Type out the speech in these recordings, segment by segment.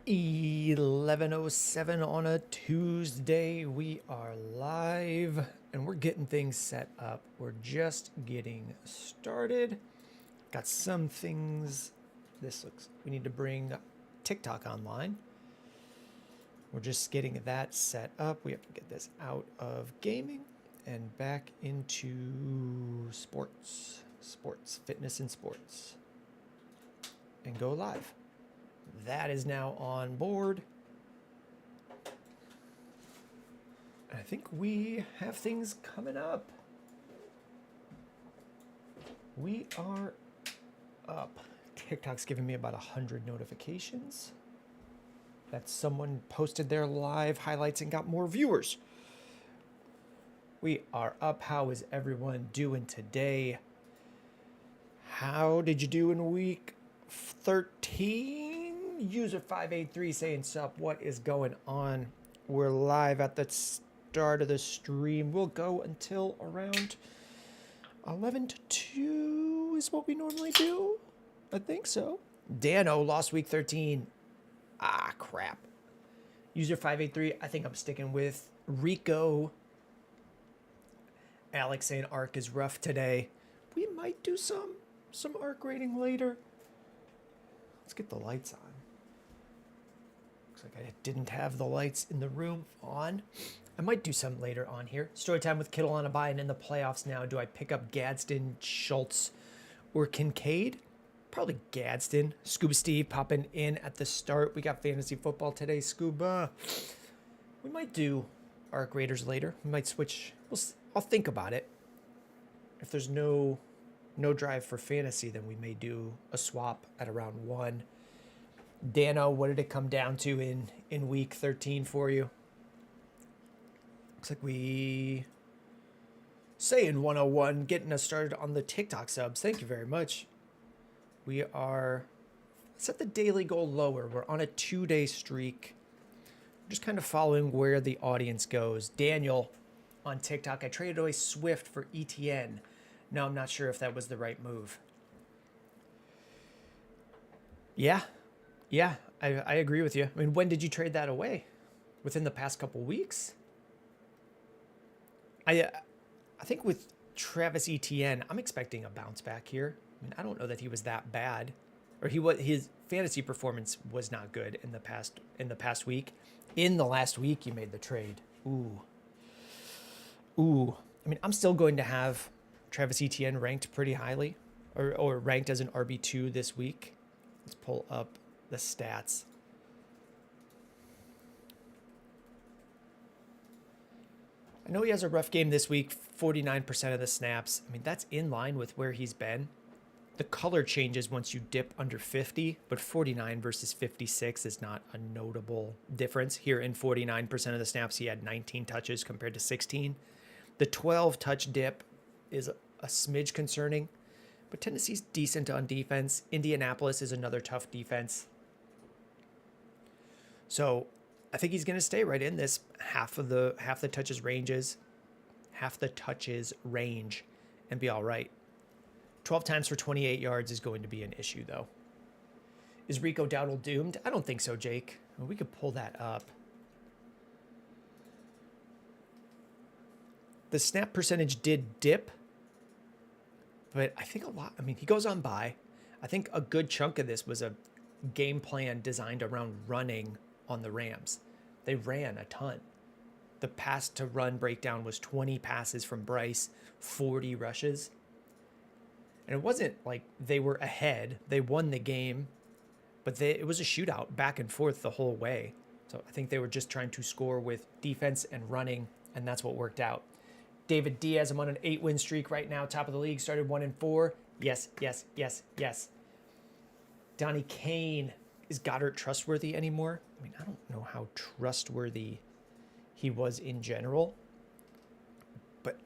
11:07 on a Tuesday. We are live and we're getting things set up. We're just getting started. Got some things. We need to bring TikTok online. We're just getting that set up. We have to get this out of gaming and back into sports, fitness and sports, and go live. That is now on board. I think we have things coming up. We are up. TikTok's giving me about 100 notifications that someone posted their live highlights and got more viewers. We are up. How is everyone doing today? How did you do in week 13? User 583 saying sup. What is going on? We're live at the start of the stream. We'll go until around 11 to 2 is what we normally do. I think so. Dano lost week 13. Ah, crap. User 583, I think I'm sticking with Rico. Alex saying Arc is rough today. We might do some Arc rating later. Let's get the lights on. Looks like I didn't have the lights in the room on. I might do some later on here. Story time with Kittle on a bye and in the playoffs now. Do I pick up Gadsden, Schultz, or Kincaid? Probably Gadsden. Scuba Steve popping in at the start. We got fantasy football today, Scuba. We might do Arc Raiders later. We might switch. I'll think about it. If there's no drive for fantasy, then we may do a swap at around 1. Dano, what did it come down to in week 13 for you? Looks like we saying 101, getting us started on the TikTok subs. Thank you very much. We are set the daily goal lower. We're on a 2-day streak. Just kind of following where the audience goes. Daniel on TikTok, I traded away Swift for ETN. No, I'm not sure if that was the right move. Yeah, I agree with you. I mean, when did you trade that away? Within the past couple weeks? I think with Travis Etienne, I'm expecting a bounce back here. I mean, I don't know that he was that bad, or his fantasy performance was not good in the past week. In the last week, you made the trade. Ooh. I mean, I'm still going to have Travis Etienne ranked pretty highly, or ranked as an RB2 this week. Let's pull up the stats. I know he has a rough game this week, 49% of the snaps. I mean, that's in line with where he's been. The color changes once you dip under 50, but 49 versus 56 is not a notable difference. Here in 49% of the snaps, he had 19 touches compared to 16. The 12-touch dip is a smidge concerning, but Tennessee's decent on defense. Indianapolis is another tough defense. So I think he's going to stay right in this half the touches range and be all right. 12 times for 28 yards is going to be an issue, though. Is Rico Dowdle doomed? I don't think so, Jake. We could pull that up. The snap percentage did dip, but I think he goes on bye. I think a good chunk of this was a game plan designed around running on the Rams. They ran a ton. The pass to run breakdown was 20 passes from Bryce, 40 rushes. And it wasn't like they were ahead. They won the game, but it was a shootout back and forth the whole way. So I think they were just trying to score with defense and running, and that's what worked out. David Diaz, I'm on an 8-win streak right now, top of the league, started 1-4. Yes. Donnie Kane, is Goddard trustworthy anymore? I mean, I don't know how trustworthy he was in general, but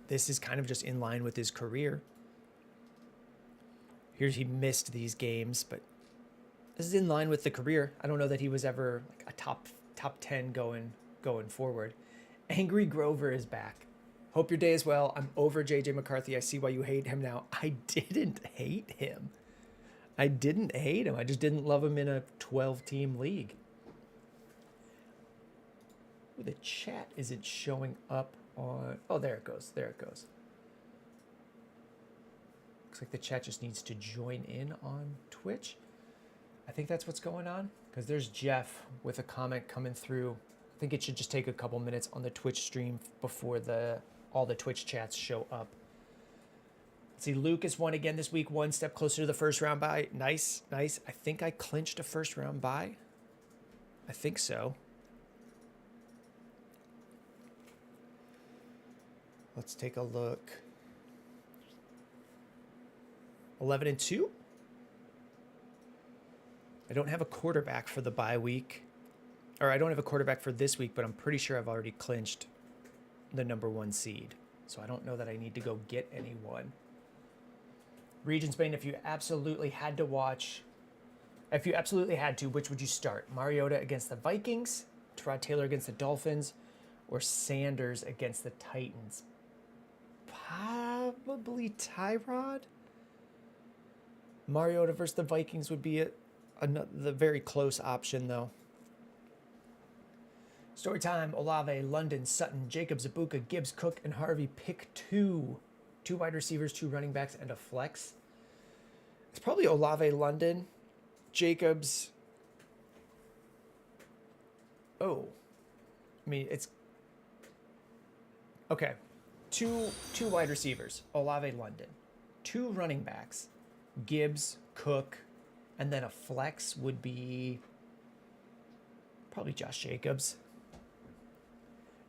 this is kind of just in line with his career. He missed these games, but this is in line with the career. I don't know that he was ever like a top 10 going forward. Angry Grover is back. Hope your day is well. I'm over JJ McCarthy. I see why you hate him now. I didn't hate him. I didn't hate him. I just didn't love him in a 12-team league. Ooh, the chat isn't showing up on... Oh, there it goes. There it goes. Looks like the chat just needs to join in on Twitch. I think that's what's going on. Because there's Jeff with a comment coming through. I think it should just take a couple minutes on the Twitch stream before all the Twitch chats show up. Let's see, Lucas won again this week. One step closer to the first round bye. Nice, nice. I think I clinched a first round bye. I think so. Let's take a look. 11-2. I don't have a quarterback for the bye week. Or I don't have a quarterback for this week, but I'm pretty sure I've already clinched the #1 seed. So I don't know that I need to go get anyone. Region Spain, if you absolutely had to, which would you start? Mariota against the Vikings, Tyrod Taylor against the Dolphins, or Sanders against the Titans? Probably Tyrod. Mariota versus the Vikings would be the very close option, though. Story time: Olave, London, Sutton, Jacobs, Ibuka, Gibbs, Cook, and Harvey. Pick 2. 2 wide receivers, 2 running backs, and a flex. It's probably Olave, London, Jacobs. Oh. I mean, it's... Okay. Two wide receivers, Olave, London. 2 running backs, Gibbs, Cook, and then a flex would be probably Josh Jacobs.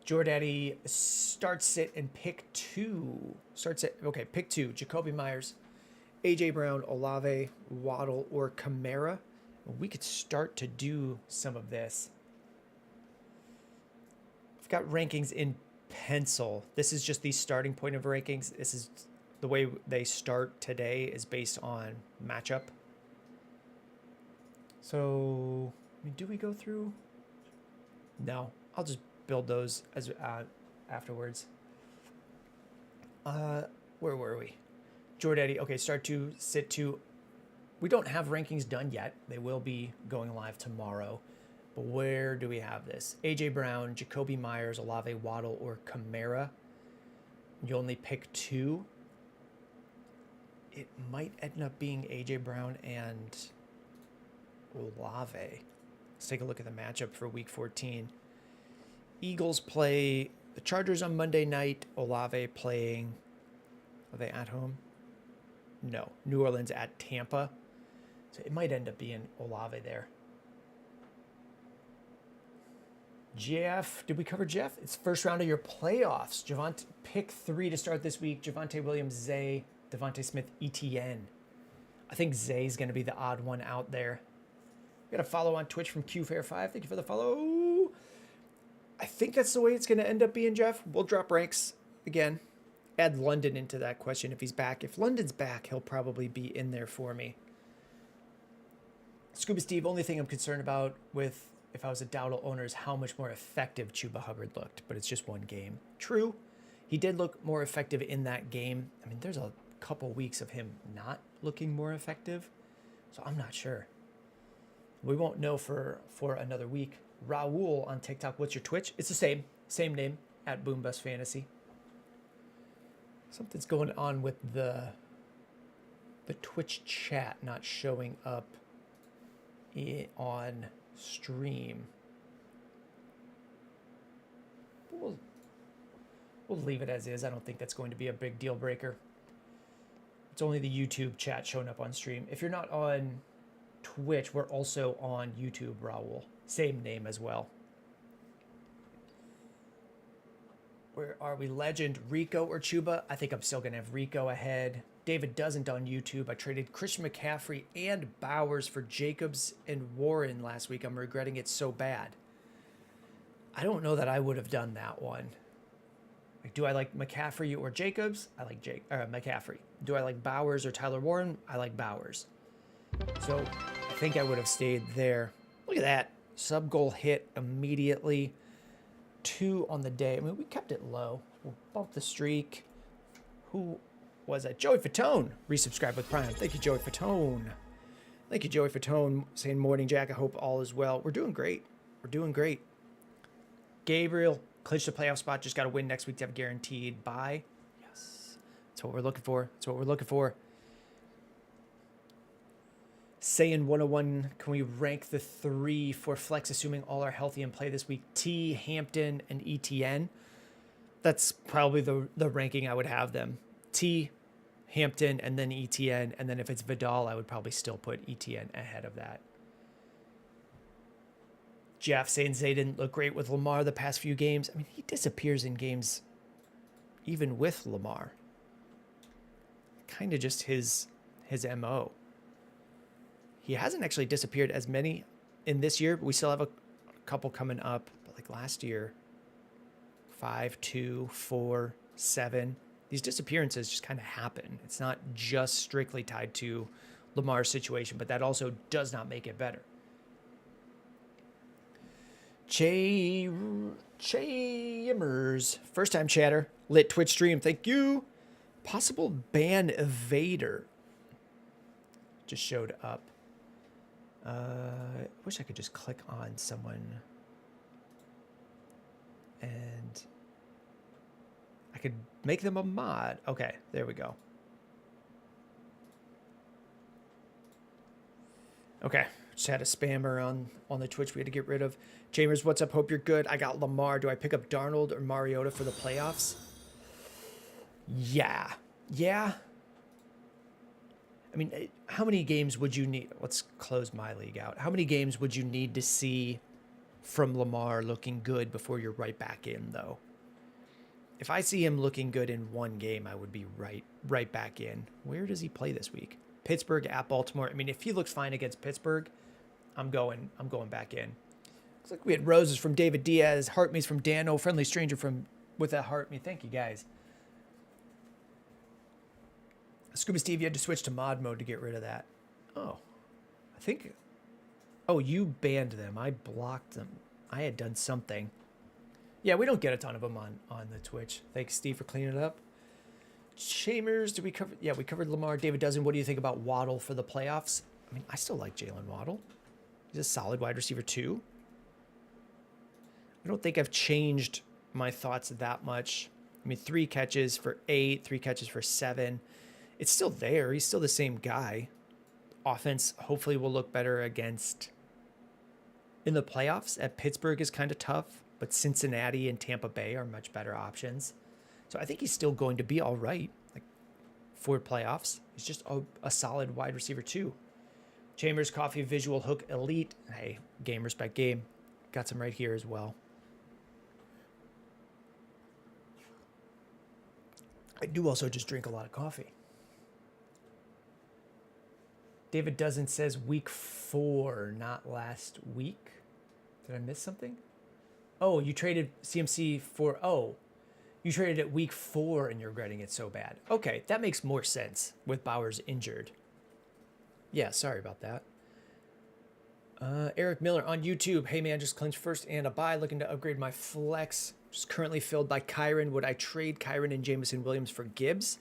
Jordaddy, start, sit, and pick 2. Okay, pick 2. Jacoby Myers, A.J. Brown, Olave, Waddle, or Kamara. We could start to do some of this. I've got rankings in pencil. This is just the starting point of rankings. This is the way they start today is based on matchup. So, I mean, do we go through? No, I'll just build those as afterwards. Where were we? Jordaddy. Okay, start 2, sit 2. We don't have rankings done yet. They will be going live tomorrow. But where do we have this? A.J. Brown, Jacoby Myers, Olave, Waddle, or Kamara. You only pick 2. It might end up being A.J. Brown and Olave. Let's take a look at the matchup for Week 14. Eagles play the Chargers on Monday night. Olave playing... Are they at home? No. New Orleans at Tampa. So it might end up being Olave there. Jeff, did we cover Jeff? It's first round of your playoffs. Javonte, pick 3 to start this week. Javonte Williams, Zay, Devontae Smith, ETN. I think Zay's going to be the odd one out there. We got a follow on Twitch from QFair5. Thank you for the follow. I think that's the way it's going to end up being, Jeff. We'll drop ranks again. Add London into that question if he's back. If London's back, he'll probably be in there for me. Scuba Steve, only thing I'm concerned about with if I was a Dowdle owner is how much more effective Chuba Hubbard looked, but it's just one game. True, he did look more effective in that game. I mean, there's a couple weeks of him not looking more effective, so I'm not sure. We won't know for another week. Raul on TikTok, what's your Twitch? It's the same name, at Boombust Fantasy. Something's going on with the Twitch chat not showing up on stream. We'll leave it as is. I don't think that's going to be a big deal breaker. It's only the YouTube chat showing up on stream. If you're not on Twitch, we're also on YouTube, Raul. Same name as well. Where are we? Legend, Rico or Chuba? I think I'm still going to have Rico ahead. David doesn't on YouTube. I traded Christian McCaffrey and Bowers for Jacobs and Warren last week. I'm regretting it so bad. I don't know that I would have done that one. Like, do I like McCaffrey or Jacobs? I like McCaffrey. Do I like Bowers or Tyler Warren? I like Bowers. So I think I would have stayed there. Look at that. Sub goal hit immediately. 2 on the day. I mean, we kept it low. We'll bump the streak. Who was that? Joey Fatone resubscribed with Prime. Thank you, Joey Fatone. Thank you, Joey Fatone, saying morning, Jack. I hope all is well. We're doing great. We're doing great. Gabriel, clinched the playoff spot. Just got to win next week to have a guaranteed bye. Yes. That's what we're looking for. That's what we're looking for. Saying 101, can we rank the 3 for flex, assuming all are healthy and play this week? T, Hampton, and ETN. That's probably the ranking I would have them. T, Hampton, and then ETN. And then if it's Vidal, I would probably still put ETN ahead of that. Jeff saying Zay didn't look great with Lamar the past few games. I mean, he disappears in games even with Lamar. Kind of just his MO. He hasn't actually disappeared as many in this year, but we still have a couple coming up. But like last year, 5, 2, 4, 7. These disappearances just kind of happen. It's not just strictly tied to Lamar's situation, but that also does not make it better. Chammers, first time chatter, lit Twitch stream. Thank you. Possible ban evader just showed up. I wish I could just click on someone and I could make them a mod. Okay, there we go. Okay, just had a spammer on the Twitch we had to get rid of. Chambers, what's up? Hope you're good. I got Lamar. Do I pick up Darnold or Mariota for the playoffs? Yeah. I mean, how many games would you need? Let's close my league out. How many games would you need to see from Lamar looking good before you're right back in, though? If I see him looking good in one game, I would be right back in. Where does he play this week? Pittsburgh at Baltimore. I mean, if he looks fine against Pittsburgh, I'm going back in. Looks like we had roses from David Diaz, heart me's from Dano, friendly stranger from with a heart me. Thank you guys. Scuba Steve, you had to switch to mod mode to get rid of that. Oh, I think. Oh, you banned them. I blocked them. I had done something. Yeah, we don't get a ton of them on the Twitch. Thanks, Steve, for cleaning it up. Chambers, did we cover? Yeah, we covered Lamar. David Dozen, what do you think about Waddle for the playoffs? I mean, I still like Jalen Waddle. He's a solid wide receiver too. I don't think I've changed my thoughts that much. I mean, 3 catches for 8, 3 catches for 7. It's still there. He's still the same guy. Offense hopefully will look better against in the playoffs. At Pittsburgh is kind of tough, but Cincinnati and Tampa Bay are much better options. So I think he's still going to be all right, like for playoffs. He's just a solid wide receiver too. Chambers Coffee Visual Hook Elite. Hey, game respect game. Got some right here as well. I do also just drink a lot of coffee. David Dozen says week 4, not last week. Did I miss something? Oh, you traded CMC for, you traded it week 4 and you're regretting it so bad. Okay, that makes more sense with Bowers injured. Yeah, sorry about that. Eric Miller on YouTube. Hey man, just clinched first and a bye. Looking to upgrade my flex. Just currently filled by Kyron. Would I trade Kyron and Jameson Williams for Gibbs?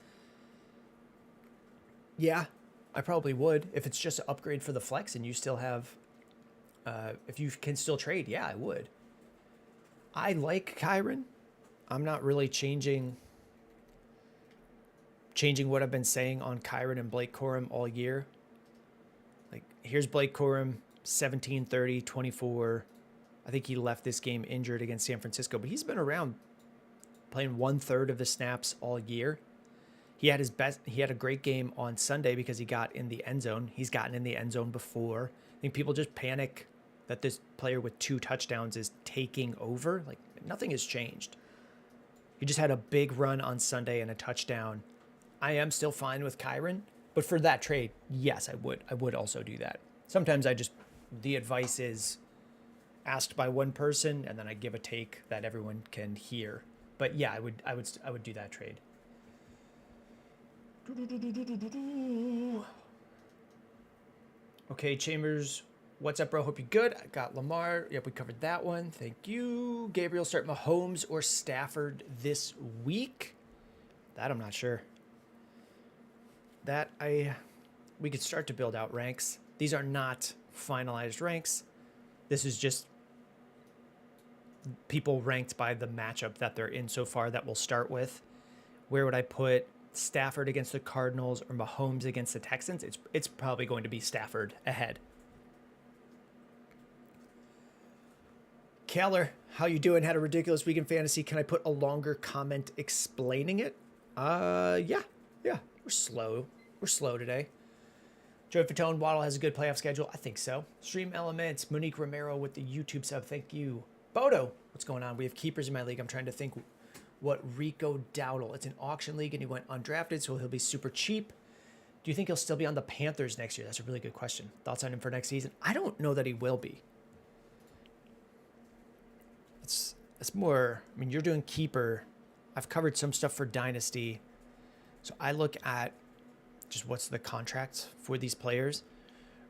Yeah, I probably would. If it's just an upgrade for the flex and you still have, if you can still trade, yeah, I would. I like Kyron. I'm not really changing what I've been saying on Kyron and Blake Corum all year. Like, here's Blake Corum, 17, 30, 24. I think he left this game injured against San Francisco, but he's been around playing 1/3 of the snaps all year. He had a great game on Sunday because he got in the end zone. He's gotten in the end zone before. I think people just panic that this player with 2 touchdowns is taking over. Like, nothing has changed. He just had a big run on Sunday and a touchdown. I am still fine with Kyron, but for that trade, yes, I would. I would also do that. Sometimes the advice is asked by one person and then I give a take that everyone can hear. But yeah, I would do that trade. Okay, Chambers, what's up, bro? Hope you're good. I got Lamar. Yep, we covered that one. Thank you. Gabriel, start Mahomes or Stafford this week? That I'm not sure. We could start to build out ranks. These are not finalized ranks. This is just people ranked by the matchup that they're in so far that we'll start with. Where would I put Stafford against the Cardinals or Mahomes against the Texans? It's probably going to be Stafford ahead. Keller, how you doing? Had a ridiculous week in fantasy. Can I put a longer comment explaining it? Yeah. We're slow today. Joe Fatone, Waddle has a good playoff schedule. I think so. Stream Elements, Monique Romero with the YouTube sub. Thank you. Bodo, what's going on? We have keepers in my league. I'm trying to think what Rico Dowdle. It's an auction league and he went undrafted, so he'll be super cheap. Do you think he'll still be on the Panthers next year? That's a really good question. Thoughts on him for next season? I don't know that he will be. It's more, I mean, you're doing keeper. I've covered some stuff for Dynasty. So I look at just what's the contracts for these players.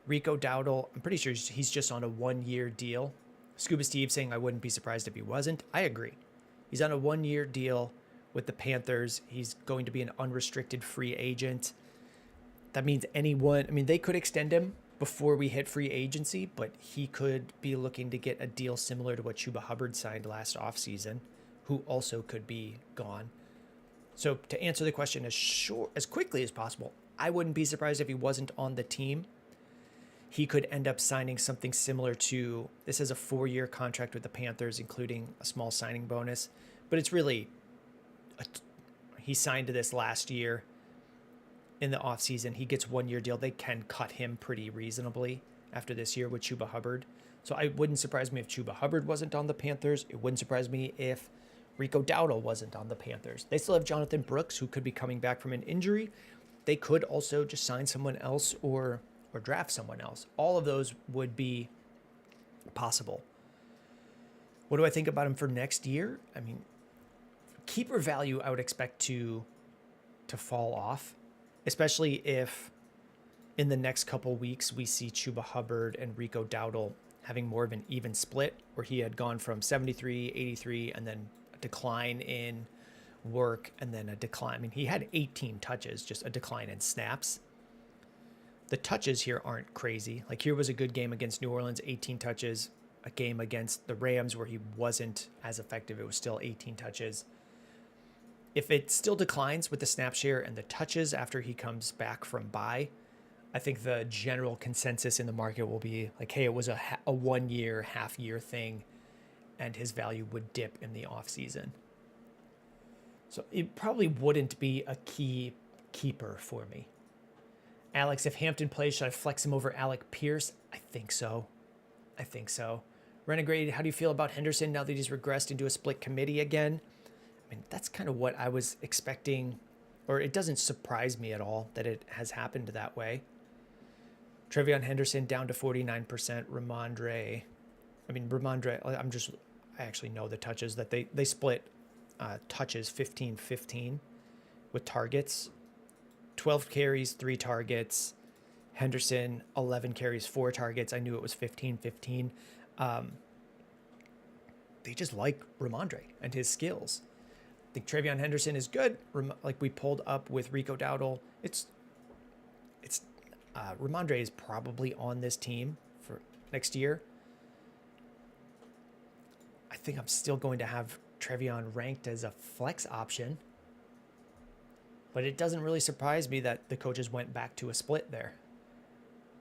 Rico Dowdle, I'm pretty sure he's just on a 1-year deal. Scuba Steve saying I wouldn't be surprised if he wasn't. I agree. He's on a 1-year deal with the Panthers. He's going to be an unrestricted free agent. That means anyone, I mean, they could extend him before we hit free agency, but he could be looking to get a deal similar to what Chuba Hubbard signed last offseason, who also could be gone. So to answer the question as quickly as possible, I wouldn't be surprised if he wasn't on the team. He could end up signing something similar to, this is a 4-year contract with the Panthers, including a small signing bonus, but it's really, he signed to this last year in the offseason. He gets 1-year deal. They can cut him pretty reasonably after this year with Chuba Hubbard. So it wouldn't surprise me if Chuba Hubbard wasn't on the Panthers. It wouldn't surprise me if Rico Dowdle wasn't on the Panthers. They still have Jonathan Brooks, who could be coming back from an injury. They could also just sign someone else or draft someone else. All of those would be possible. What do I think about him for next year? I mean, keeper value I would expect to fall off, especially if in the next couple weeks we see Chuba Hubbard and Rico Dowdle having more of an even split, where he had gone from 73, 83, and then a decline in work and then a decline. I mean, he had 18 touches, just a decline in snaps. The touches here aren't crazy. Like, here was a good game against New Orleans, 18 touches. A game against the Rams where he wasn't as effective, it was still 18 touches. If it still declines with the snap share and the touches after he comes back from bye, I think the general consensus in the market will be like, hey, it was a 1-year, half-year thing, and his value would dip in the offseason. So it probably wouldn't be a key keeper for me. Alex, if Hampton plays, should I flex him over Alec Pierce? I think so. Renegade, how do you feel about Henderson now that he's regressed into a split committee again? I mean, that's kind of what I was expecting, or it doesn't surprise me at all that it has happened that way. Trevion Henderson down to 49%. Ramondre, I actually know the touches that they split touches 15-15 with targets. 12 carries, 3 targets. Henderson, 11 carries, 4 targets. I knew it was 15-15. They just like Ramondre and his skills. I think Trevion Henderson is good. Like we pulled up with Rico Dowdle. Ramondre is probably on this team for next year. I think I'm still going to have Trevion ranked as a flex option. But it doesn't really surprise me that the coaches went back to a split there.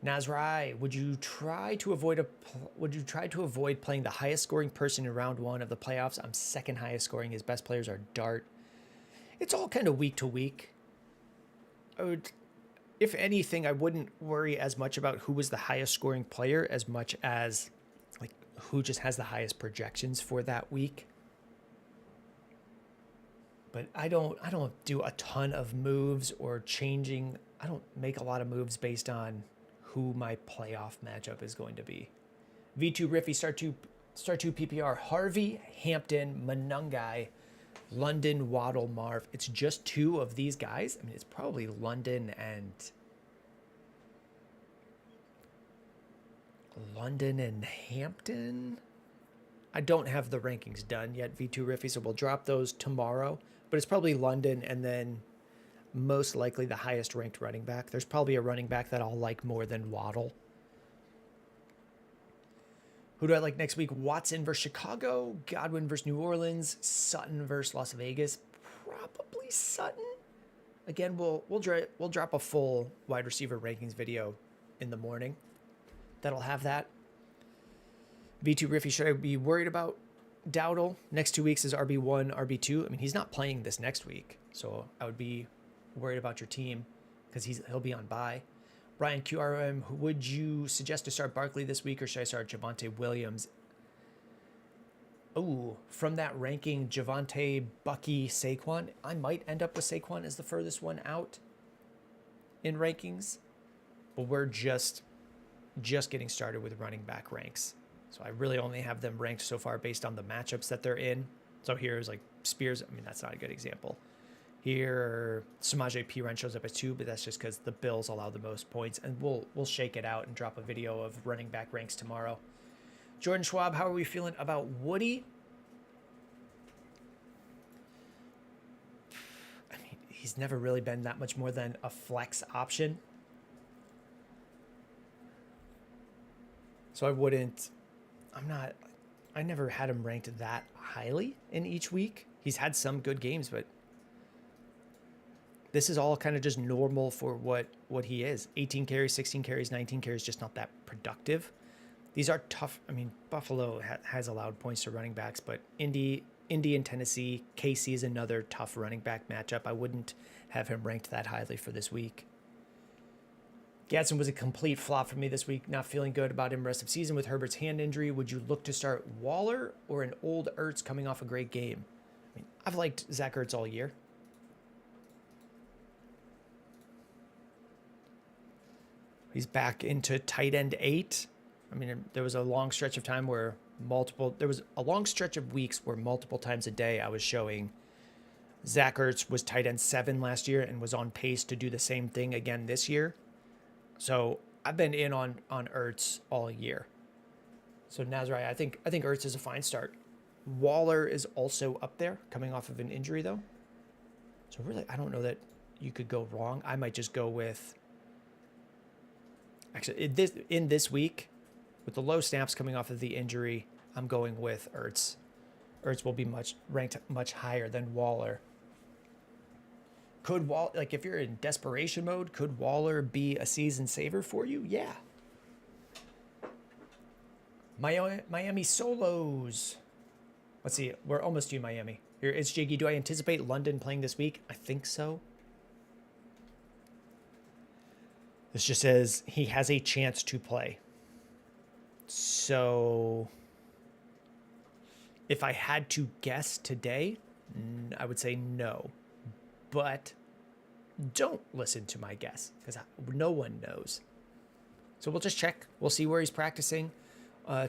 Nazrai, would you try to avoid playing the highest scoring person in round 1 of the playoffs? I'm second highest scoring. His best players are Dart. It's all kind of week to week. If anything, I wouldn't worry as much about who was the highest scoring player as much as like who just has the highest projections for that week. But I don't do a ton of moves or changing. I don't make a lot of moves based on who my playoff matchup is going to be. V2 Riffy, start two PPR. Harvey, Hampton, Monungai, London, Waddle, Marv. It's just 2 of these guys. I mean, it's probably London and Hampton. I don't have the rankings done yet, V2 Riffy, so we'll drop those tomorrow. But it's probably London and then most likely the highest ranked running back. There's probably a running back that I'll like more than Waddle. Who do I like next week? Watson versus Chicago, Godwin versus New Orleans, Sutton versus Las Vegas. Probably Sutton. Again, we'll drop a full wide receiver rankings video in the morning. That'll have that. V2 Riffy, should I be worried about Dowdle? Next 2 weeks is RB1, RB2. I mean, he's not playing this next week, so I would be worried about your team because he'll be on bye. Brian QRM, would you suggest to start Barkley this week, or should I start Javonte Williams? Oh, from that ranking, Javonte, Bucky, Saquon. I might end up with Saquon as the furthest one out in rankings, but we're just getting started with running back ranks. So I really only have them ranked so far based on the matchups that they're in. So here's like Spears. I mean, that's not a good example. Here, Samaje Perine shows up as 2, but that's just because the Bills allow the most points. And we'll shake it out and drop a video of running back ranks tomorrow. Jordan Schwab, how are we feeling about Woody? I mean, he's never really been that much more than a flex option. So I never had him ranked that highly in each week. He's had some good games, but this is all kind of just normal for what he is. 18 carries, 16 carries, 19 carries, just not that productive. These are tough. I mean, Buffalo has allowed points to running backs, but Indy and Tennessee, KC is another tough running back matchup. I wouldn't have him ranked that highly for this week. Gadsden was a complete flop for me this week. Not feeling good about him rest of season with Herbert's hand injury. Would you look to start Waller or an old Ertz coming off a great game? I mean, I've liked Zach Ertz all year. He's back into tight end 8. I mean, there was a long stretch of time where there was a long stretch of weeks where multiple times a day I was showing Zach Ertz was tight end 7 last year and was on pace to do the same thing again this year. So I've been in on Ertz all year. So Nazari, I think Ertz is a fine start. Waller is also up there, coming off of an injury though. So really, I don't know that you could go wrong. I might just go with. Actually, in this week, with the low snaps coming off of the injury, I'm going with Ertz. Ertz will be ranked much higher than Waller. Could if you're in desperation mode, could Waller be a season saver for you? Yeah. Miami solos. Let's see. We're almost to Miami. Here, it's Jiggy. Do I anticipate London playing this week? I think so. This just says he has a chance to play. So if I had to guess today, I would say no. But don't listen to my guess because no one knows. So we'll just check. We'll see where he's practicing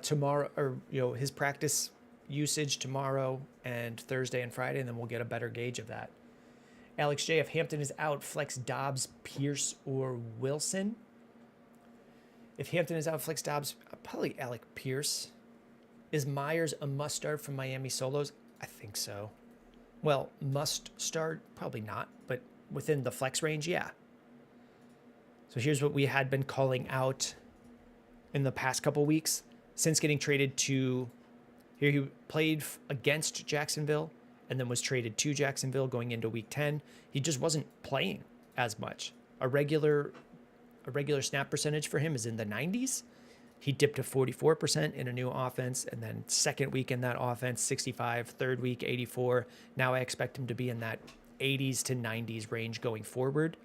tomorrow, or his practice usage tomorrow and Thursday and Friday, and then we'll get a better gauge of that. Alex J, if Hampton is out, flex Dobbs, Pierce, or Wilson. If Hampton is out, flex Dobbs, probably Alec Pierce. Is Myers a must start from Miami solos? I think so. Well, must start, probably not, but within the flex range, yeah. So here's what we had been calling out in the past couple weeks. Since getting traded to, here he played against Jacksonville, and then was traded to Jacksonville going into week 10. He just wasn't playing as much. A regular snap percentage for him is in the 90s. He dipped to 44% in a new offense, and then second week in that offense, 65, third week, 84. Now I expect him to be in that 80s to 90s range going forward.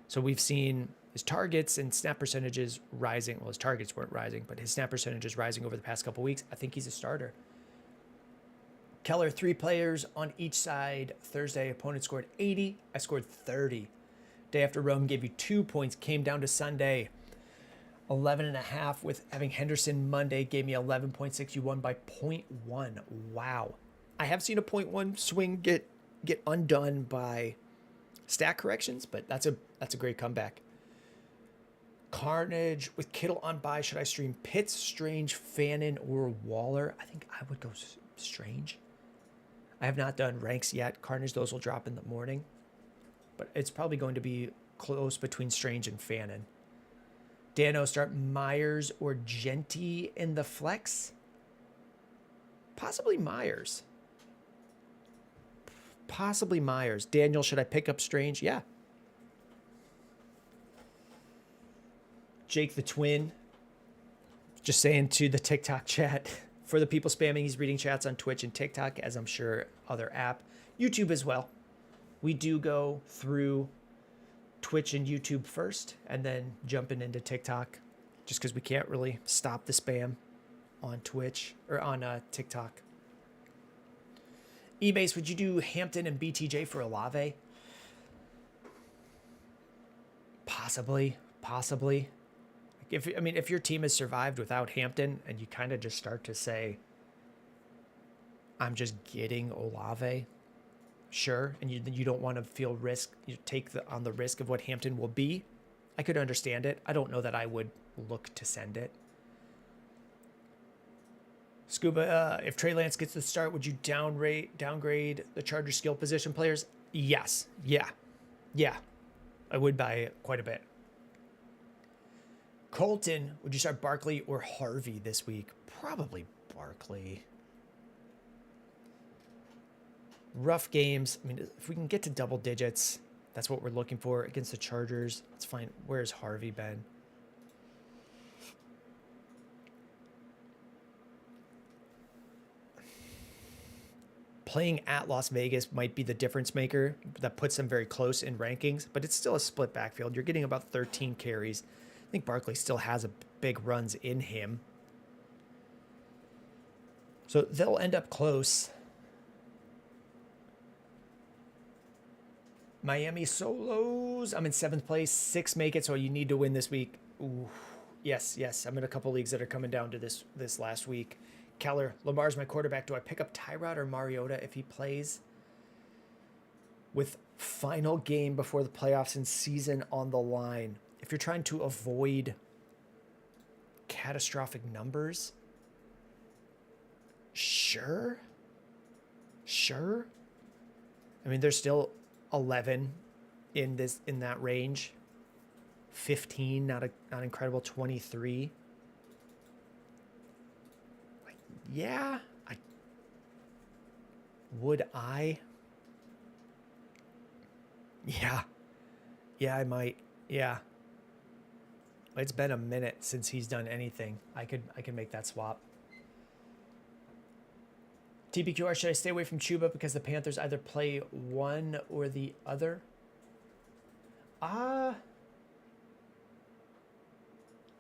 So we've seen his targets and snap percentages rising. Well, his targets weren't rising, but his snap percentages rising over the past couple weeks. I think he's a starter. Keller, 3 players on each side. Thursday, opponent scored 80. I scored 30. Day after Rome gave you 2 points. Came down to Sunday, 11.5 with having Henderson. Monday gave me 11.6. You won by 0.1. Wow. I have seen a 0.1 swing get undone by stat corrections, but that's a great comeback. Carnage with Kittle on bye. Should I stream Pitts, Strange, Fannin, or Waller? I think I would go Strange. I have not done ranks yet. Carnage, those will drop in the morning. But it's probably going to be close between Strange and Fannin. Dano, start Myers or Genty in the flex. Possibly Myers. Possibly Myers. Daniel, should I pick up Strange? Yeah. Jake the Twin. Just saying to the TikTok chat. For the people spamming, he's reading chats on Twitch and TikTok, as I'm sure other app. YouTube as well. We do go through Twitch and YouTube first, and then jumping into TikTok, just because we can't really stop the spam on Twitch or on TikTok. Ebase, would you do Hampton and BTJ for Olave? Possibly. If your team has survived without Hampton and you kind of just start to say, I'm just getting Olave, sure, and you don't want to feel risk, you take on the risk of what Hampton will be, I could understand it. I don't know that I would look to send it. Scuba, if Trey Lance gets the start, would you downgrade the Chargers skill position players? Yes. Yeah. I would buy quite a bit. Colton, would you start Barkley or Harvey this week? Probably Barkley. Rough games. I mean, if we can get to double digits, that's what we're looking for against the Chargers. Let's find, where's Harvey been? Playing at Las Vegas might be the difference maker that puts them very close in rankings, but it's still a split backfield. You're getting about 13 carries. I think Barkley still has a big runs in him. So they'll end up close. Miami solos. I'm in 7th place. 6 make it, so you need to win this week. Ooh, yes. I'm in a couple leagues that are coming down to this last week. Keller, Lamar's my quarterback. Do I pick up Tyrod or Mariota if he plays? With final game before the playoffs and season on the line. If you're trying to avoid catastrophic numbers, sure. I mean, there's still 11 in that range. 15, not incredible. 23. Yeah, I might. Yeah. It's been a minute since he's done anything. I could make that swap. TBQR, should I stay away from Chuba because the Panthers either play one or the other?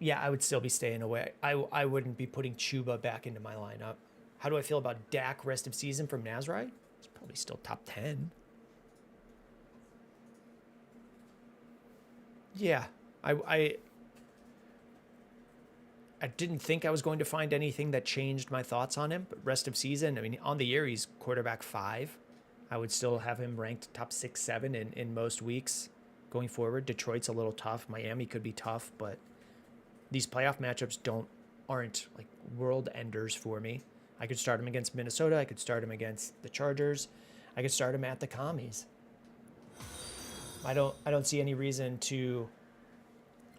Yeah, I would still be staying away. I wouldn't be putting Chuba back into my lineup. How do I feel about Dak rest of season from Nazari? It's probably still top 10. Yeah, I didn't think I was going to find anything that changed my thoughts on him, but rest of season, I mean, on the year, he's quarterback 5. I would still have him ranked top 6, 7 in most weeks going forward. Detroit's a little tough. Miami could be tough, but these playoff matchups aren't like world enders for me. I could start him against Minnesota. I could start him against the Chargers. I could start him at the Commies. I don't see any reason to.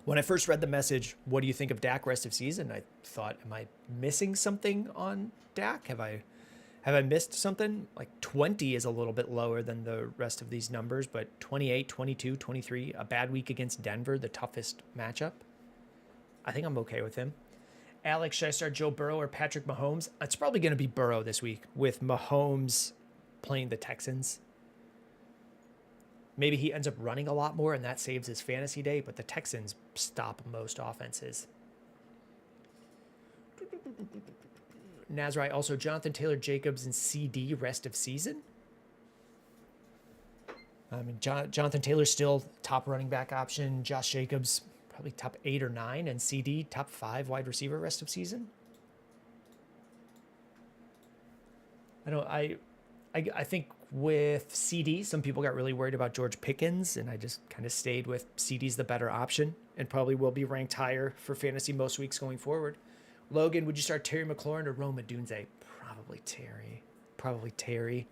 When I first read the message, what do you think of Dak rest of season? I thought, am I missing something on Dak? Have I missed something? Like 20 is a little bit lower than the rest of these numbers, but 28, 22, 23, a bad week against Denver, the toughest matchup. I think I'm okay with him. Alex, should I start Joe Burrow or Patrick Mahomes? It's probably going to be Burrow this week with Mahomes playing the Texans. Maybe he ends up running a lot more and that saves his fantasy day, but the Texans stop most offenses. Nazari, also Jonathan Taylor, Jacobs, and CD rest of season. I mean, Jonathan Taylor's still top running back option. Josh Jacobs probably top 8 or 9, and CD top 5 wide receiver rest of season. I think with CD, some people got really worried about George Pickens, and I just kind of stayed with CD's the better option and probably will be ranked higher for fantasy most weeks going forward. Logan, would you start Terry McLaurin or Rome Odunze? Probably Terry.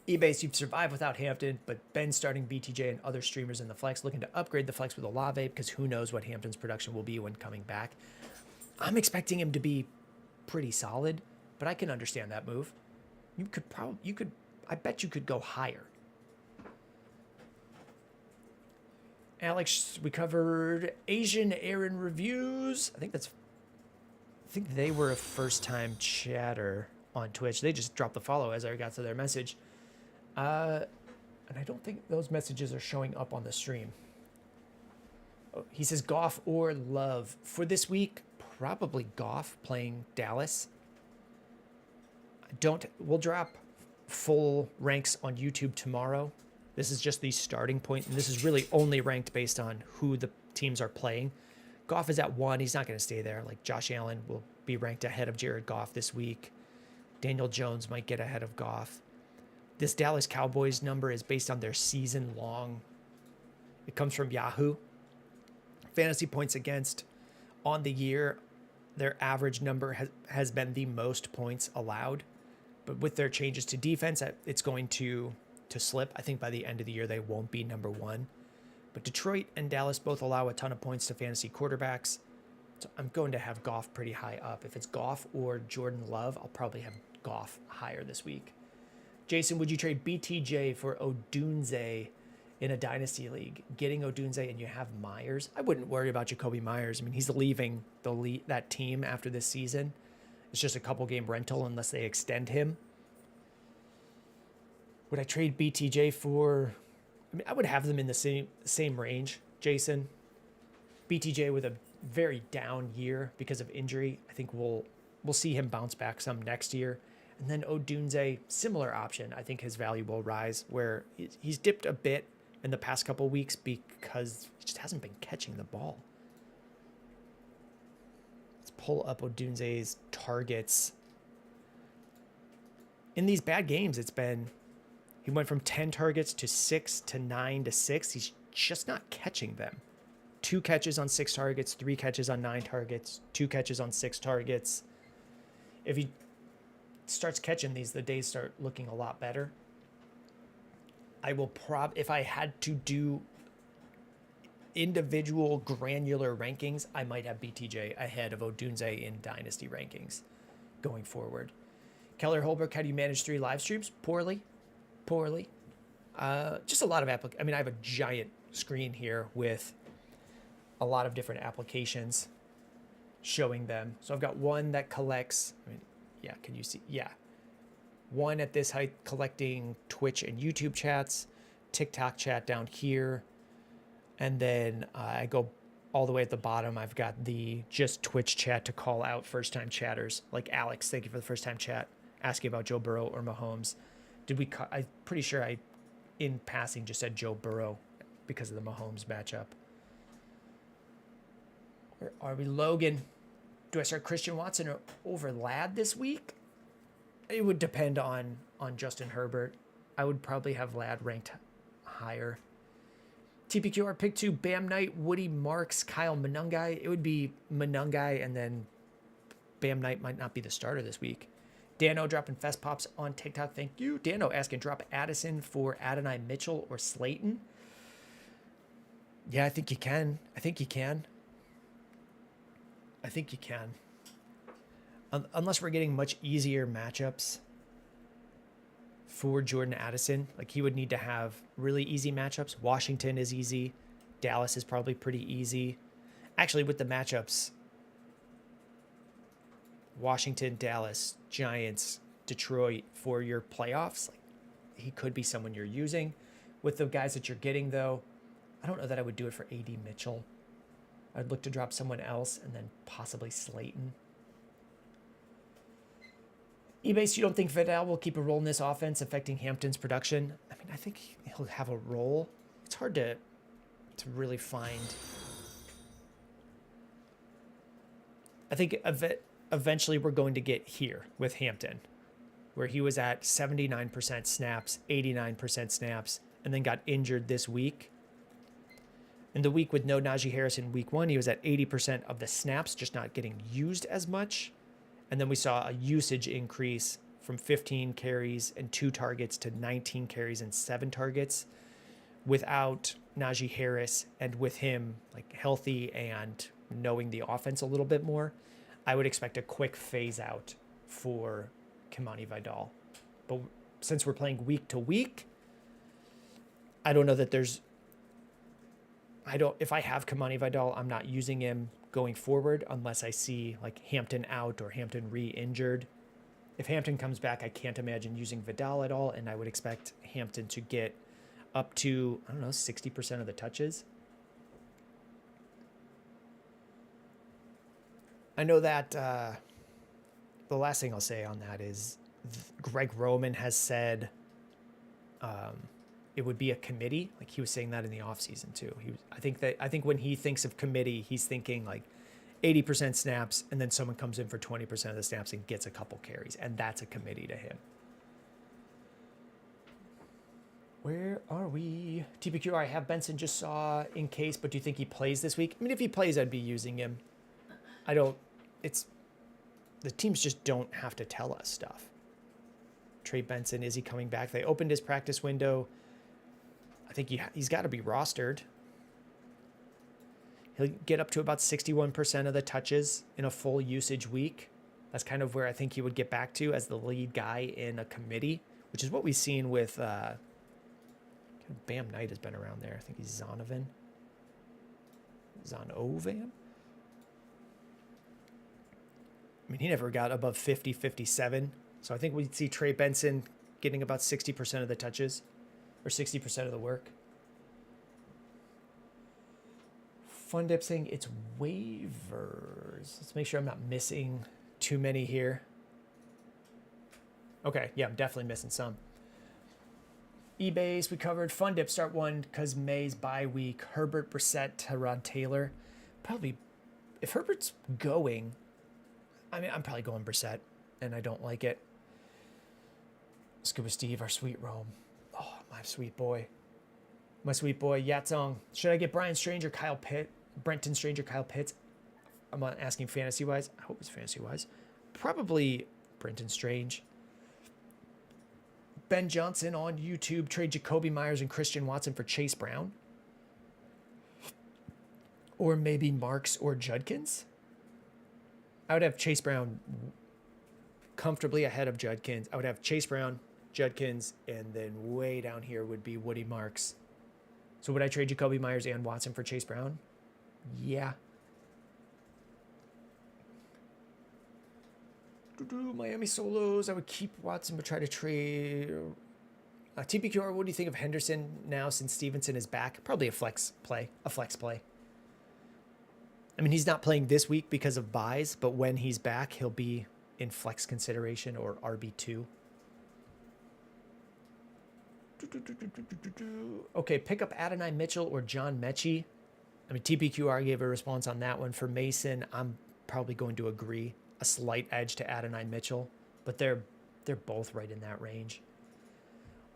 Ebase, you've survived without Hampton, but Ben starting BTJ and other streamers in the flex, looking to upgrade the flex with Olave because who knows what Hampton's production will be when coming back. I'm expecting him to be pretty solid. but I can understand that move. I bet you could go higher. Alex, we covered Asian Aaron reviews. I think they were a first-time chatter on Twitch. They just dropped the follow as I got to their message. And I don't think those messages are showing up on the stream. Oh, he says Goff or Love. For this week, probably Goff playing Dallas. We'll drop full ranks on YouTube tomorrow. This is just the starting point, and this is really only ranked based on who the teams are playing. Goff is at 1. He's not going to stay there. Like Josh Allen will be ranked ahead of Jared Goff this week. Daniel Jones might get ahead of Goff. This Dallas Cowboys number is based on their season long. It comes from Yahoo. Fantasy points against on the year, their average number has been the most points allowed. But with their changes to defense, it's going to slip. I think by the end of the year, they won't be number 1. But Detroit and Dallas both allow a ton of points to fantasy quarterbacks. So I'm going to have Goff pretty high up. If it's Goff or Jordan Love, I'll probably have Goff higher this week. Jason, would you trade BTJ for Odunze in a dynasty league? Getting Odunze and you have Myers? I wouldn't worry about Jacoby Myers. I mean, he's leaving that team after this season. It's just a couple game rental unless they extend him. Would I trade BTJ for... I mean, I would have them in the same range, Jason. BTJ with a very down year because of injury. I think we'll see him bounce back some next year. And then Odunze, similar option. I think his value will rise, where he's dipped a bit in the past couple weeks because he just hasn't been catching the ball. Let's pull up Odunze's targets. In these bad games, he went from 10 targets to 6 to 9 to 6. He's just not catching them. 2 catches on 6 targets, 3 catches on 9 targets, 2 catches on 6 targets. If he starts catching these, the days start looking a lot better. I will if I had to do individual granular rankings, I might have BTJ ahead of Odunze in dynasty rankings going forward. Keller Holbrook, how do you manage 3 live streams? Poorly. Just a lot of I mean, I have a giant screen here with a lot of different applications showing them. So I've got one that collects, yeah, can you see? Yeah. One at this height collecting Twitch and YouTube chats, TikTok chat down here. And then I go all the way at the bottom. I've got the just Twitch chat to call out first-time chatters. Like Alex, thank you for the first-time chat, asking about Joe Burrow or Mahomes. I'm pretty sure I, in passing, just said Joe Burrow because of the Mahomes matchup. Where are we? Logan, do I start Christian Watson over Ladd this week? It would depend on Justin Herbert. I would probably have Ladd ranked higher. TPQR pick 2, Bam Knight, Woody Marks, Kyle Monungai. It would be Monungai, and then Bam Knight might not be the starter this week. Dano dropping Fest Pops on TikTok. Thank you. Dano asking, drop Addison for Adonai Mitchell or Slayton. Yeah, I think you can. Unless we're getting much easier matchups for Jordan Addison. Like, he would need to have really easy matchups. Washington is easy. Dallas is probably pretty easy. Actually, with the matchups, Washington, Dallas, Giants, Detroit for your playoffs, like, he could be someone you're using. With the guys that you're getting, though, I don't know that I would do it for AD Mitchell. I'd look to drop someone else and then possibly Slayton. Ebase, you don't think Vidal will keep a role in this offense affecting Hampton's production? I mean, I think he'll have a role. It's hard to really find. I think eventually we're going to get here with Hampton, where he was at 79% snaps, 89% snaps, and then got injured this week. In the week with no Najee Harris in week 1, he was at 80% of the snaps, just not getting used as much. And then we saw a usage increase from 15 carries and 2 targets to 19 carries and 7 targets without Najee Harris, and with him like healthy and knowing the offense a little bit more. I would expect a quick phase out for Kimani Vidal. But since we're playing week to week, I don't know that there's... If I have Kimani Vidal, I'm not using him going forward unless I see like Hampton out or Hampton re-injured. If Hampton comes back, I can't imagine using Vidal at all, and I would expect Hampton to get up to, 60% of the touches. I know that the last thing I'll say on that is Greg Roman has said it would be a committee. Like he was saying that in the offseason too. I think when he thinks of committee, he's thinking like 80% snaps, and then someone comes in for 20% of the snaps and gets a couple carries, and that's a committee to him. Where are we? TPQ, I have Benson, just saw in case, but do you think he plays this week? I mean, if he plays, I'd be using him. The teams just don't have to tell us stuff. Trey Benson, is he coming back? They opened his practice window. I think he's got to be rostered. He'll get up to about 61% of the touches in a full usage week. That's kind of where I think he would get back to as the lead guy in a committee, which is what we've seen with Bam Knight has been around there. I think he's Zonovan. I mean, he never got above 50, 57. So I think we'd see Trey Benson getting about 60% of the touches or 60% of the work. Fun Dip saying it's waivers. Let's make sure I'm not missing too many here. Okay, yeah, I'm definitely missing some. eBase, we covered. Fun Dip, start one because May's bye week. Herbert, Brissett, Tyrod Taylor. Probably, if Herbert's going, I'm probably going Brissett, and I don't like it. Scuba Steve, our sweet Rome. Oh, my sweet boy. My sweet boy, Yatsong. Should I get Brenton Strange or Kyle Pitts? I'm not asking fantasy-wise. I hope it's fantasy-wise. Probably Brenton Strange. Ben Johnson on YouTube. Trade Jacoby Myers and Christian Watson for Chase Brown. Or maybe Marks or Judkins. I would have Chase Brown comfortably ahead of Judkins. I would have Chase Brown, Judkins, and then way down here would be Woody Marks. So would I trade Jacoby Myers and Watson for Chase Brown? Yeah. Miami Solos. I would keep Watson but try to trade. TPQR, what do you think of Henderson now since Stevenson is back? Probably a flex play. I mean, he's not playing this week because of buys, but when he's back, he'll be in flex consideration or RB2. Okay, pick up Adonai Mitchell or John Mechie. I mean, TPQR gave a response on that one. For Mason, I'm probably going to agree. A slight edge to Adonai Mitchell, but they're both right in that range.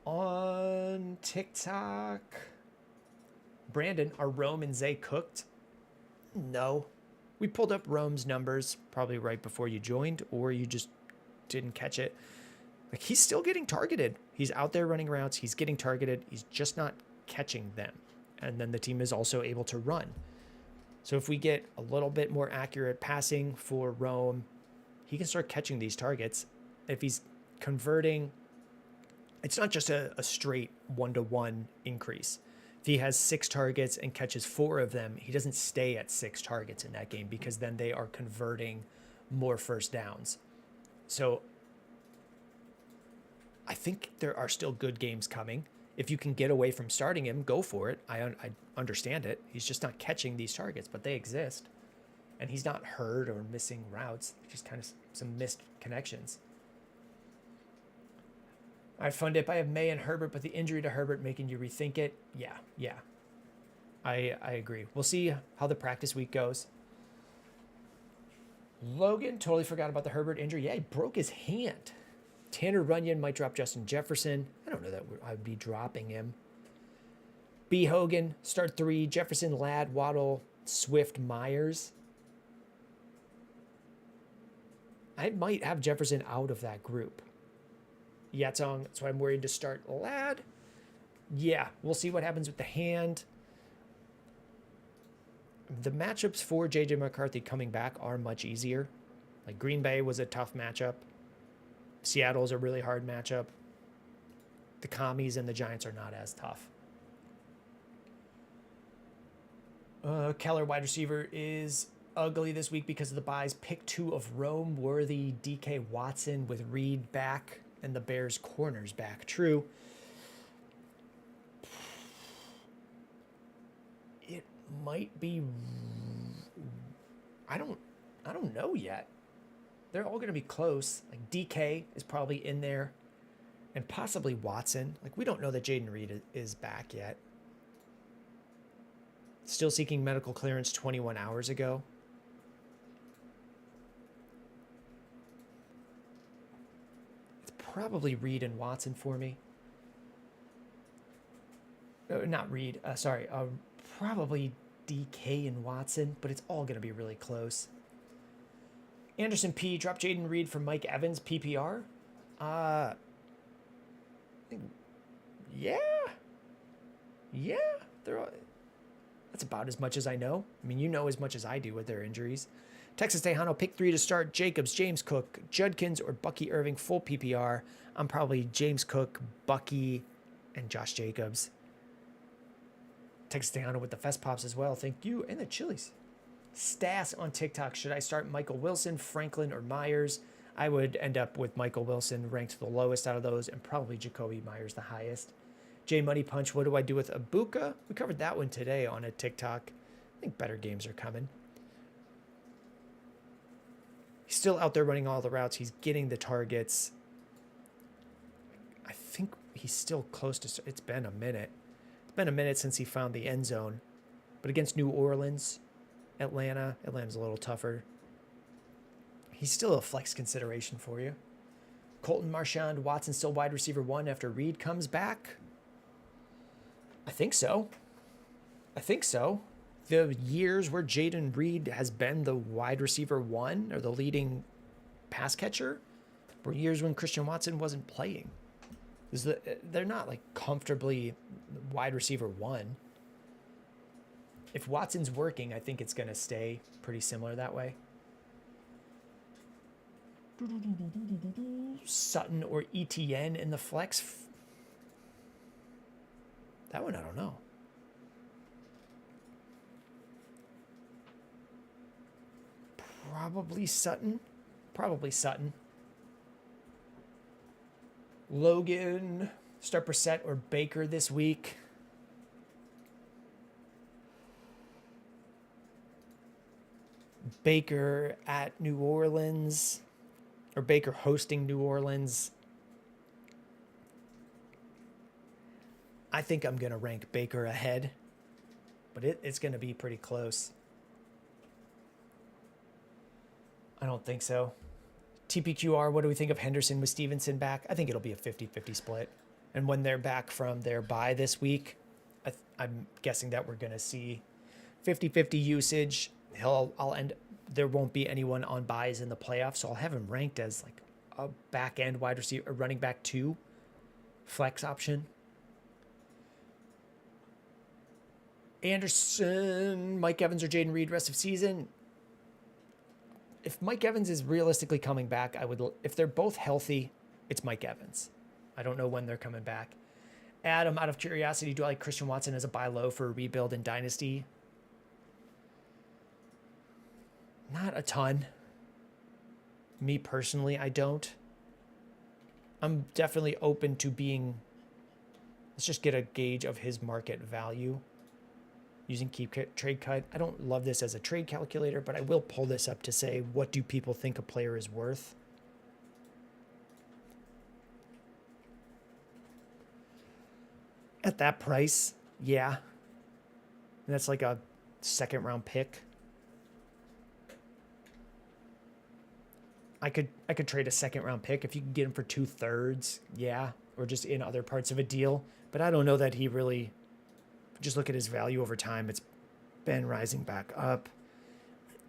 On TikTok, Brandon, are Rome and Zay cooked? No. We pulled up Rome's numbers probably right before you joined, or you just didn't catch it. Like, he's still getting targeted. He's out there running routes. He's getting targeted. He's just not catching them. And then the team is also able to run. So if we get a little bit more accurate passing for Rome, he can start catching these targets. If he's converting, it's not just a straight 1-to-1 increase. If he has 6 targets and catches 4 of them, he doesn't stay at 6 targets in that game because then they are converting more first downs. So I think there are still good games coming. If you can get away from starting him, go for it. I understand it. He's just not catching these targets, but they exist. And he's not hurt or missing routes, just kind of some missed connections. All right, Fun Dip. I have May and Herbert, but the injury to Herbert making you rethink it. Yeah. I agree. We'll see how the practice week goes. Logan, totally forgot about the Herbert injury. Yeah, he broke his hand. Tanner Runyon might drop Justin Jefferson. I don't know that I would be dropping him. B. Hogan, start 3. Jefferson, Ladd, Waddle, Swift, Myers. I might have Jefferson out of that group. Yatsong, that's why I'm worried to start Ladd. Yeah, we'll see what happens with the hand. The matchups for J.J. McCarthy coming back are much easier. Like Green Bay was a tough matchup. Seattle's a really hard matchup. The Commies and the Giants are not as tough. Keller, wide receiver, is ugly this week because of the buys. Pick 2 of Rome, Worthy, DK Watson with Reed back, and the Bears corners back. True. It might be. I don't know yet. They're all going to be close. Like DK is probably in there, and possibly Watson. Like we don't know that Jayden Reed is back yet. Still seeking medical clearance 21 hours ago. It's probably Reed and Watson for me. Not Reed. Sorry. Probably DK and Watson, but it's all going to be really close. Anderson P. Drop Jayden Reed for Mike Evans, PPR. Yeah. They're all, that's about as much as I know. I mean, you know as much as I do with their injuries. Texas Tejano, pick 3 to start. Jacobs, James Cook, Judkins, or Bucky Irving, full PPR. I'm probably James Cook, Bucky, and Josh Jacobs. Texas Tejano with the Fest Pops as well. Thank you. And the Chili's. Stas on TikTok. Should I start Michael Wilson, Franklin, or Myers? I would end up with Michael Wilson ranked the lowest out of those, and probably Jacoby Myers the highest. J Money Punch, what do I do with Ibuka? We covered that one today on a TikTok. I think better games are coming. He's still out there running all the routes. He's getting the targets. I think he's still close to... It's been a minute. It's been a minute since he found the end zone. But against New Orleans, Atlanta's a little tougher. He's still a flex consideration for you. Colton Marchand, Watson still wide receiver 1 after Reed comes back. I think so. The years where Jayden Reed has been the wide receiver 1 or the leading pass catcher were years when Christian Watson wasn't playing. They're not like comfortably wide receiver 1. If Watson's working, I think it's going to stay pretty similar that way. Sutton or ETN in the flex. That one I don't know. Probably Sutton. Logan, start Brissett or Baker this week. Baker at New Orleans, or Baker hosting New Orleans. I think I'm going to rank Baker ahead, but it's going to be pretty close. I don't think so. TPQR, what do we think of Henderson with Stevenson back? I think it'll be a 50-50 split. And when they're back from their bye this week, I'm guessing that we're going to see 50-50 usage. There won't be anyone on buys in the playoffs, so I'll have him ranked as like a back end wide receiver, a running back 2 flex option. Anderson, Mike Evans, or Jayden Reed rest of season. If Mike Evans is realistically coming back, if they're both healthy, it's Mike Evans. I don't know when they're coming back. Adam, out of curiosity, do I like Christian Watson as a buy low for a rebuild in Dynasty? Not a ton. Me personally, I don't. I'm definitely open to let's just get a gauge of his market value using Keep Trade Cut. I don't love this as a trade calculator, but I will pull this up to say, what do people think a player is worth? At that price, yeah. And that's like a second round pick. I could trade a second round pick if you can get him for 2/3, yeah, or just in other parts of a deal. But I don't know that he really. Just look at his value over time. It's been rising back up.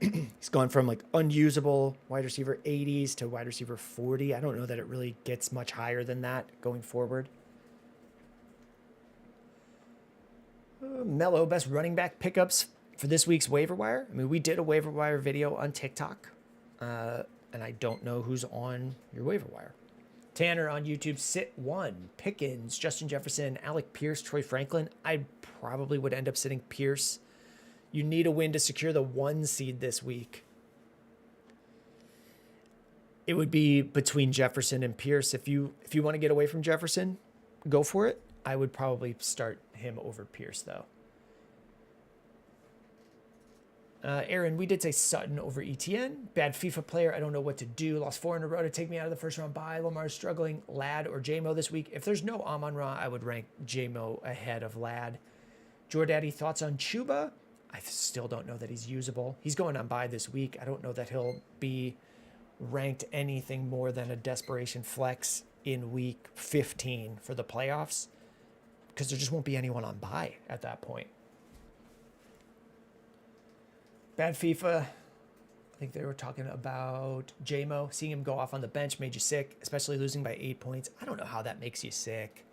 He's gone from like unusable wide receiver 80s to wide receiver 40. I don't know that it really gets much higher than that going forward. Mello, best running back pickups for this week's waiver wire. I mean, we did a waiver wire video on TikTok, and I don't know who's on your waiver wire. Tanner on YouTube, sit one. Pickens, Justin Jefferson, Alec Pierce, Troy Franklin. I probably would end up sitting Pierce. You need a win to secure the 1 seed this week. It would be between Jefferson and Pierce. If you want to get away from Jefferson, go for it. I would probably start him over Pierce, though. Aaron, we did say Sutton over ETN. Bad FIFA player. I don't know what to do. Lost 4 in a row to take me out of the first round bye. Lamar's struggling. Lad or JMO this week. If there's no Amon-Ra, I would rank JMO ahead of Lad. Jordaddy, thoughts on Chuba? I still don't know that he's usable. He's going on bye this week. I don't know that he'll be ranked anything more than a desperation flex in week 15 for the playoffs, because there just won't be anyone on bye at that point. Bad FIFA. I think they were talking about JMO. Seeing him go off on the bench made you sick, especially losing by 8 points. I don't know how that makes you sick.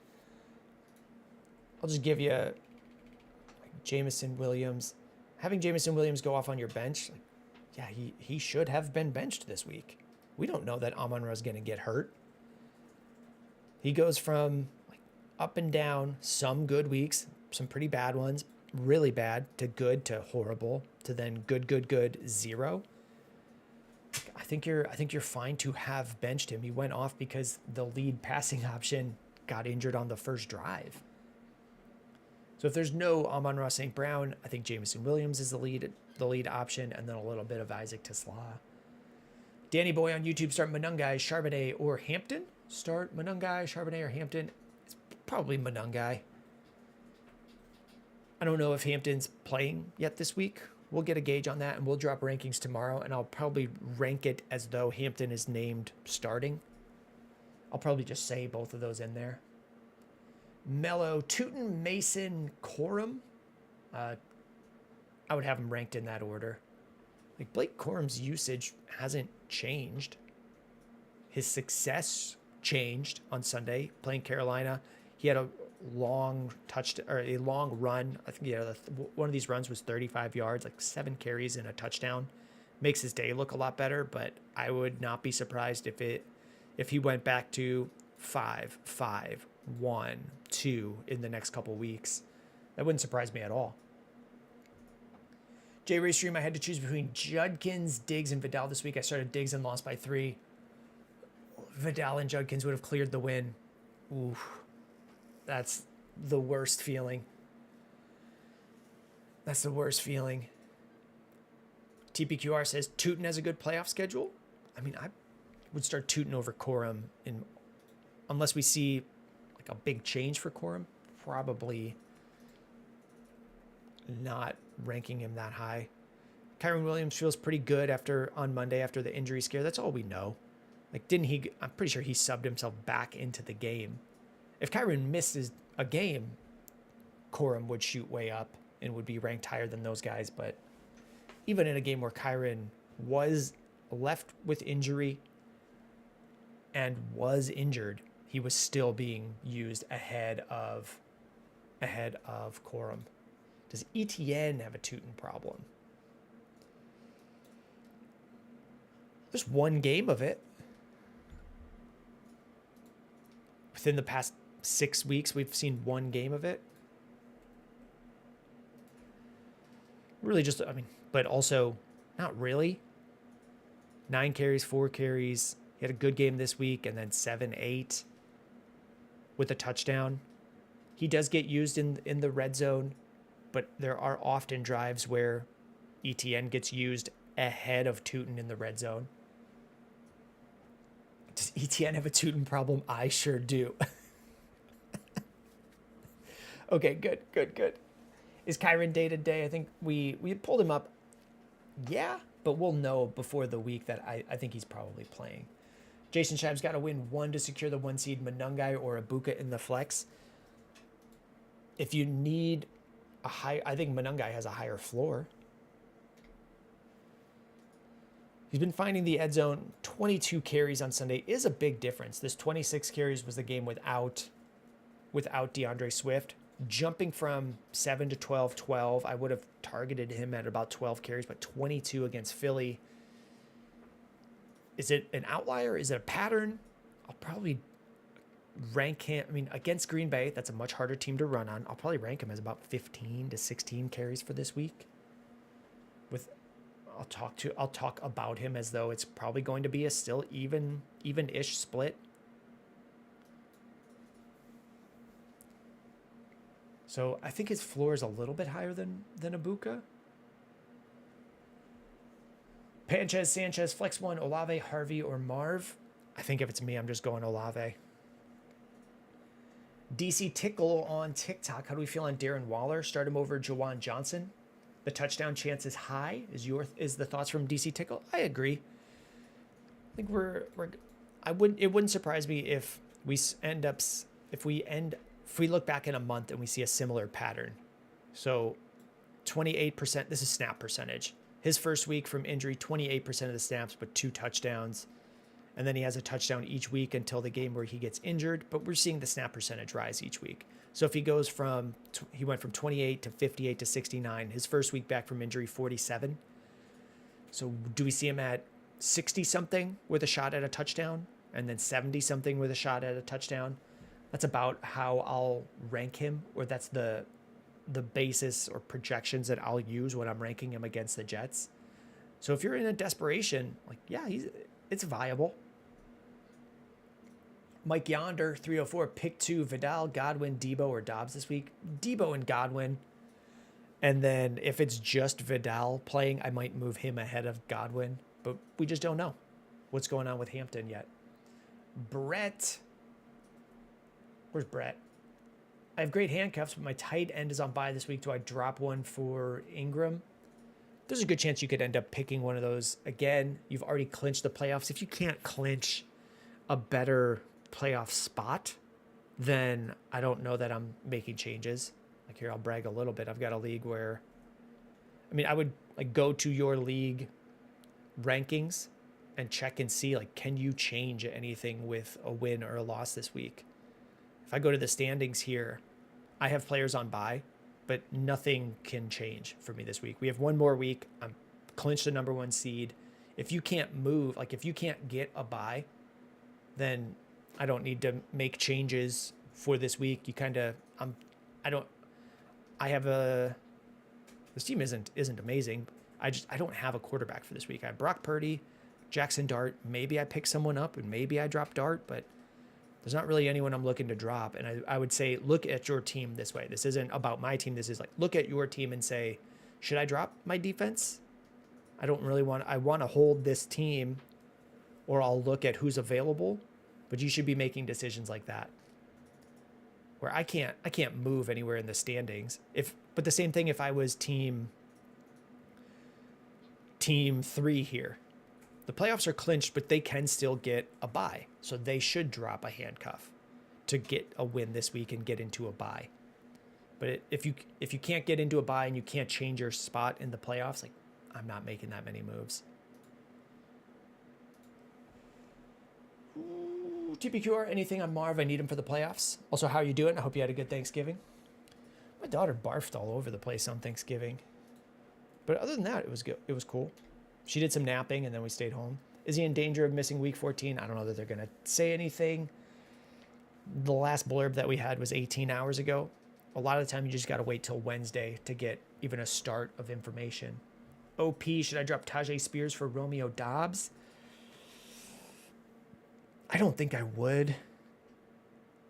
I'll just give you Jameson Williams. Having Jameson Williams go off on your bench, yeah, he should have been benched this week. We don't know that Amon-Ra is going to get hurt. He goes from up and down, some good weeks, some pretty bad ones, really bad to good to horrible to then good, 0. I think you're fine to have benched him. He went off because the lead passing option got injured on the first drive. So if there's no Amon-Ra St. Brown, I think Jameson Williams is the lead option, and then a little bit of Isaac Tesla. Danny Boy on YouTube, start Monungai, Charbonnet, or Hampton. Start Monungai, Charbonnet, or Hampton. It's probably Monungai. I don't know if Hampton's playing yet this week. We'll get a gauge on that, and we'll drop rankings tomorrow, and I'll probably rank it as though Hampton is named starting. I'll probably just say both of those in there. Mello, Tootin, Mason, Corum. I would have them ranked in that order. Like, Blake Corum's usage hasn't changed. His success changed on Sunday playing Carolina. He had a long run. I think one of these runs was 35 yards, like 7 carries and a touchdown. Makes his day look a lot better, but I would not be surprised if he went back to 5, 1, 2 in the next couple weeks. That wouldn't surprise me at all. J-Ray Stream, I had to choose between Judkins, Diggs, and Vidal this week. I started Diggs and lost by 3. Vidal and Judkins would have cleared the win. Oof. That's the worst feeling. That's the worst feeling. TPQR says Tootin has a good playoff schedule. I mean, I would start Tootin over Corum unless we see like a big change for Corum. Probably not ranking him that high. Kyron Williams feels pretty good on Monday after the injury scare. That's all we know. Like, I'm pretty sure he subbed himself back into the game. If Kyron misses a game, Corum would shoot way up and would be ranked higher than those guys. But even in a game where Kyron was left with injury and was injured, he was still being used ahead of Corum. Does ETN have a Tootin problem? There's one game of it. Within the past 6 weeks, we've seen one game of it. Really just, but also not really. 9 carries, 4 carries. He had a good game this week, and then 7, 8 with a touchdown. He does get used in the red zone, but there are often drives where ETN gets used ahead of Tootin in the red zone. Does ETN have a Tootin problem? I sure do. Okay, good. Is Kyron day-to-day? I think we pulled him up. Yeah, but we'll know before the week that I think he's probably playing. Jason Shab's got to win 1 to secure the 1 seed, Monungai or Ibuka in the flex. If you need I think Monungai has a higher floor. He's been finding the end zone. 22 carries on Sunday is a big difference. This 26 carries was the game without DeAndre Swift. Jumping from 7 to 12, I would have targeted him at about 12 carries, but 22 against Philly. Is it an outlier? Is it a pattern? I'll probably rank him. I mean, against Green Bay, that's a much harder team to run on. I'll probably rank him as about 15 to 16 carries for this week. I'll talk about him as though it's probably going to be a still even-ish split. So I think his floor is a little bit higher than Ibuka. Panchez, Sanchez, Flex 1, Olave, Harvey, or Marv. I think if it's me, I'm just going Olave. DC Tickle on TikTok. How do we feel on Darren Waller? Start him over Jawan Johnson. The touchdown chance is high. Is the thoughts from DC Tickle? I agree. I think it wouldn't surprise me if we look back in a month and we see a similar pattern. So 28%, this is snap percentage. His first week from injury, 28% of the snaps, but 2 touchdowns. And then he has a touchdown each week until the game where he gets injured. But we're seeing the snap percentage rise each week. So if he went from 28 to 58 to 69, his first week back from injury, 47. So do we see him at 60-something with a shot at a touchdown? And then 70-something with a shot at a touchdown? That's about how I'll rank him, or that's the basis or projections that I'll use when I'm ranking him against the Jets. So if you're in a desperation, like, yeah, it's viable. Mike Yonder, 304, pick 2, Vidal, Godwin, Debo, or Dobbs this week. Debo and Godwin. And then if it's just Vidal playing, I might move him ahead of Godwin. But we just don't know what's going on with Hampton yet. Brett. Where's Brett? I have great handcuffs, but my tight end is on bye this week. Do I drop one for Ingram? There's a good chance you could end up picking one of those. Again, you've already clinched the playoffs. If you can't clinch a better playoff spot, then I don't know that I'm making changes. Like, here, I'll brag a little bit. I've got a league where, I mean, I would like go to your league rankings and check and see, like, can you change anything with a win or a loss this week? If I go to the standings here, I have players on bye, but nothing can change for me this week. We have one more week. I'm clinched the number 1 seed. If you can't move, like if you can't get a bye, then I don't need to make changes for this week. This team isn't amazing. I don't have a quarterback for this week. I have Brock Purdy, Jackson Dart. Maybe I pick someone up and maybe I drop Dart, but there's not really anyone I'm looking to drop. And I would say, look at your team this way. This isn't about my team. This is like, look at your team and say, should I drop my defense? I want to hold this team, or I'll look at who's available, but you should be making decisions like that where I can't move anywhere in the standings. But the same thing if I was team 3 here. The playoffs are clinched, but they can still get a bye. So they should drop a handcuff to get a win this week and get into a bye. But if you can't get into a bye and you can't change your spot in the playoffs, like, I'm not making that many moves. Ooh, TPQR, anything on Marv? I need him for the playoffs. Also, how are you doing? I hope you had a good Thanksgiving. My daughter barfed all over the place on Thanksgiving. But other than that, it was good. It was cool. She did some napping, and then we stayed home. Is he in danger of missing week 14? I don't know that they're going to say anything. The last blurb that we had was 18 hours ago. A lot of the time, you just got to wait till Wednesday to get even a start of information. OP, should I drop Tajay Spears for Romeo Dobbs? I don't think I would.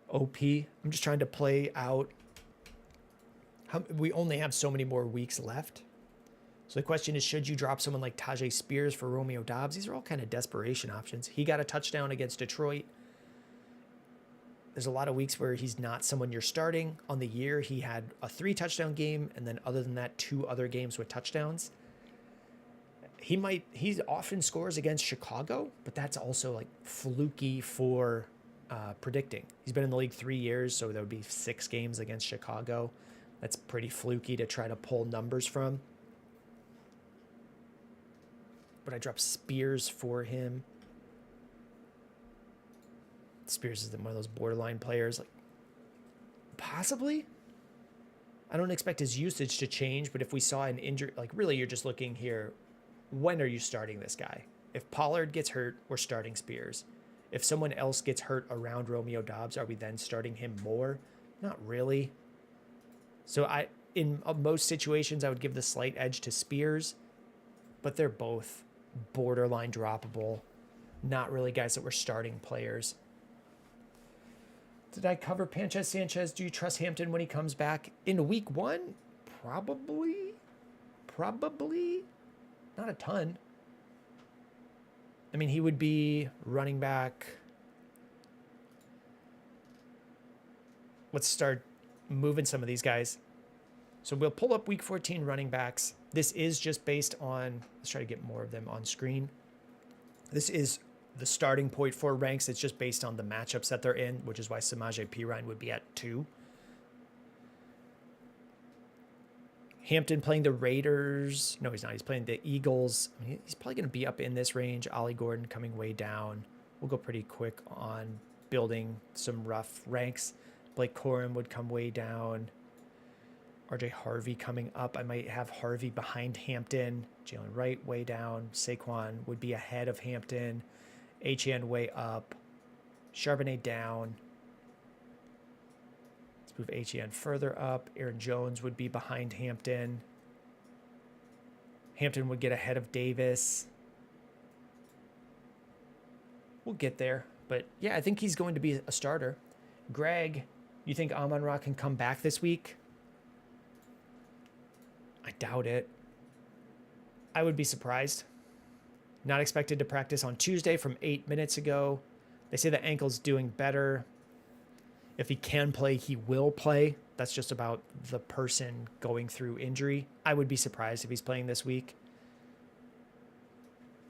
OP, I'm just trying to play out. We only have so many more weeks left. So the question is, should you drop someone like Tajay Spears for Romeo Dobbs? These are all kind of desperation options. He got a touchdown against Detroit. There's a lot of weeks where he's not someone you're starting. On the year, he had a 3-touchdown game, and then other than that, 2 other games with touchdowns. He often scores against Chicago, but that's also like fluky for predicting. He's been in the league 3 years, so there would be 6 games against Chicago. That's pretty fluky to try to pull numbers from. But I dropped Spears for him. Spears is one of those borderline players. Like, possibly. I don't expect his usage to change, but if we saw an injury, like really you're just looking here, when are you starting this guy? If Pollard gets hurt, we're starting Spears. If someone else gets hurt around Romeo Doubs, are we then starting him more? Not really. So in most situations, I would give the slight edge to Spears, but they're both borderline droppable. Not really guys that were starting players. Did I cover Panchez Sanchez? Do you trust Hampton when he comes back in week 1? Probably. Not a ton. I mean, he would be running back. Let's start moving some of these guys. So we'll pull up week 14 running backs. This is just based on, let's try to get more of them on screen. This is the starting point for ranks. It's just based on the matchups that they're in, which is why Samaje Perine would be at 2. Hampton playing the Raiders. No, he's not. He's playing the Eagles. I mean, he's probably going to be up in this range. Ollie Gordon coming way down. We'll go pretty quick on building some rough ranks. Blake Corum would come way down. RJ Harvey coming up. I might have Harvey behind Hampton. Jalen Wright way down. Saquon would be ahead of Hampton. HN way up. Charbonnet down. Let's move HN further up. Aaron Jones would be behind Hampton. Hampton would get ahead of Davis. We'll get there. But yeah, I think he's going to be a starter. Greg, you think Amon-Ra can come back this week? I doubt it. I would be surprised. Not expected to practice on Tuesday from 8 minutes ago. They say the ankle's doing better. If he can play, he will play. That's just about the person going through injury. I would be surprised if he's playing this week.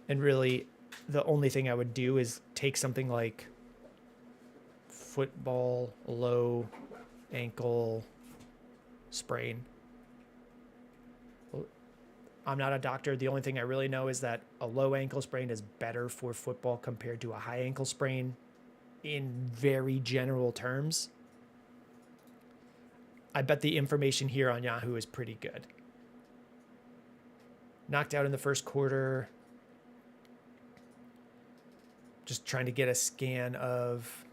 And really, the only thing I would do is take something like football, low ankle sprain. I'm not a doctor. The only thing I really know is that a low ankle sprain is better for football compared to a high ankle sprain in very general terms. I bet the information here on Yahoo is pretty good. Knocked out in the first quarter. Just trying to get a scan of...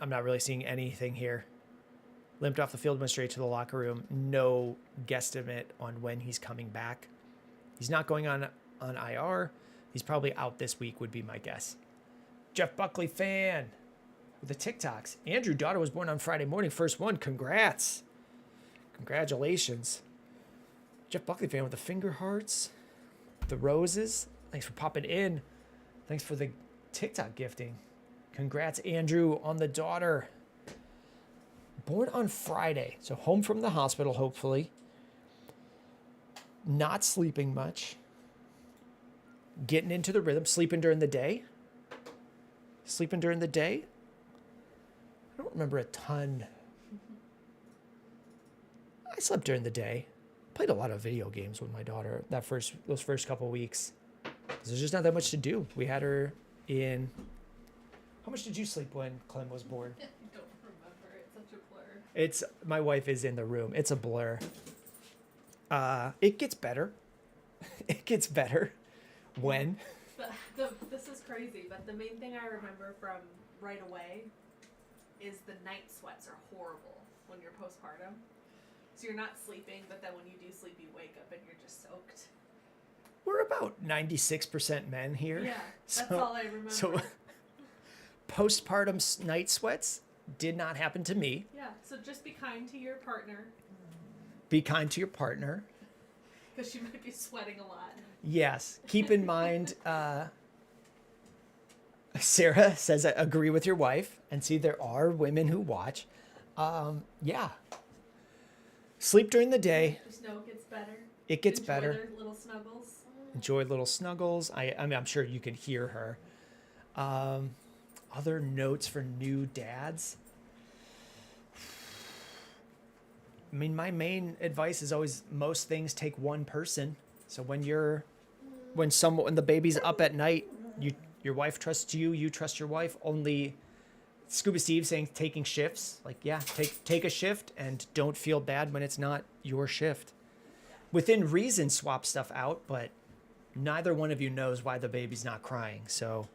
I'm not really seeing anything here. Limped off the field, went straight to the locker room. No guesstimate on when he's coming back. He's not going on IR. He's probably out this week would be my guess. Jeff Buckley fan with the TikToks. Andrew, daughter was born on Friday morning. First one. Congrats. Congratulations. Jeff Buckley fan with the finger hearts. The roses. Thanks for popping in. Thanks for the TikTok gifting. Congrats, Andrew, on the daughter. Born on Friday, so home from the hospital, hopefully. Not sleeping much. Getting into the rhythm. Sleeping during the day. I don't remember a ton. I slept during the day. Played a lot of video games with my daughter those first couple weeks. There's just not that much to do. We had her in... How much did you sleep when Clem was born? I don't remember. It's such a blur. My wife is in the room. It's a blur. It gets better. It gets better. When? This is crazy, but the main thing I remember from right away is the night sweats are horrible when you're postpartum. So you're not sleeping, but then when you do sleep, you wake up and you're just soaked. We're about 96% men here. Yeah, that's all I remember. So postpartum night sweats did not happen to me. Yeah, so just be kind to your partner. Be kind to your partner. Because she might be sweating a lot. Yes. Keep in mind, Sarah says, I agree with your wife. And see, there are women who watch. Yeah. Sleep during the day. Just know it gets better. It gets Enjoy better. Their little snuggles. Enjoy little snuggles. I mean, I'm sure you can hear her. Other notes for new dads. I mean, my main advice is always most things take one person. So when the baby's up at night, your wife trusts you, you trust your wife. Only Scuba Steve saying taking shifts. Like, yeah, take a shift and don't feel bad when it's not your shift. Within reason, swap stuff out, but neither one of you knows why the baby's not crying. So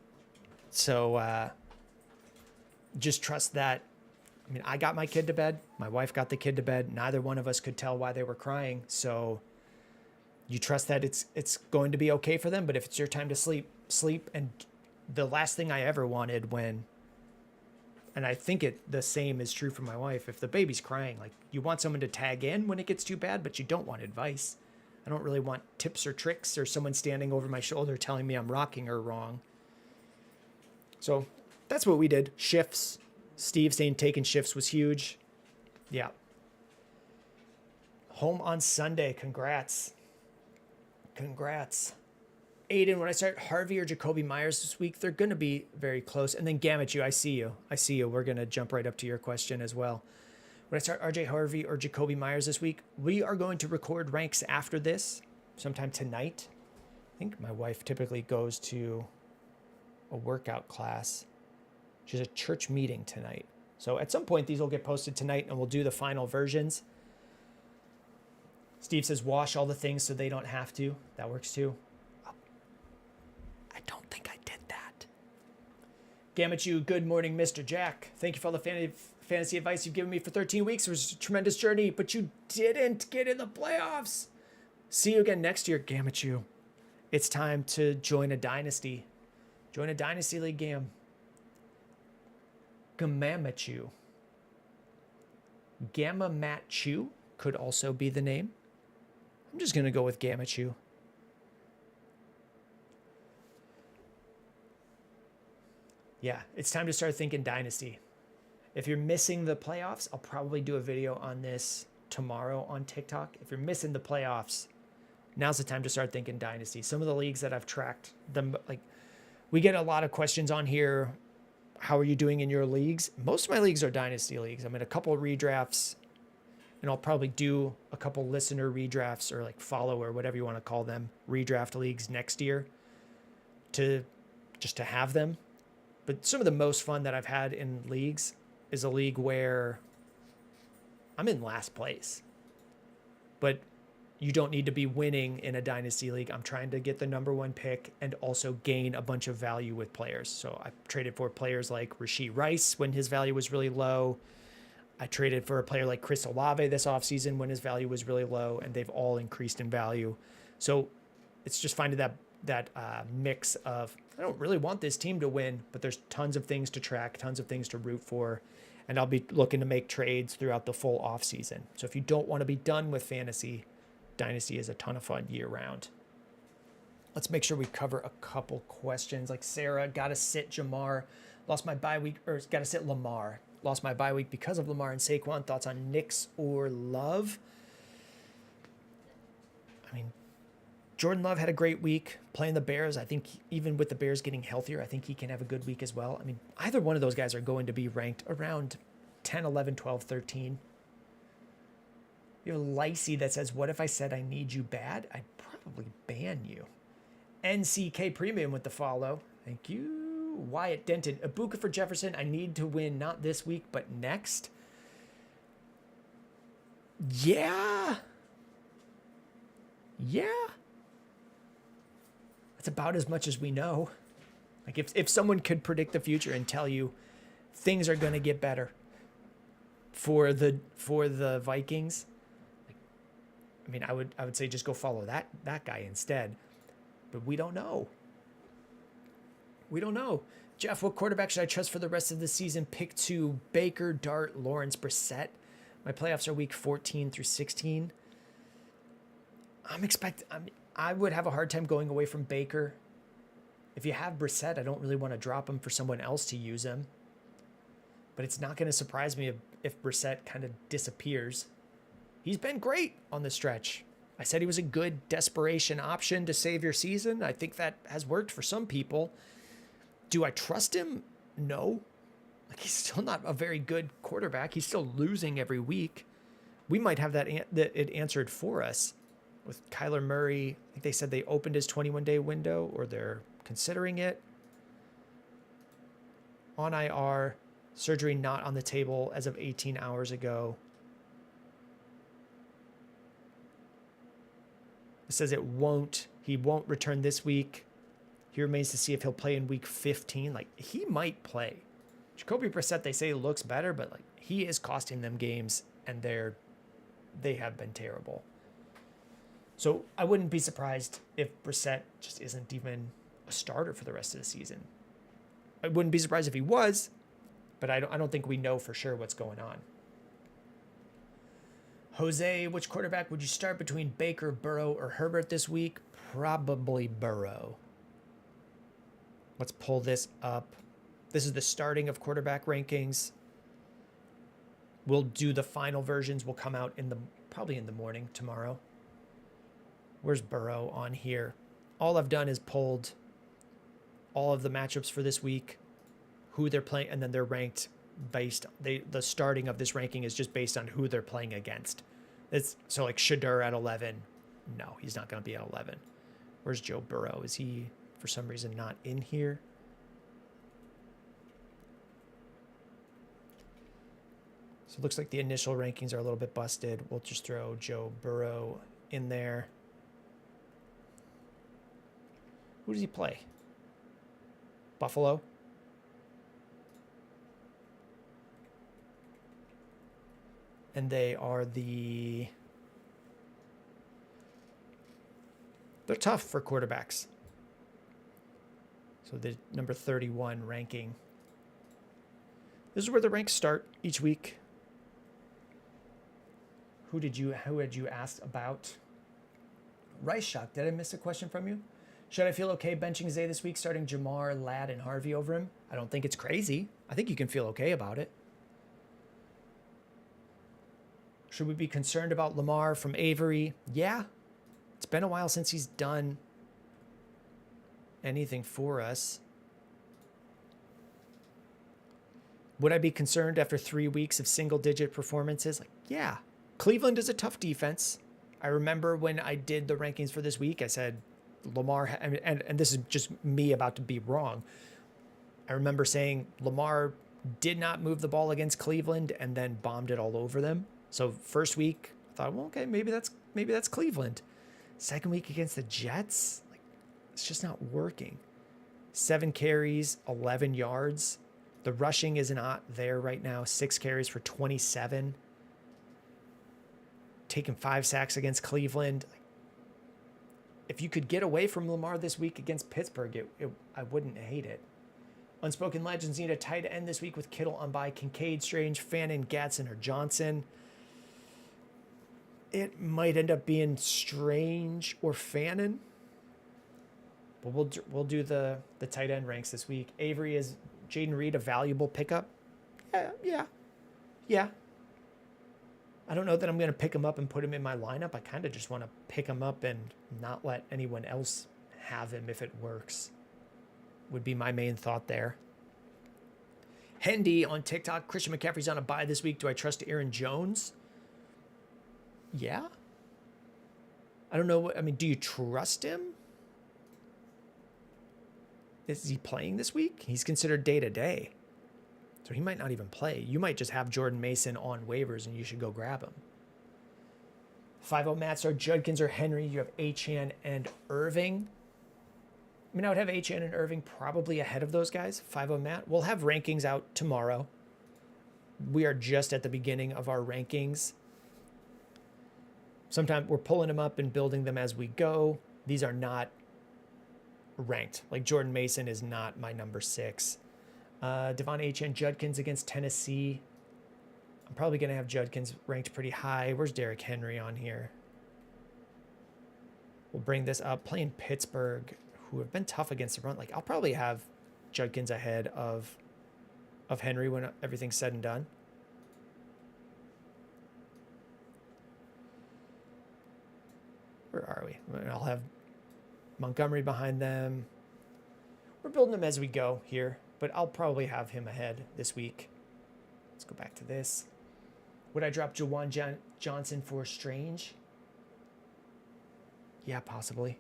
just trust that. I mean, I got my kid to bed. My wife got the kid to bed. Neither one of us could tell why they were crying. So you trust that it's going to be okay for them. But if it's your time to sleep, sleep. And the last thing I ever wanted and I think the same is true for my wife. If the baby's crying, like, you want someone to tag in when it gets too bad, but you don't want advice. I don't really want tips or tricks or someone standing over my shoulder telling me I'm rocking her wrong. So that's what we did. Shifts. Steve saying taking shifts was huge. Yeah. Home on Sunday. Congrats. Aiden, when I start Harvey or Jacoby Myers this week, they're going to be very close. And then Gamut, I see you. We're going to jump right up to your question as well. When I start RJ Harvey or Jacoby Myers this week, we are going to record ranks after this sometime tonight. I think my wife typically goes to a workout class. She has a church meeting tonight. So at some point, these will get posted tonight and we'll do the final versions. Steve says, wash all the things so they don't have to. That works too. I don't think I did that. Gamachu, good morning, Mr. Jack. Thank you for all the fantasy advice you've given me for 13 weeks. It was a tremendous journey, but you didn't get in the playoffs. See you again next year, Gamachu. It's time to join a dynasty. Join a dynasty league, Gamamachu. Gamamachu could also be the name. I'm just going to go with Gamachu. Yeah, it's time to start thinking dynasty. If you're missing the playoffs, I'll probably do a video on this tomorrow on TikTok. If you're missing the playoffs, now's the time to start thinking dynasty. Some of the leagues that I've tracked, we get a lot of questions on here. How are you doing in your leagues? Most of my leagues are dynasty leagues. I'm in a couple of redrafts, and I'll probably do a couple listener redrafts or follow or whatever you want to call them, redraft leagues next year to have them. But some of the most fun that I've had in leagues is a league where I'm in last place, but you don't need to be winning in a dynasty league. I'm trying to get the number one pick and also gain a bunch of value with players. So I traded for players like Rashee Rice when his value was really low. I traded for a player like Chris Olave this offseason when his value was really low, and they've all increased in value. So it's just finding that mix of, I don't really want this team to win, but there's tons of things to track, tons of things to root for, and I'll be looking to make trades throughout the full offseason. So if you don't want to be done with fantasy, dynasty is a ton of fun year round. Let's make sure we cover a couple questions. Like Sarah, got to sit Jamar, lost my bye week, or got to sit Lamar. Lost my bye week because of Lamar and Saquon. Thoughts on Knicks or Love? I mean, Jordan Love had a great week playing the Bears. I think even with the Bears getting healthier, I think he can have a good week as well. I mean, either one of those guys are going to be ranked around 10, 11, 12, 13. You have Lacey that says, what if I said I need you bad? I'd probably ban you. NCK Premium with the follow. Thank you. Wyatt Denton. Ibuka for Jefferson. I need to win not this week, but next. Yeah. That's about as much as we know. Like if someone could predict the future and tell you things are going to get better for the Vikings, I mean, I would say just go follow that guy instead. But we don't know. Jeff, what quarterback should I trust for the rest of the season? Pick 2, Baker, Dart, Lawrence, Brissett. My playoffs are week 14 through 16. I would have a hard time going away from Baker. If you have Brissett, I don't really want to drop him for someone else to use him. But it's not going to surprise me if Brissett kind of disappears. He's been great on the stretch. I said he was a good desperation option to save your season. I think that has worked for some people. Do I trust him? No. He's still not a very good quarterback. He's still losing every week. We might have it answered for us with Kyler Murray. I think they said they opened his 21-day window, or they're considering it. On IR, surgery not on the table as of 18 hours ago. It says he won't return this week. He remains to see if he'll play in week 15. Like, he might play. Jacoby Brissett, they say, looks better, but like, he is costing them games, and they have been terrible. So I wouldn't be surprised if Brissett just isn't even a starter for the rest of the season. I wouldn't be surprised if he was, but I don't think we know for sure what's going on. Jose, which quarterback would you start between Baker, Burrow, or Herbert this week? Probably Burrow. Let's pull this up. This is the starting of quarterback rankings. We'll do the final versions. Will come out probably in the morning tomorrow. Where's Burrow on here? All I've done is pulled all of the matchups for this week, who they're playing, and then they're ranked based. The starting of this ranking is just based on who they're playing against. So like Shedeur at 11. No, he's not going to be at 11. Where's Joe Burrow? Is he for some reason not in here? So it looks like the initial rankings are a little bit busted. We'll just throw Joe Burrow in there. Who does he play? Buffalo? And they are they're tough for quarterbacks. So the number 31 ranking. This is where the ranks start each week. Who had you asked about? Rice Shock, did I miss a question from you? Should I feel okay benching Zay this week, starting Jamar, Ladd, and Harvey over him? I don't think it's crazy. I think you can feel okay about it. Should we be concerned about Lamar from Avery? Yeah. It's been a while since he's done anything for us. Would I be concerned after 3 weeks of single-digit performances? Like, yeah. Cleveland is a tough defense. I remember when I did the rankings for this week, I said Lamar, and this is just me about to be wrong. I remember saying Lamar did not move the ball against Cleveland and then bombed it all over them. So first week, I thought, well, okay, maybe that's Cleveland. Second week against the Jets, like, it's just not working. 7 carries, 11 yards. The rushing is not there right now. 6 carries for 27. Taking 5 sacks against Cleveland. If you could get away from Lamar this week against Pittsburgh, I wouldn't hate it. Unspoken Legends need a tight end this week with Kittle on bye. Kincaid, Strange, Fannin, Gatson, or Johnson. It might end up being Strange or Fannin. But we'll do the tight end ranks this week. Avery, is Jayden Reed a valuable pickup? Yeah. I don't know that I'm going to pick him up and put him in my lineup. I kind of just want to pick him up and not let anyone else have him if it works. Would be my main thought there. Hendy on TikTok. Christian McCaffrey's on a bye this week. Do I trust Aaron Jones? Yeah. I don't know. I mean, do you trust him? Is he playing this week? He's considered day-to-day. So he might not even play. You might just have Jordan Mason on waivers and you should go grab him. 5-0 Mats are Judkins or Henry. You have Achane and Irving. I mean, I would have Achane and Irving probably ahead of those guys. 5-0 Matt. We'll have rankings out tomorrow. We are just at the beginning of our rankings. Sometimes we're pulling them up and building them as we go. These are not ranked. Like Jordan Mason is not my number 6. Devon Achane, Judkins against Tennessee. I'm probably going to have Judkins ranked pretty high. Where's Derrick Henry on here? We'll bring this up. Playing Pittsburgh, who have been tough against the run. Like, I'll probably have Judkins ahead of Henry when everything's said and done. Where are we? I'll have Montgomery behind them. We're building them as we go here, but I'll probably have him ahead this week. Let's go back to this. Would I drop Jawan Johnson for Strange? Yeah, possibly.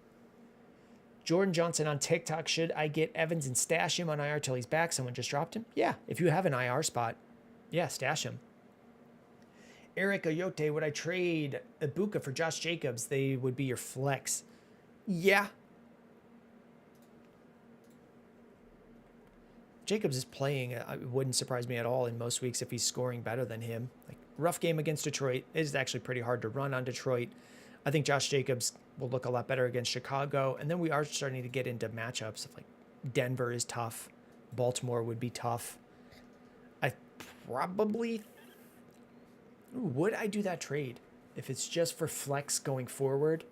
Jordan Johnson on TikTok. Should I get Evans and stash him on IR till he's back? Someone just dropped him. Yeah, if you have an IR spot, yeah, stash him. Eric Ayote, would I trade Ibuka for Josh Jacobs? They would be your flex. Yeah. Jacobs is playing. It wouldn't surprise me at all in most weeks if he's scoring better than him. Like, rough game against Detroit. It is actually pretty hard to run on Detroit. I think Josh Jacobs will look a lot better against Chicago. And then we are starting to get into matchups of like Denver is tough. Baltimore would be tough. I probably... Ooh, would I do that trade if it's just for flex going forward?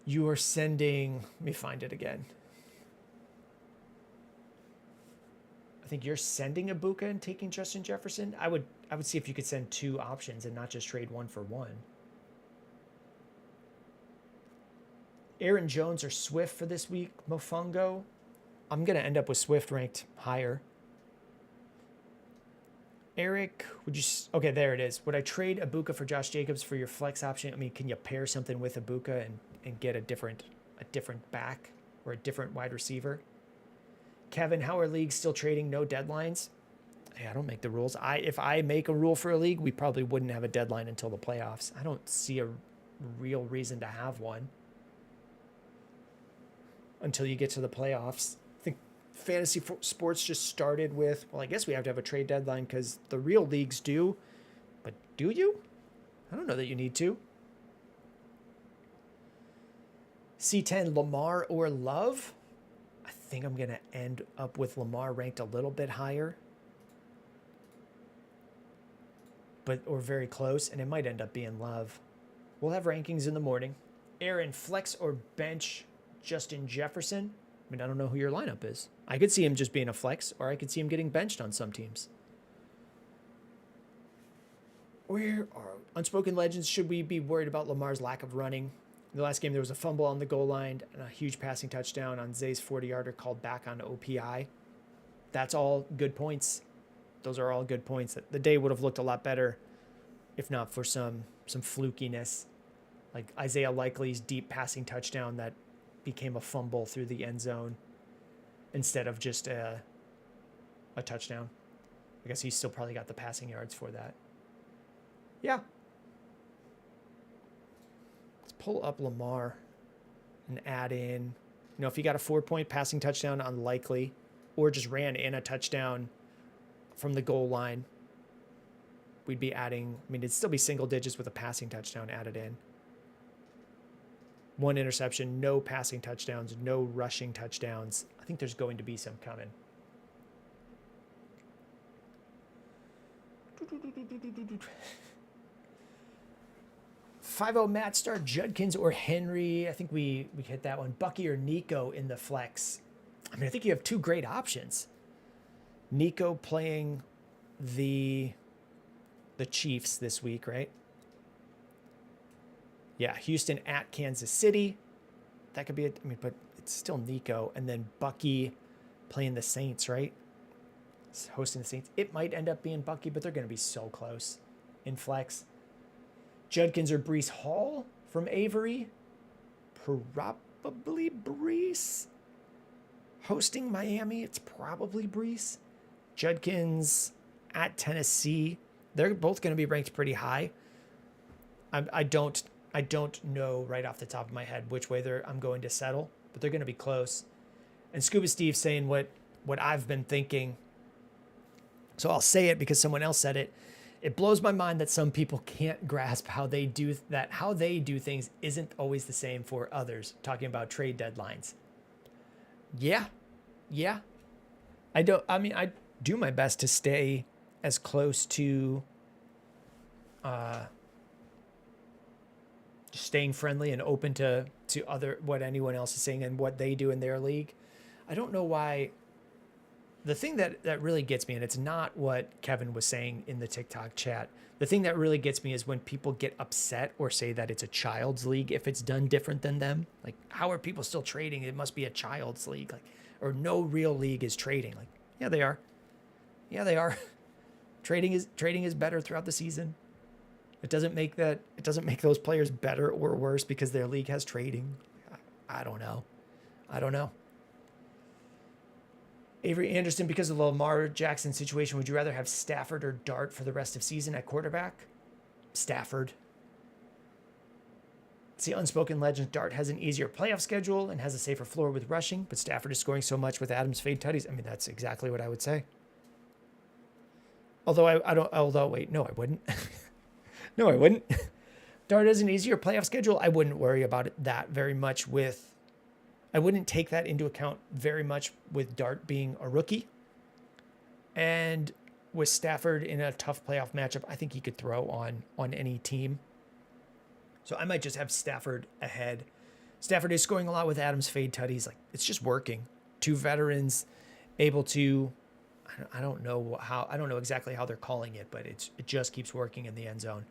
You are sending... Let me find it again. I think you're sending Ibuka and taking Justin Jefferson. I would see if you could send 2 options and not just trade 1 for 1. Aaron Jones or Swift for this week, Mofongo. I'm going to end up with Swift ranked higher. Eric, would you... Okay, there it is. Would I trade Ibuka for Josh Jacobs for your flex option? I mean, can you pair something with Ibuka and get a different back or a different wide receiver? Kevin, how are leagues still trading no deadlines? Hey, I don't make the rules. If I make a rule for a league, we probably wouldn't have a deadline until the playoffs. I don't see a real reason to have one until you get to the playoffs. I think fantasy sports just started with, well, I guess we have to have a trade deadline because the real leagues do. But do you? I don't know that you need to. C10, Lamar or Love? I think I'm going to end up with Lamar ranked a little bit higher. Or very close, and it might end up being Love. We'll have rankings in the morning. Aaron, flex or bench Justin Jefferson? I mean, I don't know who your lineup is. I could see him just being a flex, or I could see him getting benched on some teams. Where are Unspoken Legends? Should we be worried about Lamar's lack of running? In the last game, there was a fumble on the goal line and a huge passing touchdown on Zay's 40-yarder called back on OPI. That's all good points. Those are all good points. The day would have looked a lot better if not for some flukiness, like Isaiah Likely's deep passing touchdown that became a fumble through the end zone instead of just a touchdown. I guess he's still probably got the passing yards for that. Yeah. Let's pull up Lamar and add in, if he got a 4-point passing touchdown on Likely or just ran in a touchdown from the goal line, we'd be adding, it'd still be single digits with a passing touchdown added in. 1 interception, no passing touchdowns, no rushing touchdowns. I think there's going to be some coming. $5-0 Matt Star, Judkins or Henry. I think we hit that one. Bucky or Nico in the flex. I think you have 2 great options. Nico playing the Chiefs this week, right? Yeah, Houston at Kansas City. That could be but it's still Nico. And then Bucky playing the Saints, right? It's hosting the Saints. It might end up being Bucky, but they're going to be so close in flex. Judkins or Breece Hall from Avery. Probably Breece. Hosting Miami, it's probably Breece. Judkins at Tennessee. They're both going to be ranked pretty high. I don't know right off the top of my head which way I'm going to settle, but they're going to be close. And Scuba Steve saying what I've been thinking. So I'll say it because someone else said it. It blows my mind that some people can't grasp how they do things isn't always the same for others. Talking about trade deadlines. Yeah. I do my best to stay as close to just staying friendly and open to what anyone else is saying and what they do in their league. I don't know why. The thing that really gets me, and it's not what Kevin was saying in the TikTok chat, the thing that really gets me is when people get upset or say that it's a child's league if it's done different than them. Like, how are people still trading? It must be a child's league. Like, or no real league is trading. Like, yeah, they are. Trading is better throughout the season. It doesn't make those players better or worse because their league has trading. I don't know. Avery Anderson, because of the Lamar Jackson situation, would you rather have Stafford or Dart for the rest of season at quarterback? Stafford. It's the unspoken legend. Dart has an easier playoff schedule and has a safer floor with rushing, but Stafford is scoring so much with Adams' fade tutties. I mean, that's exactly what I would say. Although wait, no, I wouldn't. No, I wouldn't. Dart has an easier playoff schedule. I wouldn't worry about it that very much I wouldn't take that into account very much with Dart being a rookie. And with Stafford in a tough playoff matchup, I think he could throw on any team. So I might just have Stafford ahead. Stafford is scoring a lot with Adams' fade tutties. Like, it's just working. Two veterans able to, I don't know exactly how they're calling it, but it just keeps working in the end zone.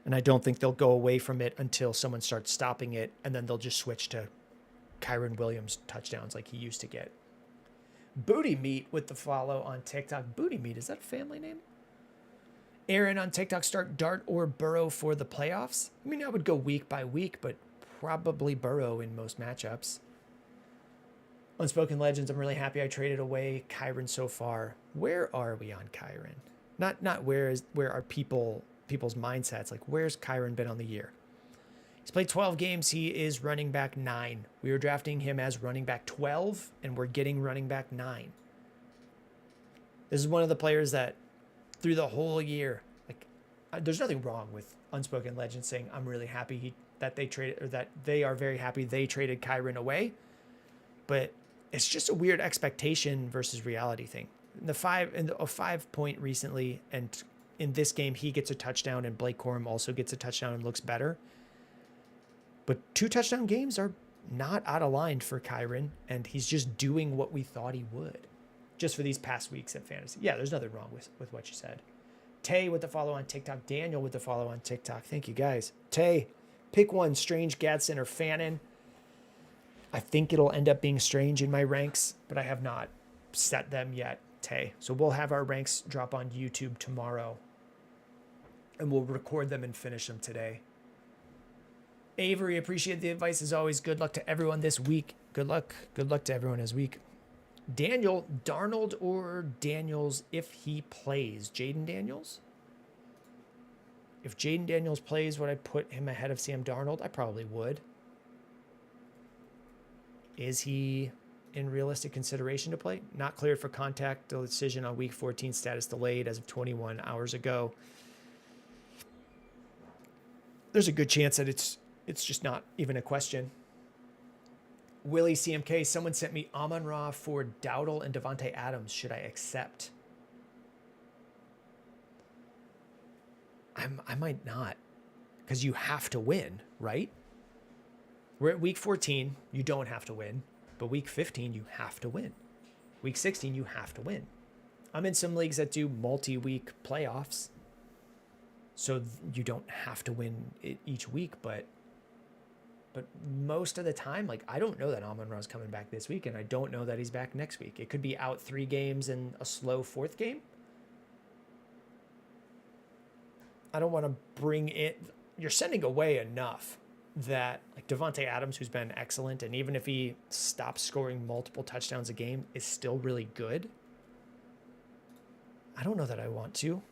And I don't think they'll go away from it until someone starts stopping it, and then they'll just switch to Kyren Williams touchdowns like he used to get. Booty Meat with the follow on TikTok. Booty Meat, is that a family name? Aaron on TikTok, start Dart or Burrow for the playoffs? I mean, I would go week by week, but probably Burrow in most matchups. Unspoken Legends, I'm really happy I traded away Kyren so far. Where are we on Kyren? Not where are people's mindsets? Like, where's Kyren been on the year? He's played 12 games. He is running back 9. We were drafting him as running back 12, and we're getting running back 9. This is one of the players that through the whole year, like, there's nothing wrong with Unspoken Legends saying, I'm really happy that they are very happy they traded Kyren away. But it's just a weird expectation versus reality thing. A 5-point recently, and in this game, he gets a touchdown, and Blake Corum also gets a touchdown and looks better. But 2 touchdown games are not out of line for Kyren, and he's just doing what we thought he would just for these past weeks at fantasy. Yeah, there's nothing wrong with what you said. Tay with the follow on TikTok. Daniel with the follow on TikTok. Thank you, guys. Tay, pick one, Strange, Gadsden, or Fannin. I think it'll end up being Strange in my ranks, but I have not set them yet, Tay. So we'll have our ranks drop on YouTube tomorrow, and we'll record them and finish them today. Avery, appreciate the advice as always. Good luck to everyone this week. Good luck to everyone this week. Daniel, Darnold or Daniels if he plays? Jayden Daniels? If Jayden Daniels plays, would I put him ahead of Sam Darnold? I probably would. Is he in realistic consideration to play? Not cleared for contact. The decision on week 14, status delayed as of 21 hours ago. There's a good chance that it's just not even a question. Willie CMK, someone sent me Amon-Ra for Dowdle and Devontae Adams. Should I accept? I might not, because you have to win, right? We're at week 14. You don't have to win. But week 15, you have to win. Week 16, you have to win. I'm in some leagues that do multi-week playoffs. So you don't have to win each week, but most of the time, like, I don't know that Amon-Ra is coming back this week, and I don't know that he's back next week. It could be out 3 games and a slow 4th game. I don't want to bring it. You're sending away enough that, like, Devontae Adams, who's been excellent, and even if he stops scoring multiple touchdowns a game, is still really good. I don't know that I want to.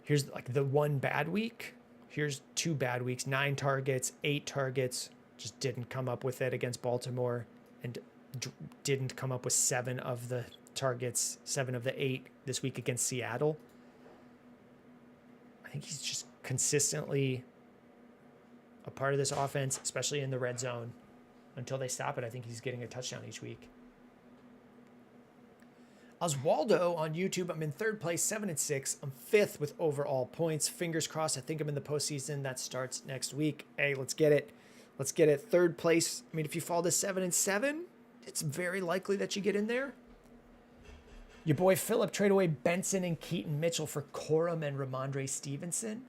Here's, like, the one bad week. Here's 2 bad weeks, 9 targets, 8 targets, just didn't come up with it against Baltimore, and didn't come up with 7 of the targets, 7 of the 8 this week against Seattle. I think he's just consistently a part of this offense, especially in the red zone. Until they stop it, I think he's getting a touchdown each week. Oswaldo on YouTube, I'm in 3rd place, 7-6. I'm 5th with overall points. Fingers crossed. I think I'm in the postseason. That starts next week. Hey, let's get it. Let's get it. 3rd place. I mean, if you fall to 7-7, it's very likely that you get in there. Your boy Phillip trade away Benson and Keaton Mitchell for Corum and Ramondre Stevenson.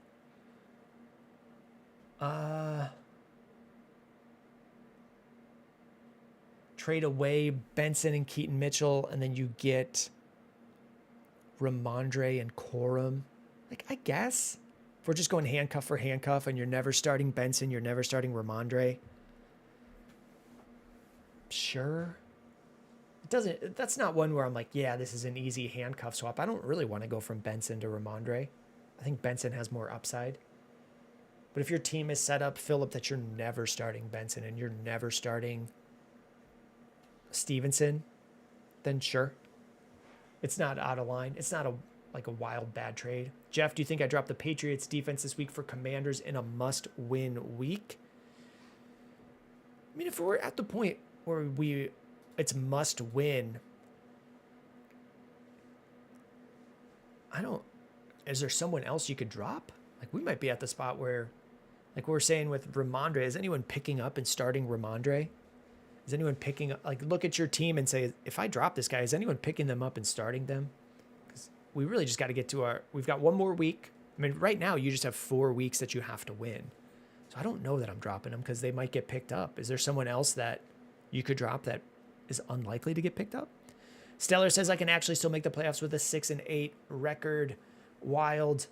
Trade away Benson and Keaton Mitchell, and then you get Ramondre and Corum. Like, I guess if we're just going handcuff for handcuff and you're never starting Benson, you're never starting Ramondre. Sure. It doesn't. That's not one where I'm like, yeah, this is an easy handcuff swap. I don't really want to go from Benson to Ramondre. I think Benson has more upside. But if your team is set up, Philip, that you're never starting Benson and you're never starting Stevenson, then sure. It's not out of line. It's not a wild bad trade. Jeff, do you think I dropped the Patriots defense this week for Commanders in a must-win week? I mean, if we're at the point where it's must-win, is there someone else you could drop? Like, we might be at the spot where, like we were saying with Ramondre, is anyone picking up and starting Ramondre? Is anyone picking up, like, look at your team and say, if I drop this guy, is anyone picking them up and starting them? Because we really just got to get to we've got one more week. I mean, right now, you just have 4 weeks that you have to win. So I don't know that I'm dropping them because they might get picked up. Is there someone else that you could drop that is unlikely to get picked up? Stellar says I can actually still make the playoffs with a 6-8 record. Wild.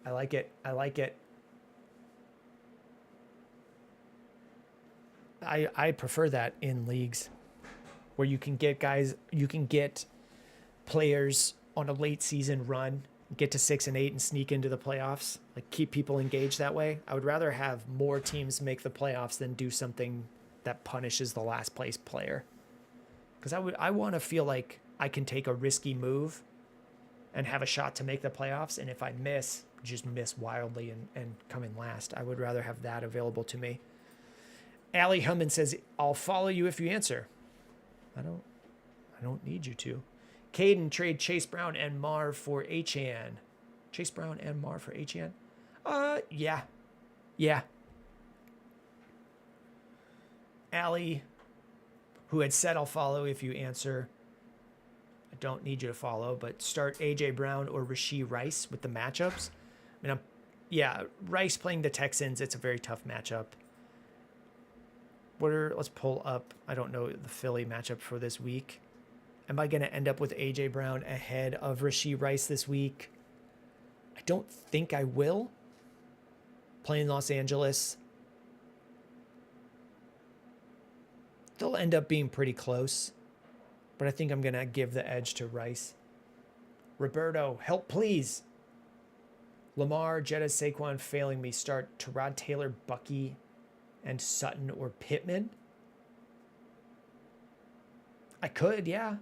I like it. I like it. I prefer that in leagues where you can get players on a late season run, get to 6-8 and sneak into the playoffs, like keep people engaged that way. I would rather have more teams make the playoffs than do something that punishes the last place player. Because I want to feel like I can take a risky move and have a shot to make the playoffs. And if I just miss wildly and come in last. I would rather have that available to me. Allie Hummin says, I'll follow you if you answer. I don't need you to. Caden, trade Chase Brown and Marv for Achan. Chase Brown and Marv for Achan? Yeah. Yeah. Allie, who had said I'll follow if you answer. I don't need you to follow, but start A.J. Brown or Rashee Rice with the matchups. I mean, Rice playing the Texans, it's a very tough matchup. Let's pull up, I don't know, the Philly matchup for this week. Am I going to end up with A.J. Brown ahead of Rashee Rice this week? I don't think I will. Playing Los Angeles. They'll end up being pretty close. But I think I'm going to give the edge to Rice. Roberto, help please. Lamar, Jetta, Saquon failing me. Start Tyrod Taylor, Bucky, and Sutton or Pittman. I could, yeah.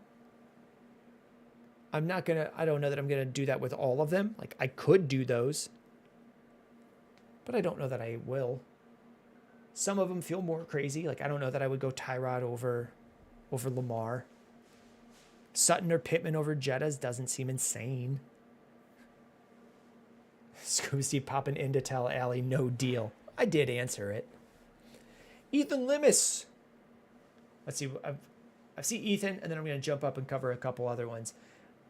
I don't know that I'm going to do that with all of them. Like, I could do those. But I don't know that I will. Some of them feel more crazy. Like, I don't know that I would go Tyrod over Lamar. Sutton or Pittman over Jettas doesn't seem insane. Scuba Steve popping in to tell Allie, no deal. I did answer it. Ethan Limis. Let's see. I see Ethan, and then I'm going to jump up and cover a couple other ones.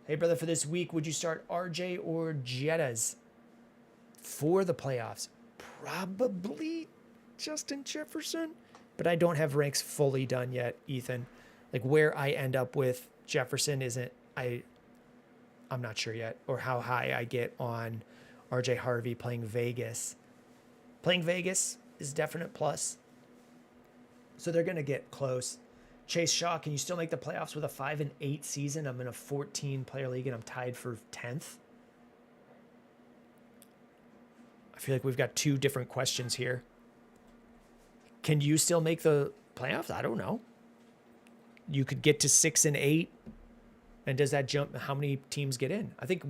Hey, brother, for this week, would you start RJ or Jettas for the playoffs? Probably Justin Jefferson, but I don't have ranks fully done yet, Ethan. Like, where I end up with Jefferson I'm not sure yet, or how high I get on RJ Harvey playing Vegas. Playing Vegas is definite plus. So they're going to get close. Chase Shaw, can you still make the playoffs with a 5-8 season? I'm in a 14-player league, and I'm tied for 10th. I feel like we've got 2 different questions here. Can you still make the playoffs? I don't know. You could get to 6-8. And does that jump? How many teams get in? I think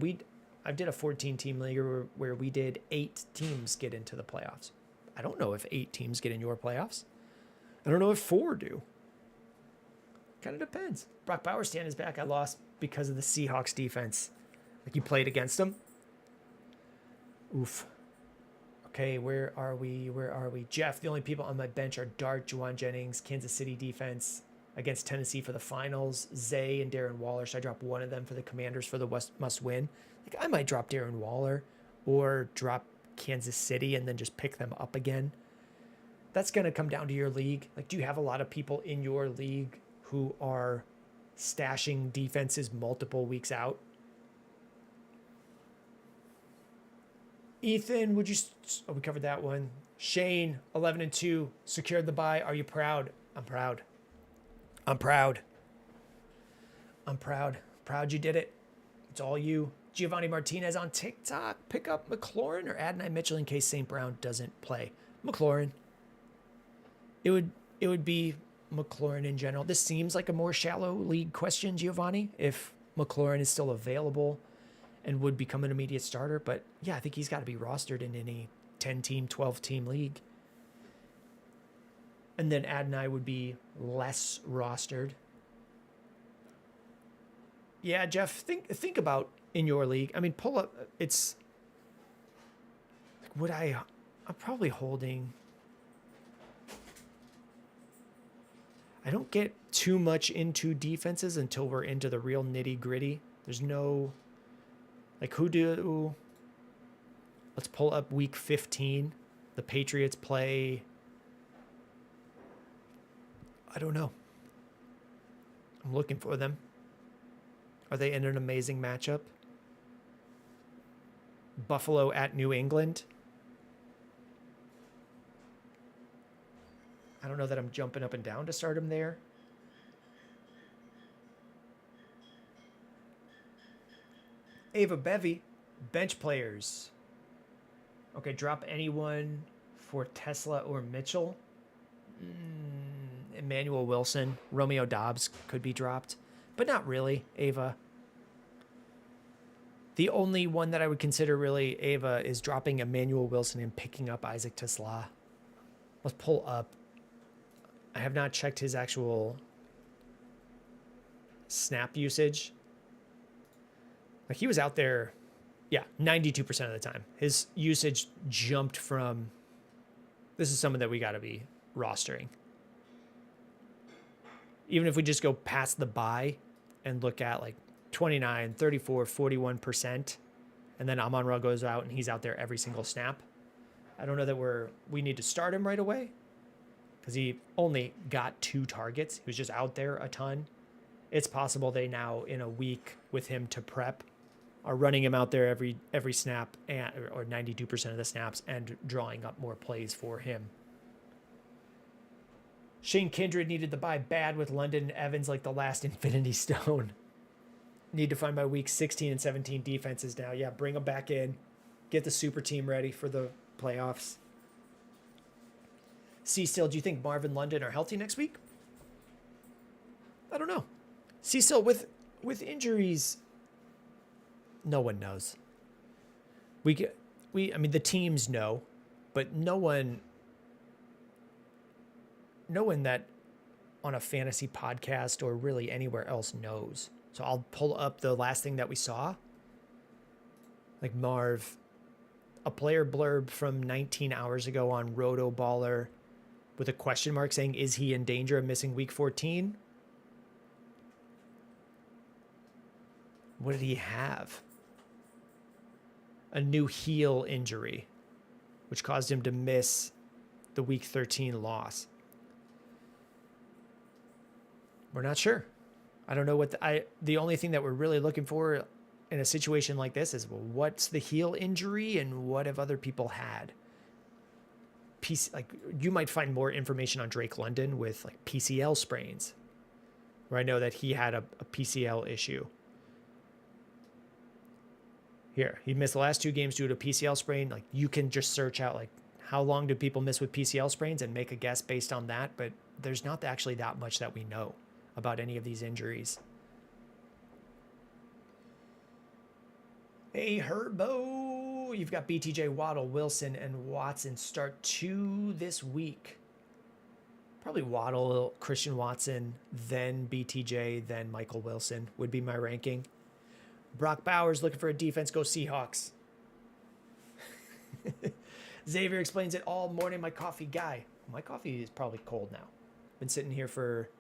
I did a 14-team league where we did 8 teams get into the playoffs. I don't know if 8 teams get in your playoffs. I don't know if 4 do. Kind of depends. Brock Bowerstand is back. I lost because of the Seahawks defense. Like, you played against them. Oof. Okay, where are we? Jeff, the only people on my bench are Dart, Juwan Jennings, Kansas City defense against Tennessee for the finals, Zay and Darren Waller. Should I drop one of them for the Commanders for the must win? Like, I might drop Darren Waller or drop Kansas City and then just pick them up again. That's going to come down to your league. Like, do you have a lot of people in your league who are stashing defenses multiple weeks out? Ethan, we covered that one. Shane, 11-2, secured the bye. Are you proud? I'm proud. I'm proud. I'm proud. Proud you did it. It's all you. Giovanni Martinez on TikTok. Pick up McLaurin or Adonai Mitchell in case St. Brown doesn't play. McLaurin. It would be McLaurin in general. This seems like a more shallow league question, Giovanni, if McLaurin is still available and would become an immediate starter. But yeah, I think he's got to be rostered in any 10-team, 12-team league. And then Adonai would be less rostered. Yeah, Jeff, think about in your league. I mean, pull up. It's would I'm probably holding. I don't get too much into defenses until we're into the real nitty gritty. There's no like let's pull up week 15. The Patriots play. I don't know. I'm looking for them. Are they in an amazing matchup? Buffalo at New England. I don't know that I'm jumping up and down to start him there. Ava Bevy, bench players. Okay, drop anyone for Tesla or Mitchell. Emmanuel Wilson, Romeo Dobbs could be dropped, but not really, Ava. The only one that I would consider really, Ava, is dropping Emmanuel Wilson and picking up Isaac Tesla. Let's pull up. I have not checked his actual snap usage. Like he was out there, yeah, 92% of the time. His usage jumped from, this is someone that we got to be rostering. Even if we just go past the bye and look at like 29, 34, 41%, and then Amon-Ra goes out and he's out there every single snap. I don't know that we need to start him right away because he only got 2 targets. He was just out there a ton. It's possible they now, in a week with him to prep, are running him out there every snap or 92% of the snaps and drawing up more plays for him. Shane Kindred needed the bye bad with London and Evans like the last Infinity Stone. Need to find my week 16 and 17 defenses now. Yeah, bring them back in. Get the super team ready for the playoffs. C-Still, do you think Marvin London are healthy next week? I don't know. C-Still, with injuries, no one knows. I mean, the teams know, but no one that on a fantasy podcast or really anywhere else knows. So I'll pull up the last thing that we saw. Like Marv, a player blurb from 19 hours ago on Roto Baller with a question mark saying, is he in danger of missing week 14? What did he have? A new heel injury, which caused him to miss the week 13 loss. We're not sure. I don't know what the only thing that we're really looking for in a situation like this is, well, what's the heel injury and what have other people had? Like you might find more information on Drake London with like PCL sprains, where I know that he had a PCL issue. Here, he missed the last 2 games due to PCL sprain. Like you can just search out like how long do people miss with PCL sprains and make a guess based on that. But there's not actually that much that we know about any of these injuries. Hey, Herbo, you've got BTJ, Waddle, Wilson, and Watson start 2 this week. Probably Waddle, Christian Watson, then BTJ, then Michael Wilson would be my ranking. Brock Bowers looking for a defense. Go Seahawks. Xavier explains it all morning. My coffee guy. My coffee is probably cold now. Been sitting here for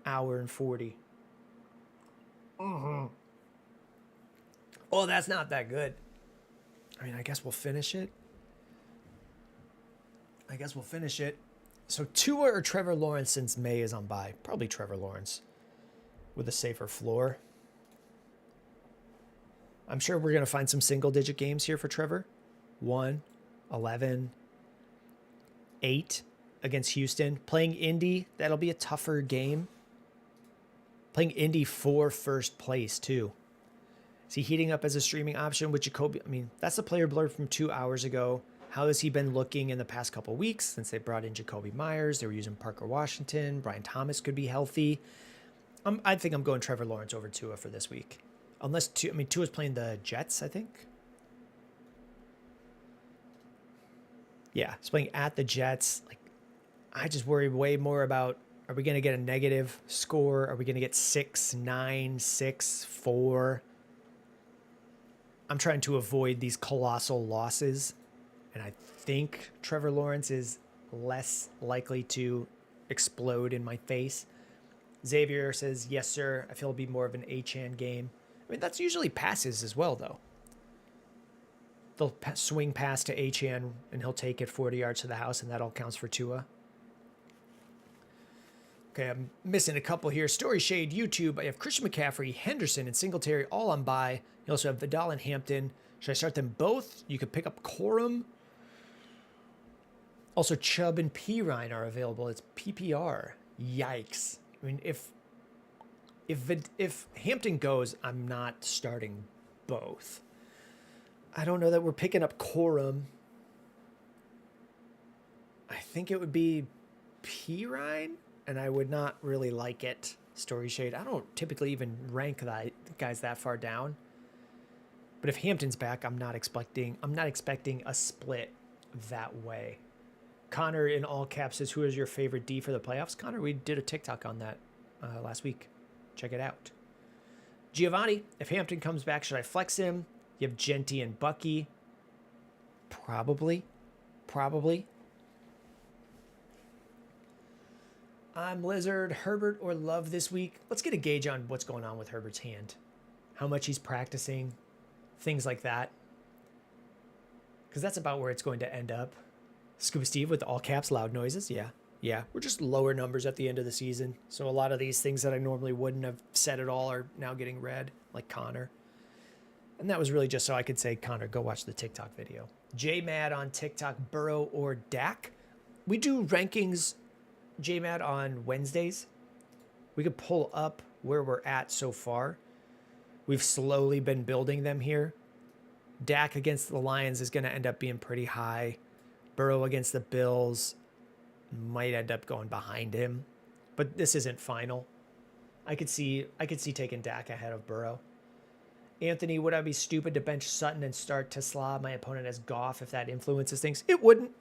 hour and 40. Oh, that's not that good. I mean, I guess we'll finish it. So Tua or Trevor Lawrence since May is on bye? Probably Trevor Lawrence with a safer floor. I'm sure we're going to find some single-digit games here for Trevor. 1, 11, 8 against Houston. Playing Indy, that'll be a tougher game. Playing Indy for first place, too. Is he heating up as a streaming option with Jacoby? I mean, that's the player blurb from 2 hours ago. How has he been looking in the past couple weeks since they brought in Jacoby Myers? They were using Parker Washington. Brian Thomas could be healthy. I think I'm going Trevor Lawrence over Tua for this week. Unless Tua's playing the Jets, I think. Yeah, he's playing at the Jets. Like, I just worry way more about, are we going to get a negative score? Are we going to get 6-9, 6-4? I'm trying to avoid these colossal losses. And I think Trevor Lawrence is less likely to explode in my face. Xavier says, yes, sir. I feel it'll be more of an Achane game. I mean, that's usually passes as well, though. They'll swing pass to Achane, and he'll take it 40 yards to the house, and that all counts for Tua. Okay, I'm missing a couple here. Story Shade, YouTube. I have Christian McCaffrey, Henderson, and Singletary all on bye. You also have Vidal and Hampton. Should I start them both? You could pick up Corum. Also, Chubb and Pirine are available. It's PPR. Yikes. I mean, if Hampton goes, I'm not starting both. I don't know that we're picking up Corum. I think it would be Pirine, and I would not really like it. Story Shade. I don't typically even rank guys that far down. But if Hampton's back, I'm not expecting a split that way. Connor in all caps says, who is your favorite D for the playoffs? Connor, we did a TikTok on that last week. Check it out. Giovanni, if Hampton comes back, should I flex him? You have Genty and Bucky. Probably. I'm Lizard, Herbert, or Love this week. Let's get a gauge on what's going on with Herbert's hand. How much he's practicing. Things like that. Because that's about where it's going to end up. Scuba Steve with all caps, loud noises. Yeah. We're just lower numbers at the end of the season. So a lot of these things that I normally wouldn't have said at all are now getting read, like Connor. And that was really just so I could say, Connor, go watch the TikTok video. J-Mad on TikTok, Burrow or Dak. We do rankings, J-Mad, on Wednesdays. We could pull up where we're at so far. We've slowly been building them here. Dak against the Lions is going to end up being pretty high. Burrow against the Bills might end up going behind him. But this isn't final. I could see taking Dak ahead of Burrow. Anthony, would I be stupid to bench Sutton and start Tesla? My opponent has Goff if that influences things. It wouldn't.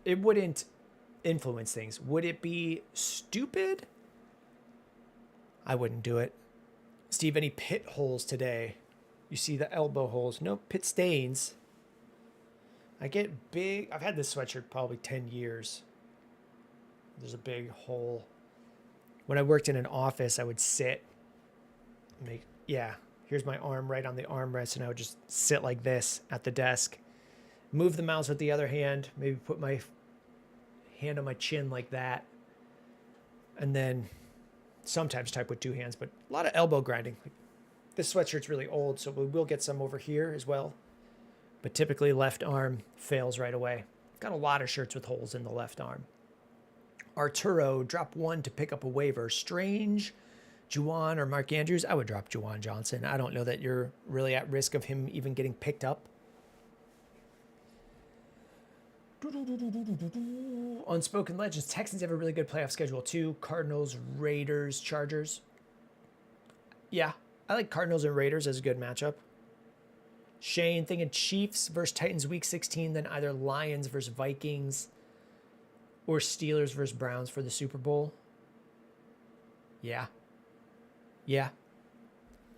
It wouldn't influence things. Would it be stupid? I wouldn't do it. Steve, any pit holes today? You see the elbow holes. No pit stains. I get big. I've had this sweatshirt probably 10 years. There's a big hole. When I worked in an office, I would sit. Here's my arm right on the armrest, and I would just sit like this at the desk. Move the mouse with the other hand. Maybe put my hand on my chin like that. And then sometimes type with two hands, but a lot of elbow grinding. This sweatshirt's really old, so we will get some over here as well. But typically left arm fails right away. Got a lot of shirts with holes in the left arm. Arturo, drop one to pick up a waiver. Strange, Juwan, or Mark Andrews. I would drop Juwan Johnson. I don't know that you're really at risk of him even getting picked up. Unspoken Legends. Texans have a really good playoff schedule too. Cardinals, Raiders, Chargers. Yeah, I like Cardinals and Raiders as a good matchup. Shane thinking Chiefs versus Titans week 16, then either Lions versus Vikings or Steelers versus Browns for the Super Bowl. Yeah.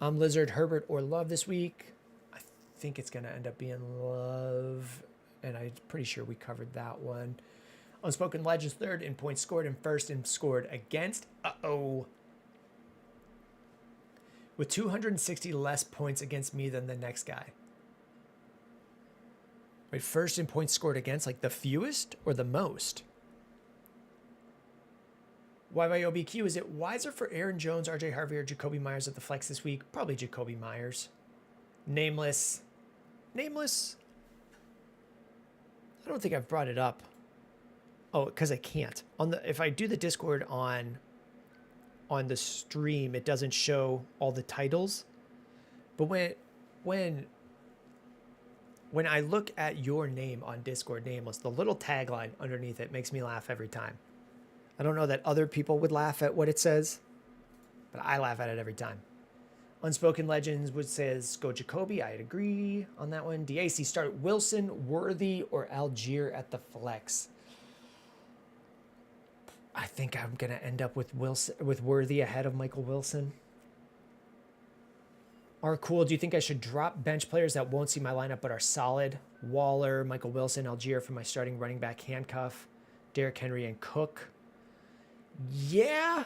I'm Lizard, Herbert, or Love this week. I think it's going to end up being Love, and I'm pretty sure we covered that one. Unspoken Legends, third in points scored and first in scored against. With 260 less points against me than the next guy. Wait, first in points scored against, like the fewest or the most? YYOBQ, is it wiser for Aaron Jones, RJ Harvey, or Jacoby Myers at the flex this week? Probably Jacoby Myers. Nameless. I don't think I've brought it up. Oh, because I can't. If I do the Discord on on the stream, it doesn't show all the titles. But when I look at your name on Discord, Nameless, the little tagline underneath it makes me laugh every time. I don't know that other people would laugh at what it says, but I laugh at it every time. Unspoken Legends would says go Jacoby. I'd agree on that one. DAC start Wilson, Worthy, or Algier at the flex. I think I'm gonna end up with Worthy ahead of Michael Wilson. Are cool. Do you think I should drop bench players that won't see my lineup but are solid? Waller, Michael Wilson, Algier for my starting running back handcuff, Derrick Henry, and Cook. Yeah.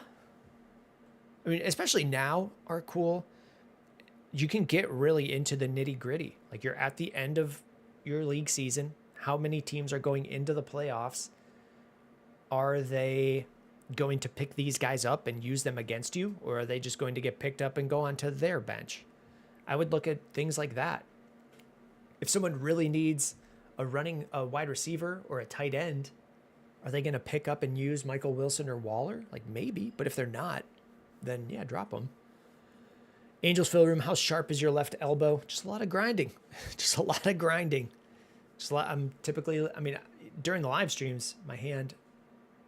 I mean, especially now, are cool. You can get really into the nitty gritty. Like, you're at the end of your league season. How many teams are going into the playoffs? Are they going to pick these guys up and use them against you? Or are they just going to get picked up and go onto their bench? I would look at things like that. If someone really needs a wide receiver or a tight end, are they going to pick up and use Michael Wilson or Waller? Like, maybe, but if they're not, then yeah, drop them. Angels Fill Room, how sharp is your left elbow? Just a lot of grinding. Just a lot of grinding. I'm typically, I mean, during the live streams, my hand,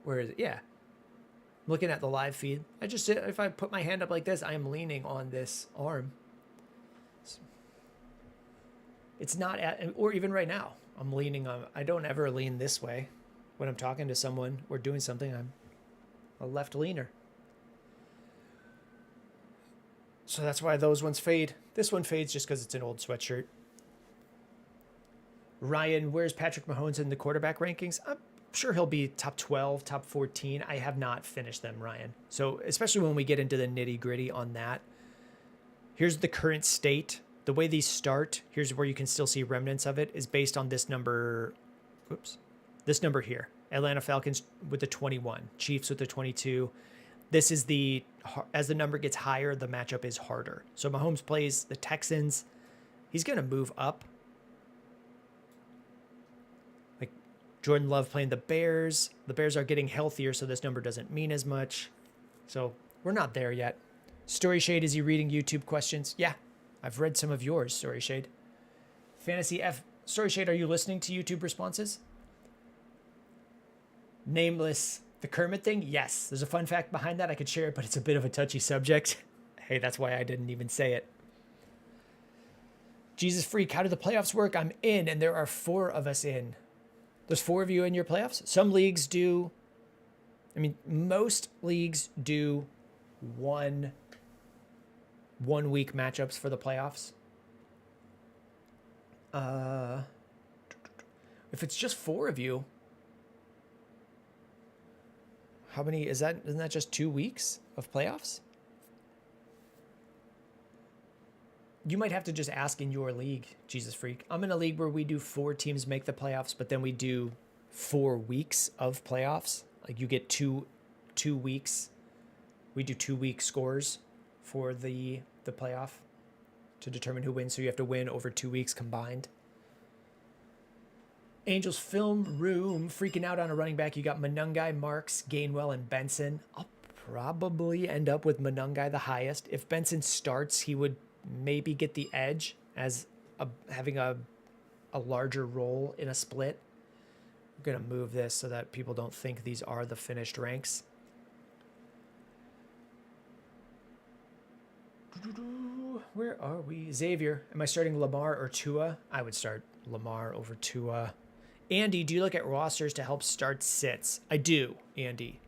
where is it? Yeah. Looking at the live feed, if I put my hand up like this, I am leaning on this arm. It's not or even right now, I'm leaning on, I don't ever lean this way. When I'm talking to someone or doing something, I'm a left leaner. So that's why those ones fade. This one fades just because it's an old sweatshirt. Ryan, where's Patrick Mahomes in the quarterback rankings? I'm sure he'll be top 12, top 14. I have not finished them, Ryan. So especially when we get into the nitty gritty on that. Here's the current state. The way these start, here's where you can still see remnants of it, is based on this number. Oops. This number here. Atlanta Falcons with the 21. Chiefs with the 22. This is as the number gets higher, the matchup is harder. So Mahomes plays the Texans. He's going to move up. Like Jordan Love playing the Bears. The Bears are getting healthier, so this number doesn't mean as much. So we're not there yet. Story Shade, is he reading YouTube questions? Yeah, I've read some of yours, Story Shade. Fantasy F. Story Shade, are you listening to YouTube responses? Nameless. The Kermit thing? Yes. There's a fun fact behind that. I could share it, but it's a bit of a touchy subject. Hey, that's why I didn't even say it. Jesus Freak, how do the playoffs work? I'm in, and there are 4 of us in. There's 4 of you in your playoffs? Some leagues do. I mean, most leagues do one week matchups for the playoffs. If it's just 4 of you, how many is that? Isn't that just 2 weeks of playoffs? You might have to just ask in your league, Jesus Freak. I'm in a league where we do 4 teams make the playoffs, but then we do 4 weeks of playoffs. Like, you get two weeks. We do 2-week scores for the playoff to determine who wins. So you have to win over 2 weeks combined. Angels Film Room, freaking out on a running back. You got Monungai, Marks, Gainwell, and Benson. I'll probably end up with Monungai the highest. If Benson starts, he would maybe get the edge as having a larger role in a split. I'm going to move this so that people don't think these are the finished ranks. Where are we? Xavier, am I starting Lamar or Tua? I would start Lamar over Tua. Andy, do you look at rosters to help start sits? I do, Andy.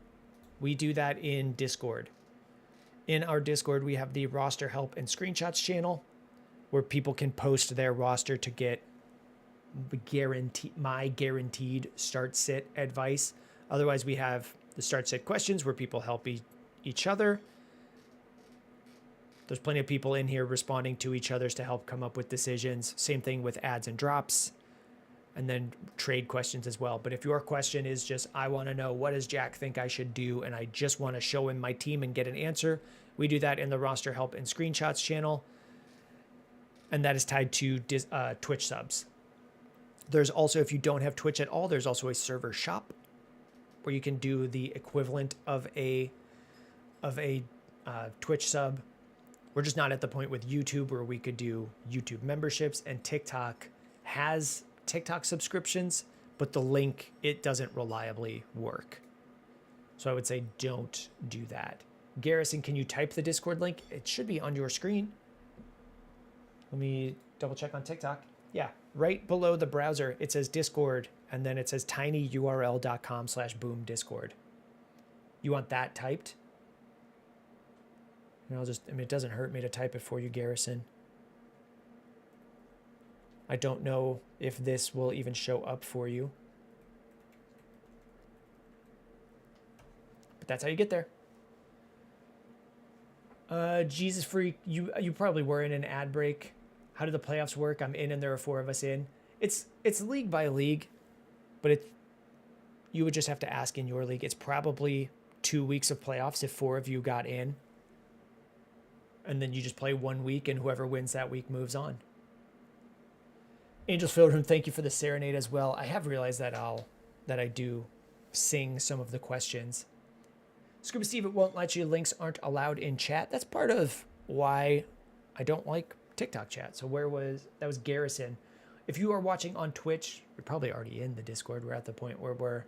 We do that in Discord. In our Discord, we have the roster help and screenshots channel where people can post their roster to get my guaranteed start sit advice. Otherwise, we have the start sit questions where people help each other. There's plenty of people in here responding to each other's to help come up with decisions. Same thing with ads and drops. And then trade questions as well. But if your question is just, I want to know what does Jack think I should do, and I just want to show him my team and get an answer, we do that in the roster help and screenshots channel. And that is tied to Twitch subs. There's also, if you don't have Twitch at all, there's also a server shop where you can do the equivalent of a Twitch sub. We're just not at the point with YouTube where we could do YouTube memberships, and TikTok has TikTok subscriptions, but the link, it doesn't reliably work. So I would say don't do that. Garrison, can you type the Discord link? It should be on your screen. Let me double check on TikTok. Yeah, right below the browser, it says Discord, and then it says tinyurl.com/boomdiscord. You want that typed? And it doesn't hurt me to type it for you, Garrison. I don't know if this will even show up for you. But that's how you get there. Jesus Freak, you probably were in an ad break. How do the playoffs work? I'm in and there are 4 of us in. It's league by league, but you would just have to ask in your league. It's probably 2 weeks of playoffs if 4 of you got in. And then you just play 1 week, and whoever wins that week moves on. Angels Field Room, thank you for the serenade as well. I have realized that I do sing some of the questions. Scuba Steve, it won't let you. Links aren't allowed in chat. That's part of why I don't like TikTok chat. So that was Garrison. If you are watching on Twitch, you're probably already in the Discord. We're at the point where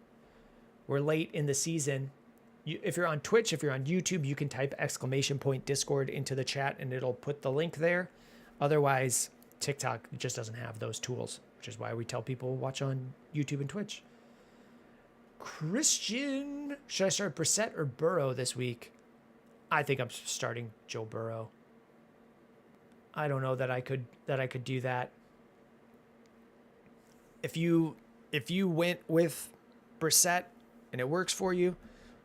we're late in the season. If you're on Twitch, if you're on YouTube, you can type !Discord into the chat and it'll put the link there. Otherwise, TikTok just doesn't have those tools, which is why we tell people watch on YouTube and Twitch. Christian, should I start Brissett or Burrow this week? I think I'm starting Joe Burrow. I don't know that I could do that. If you went with Brissett and it works for you,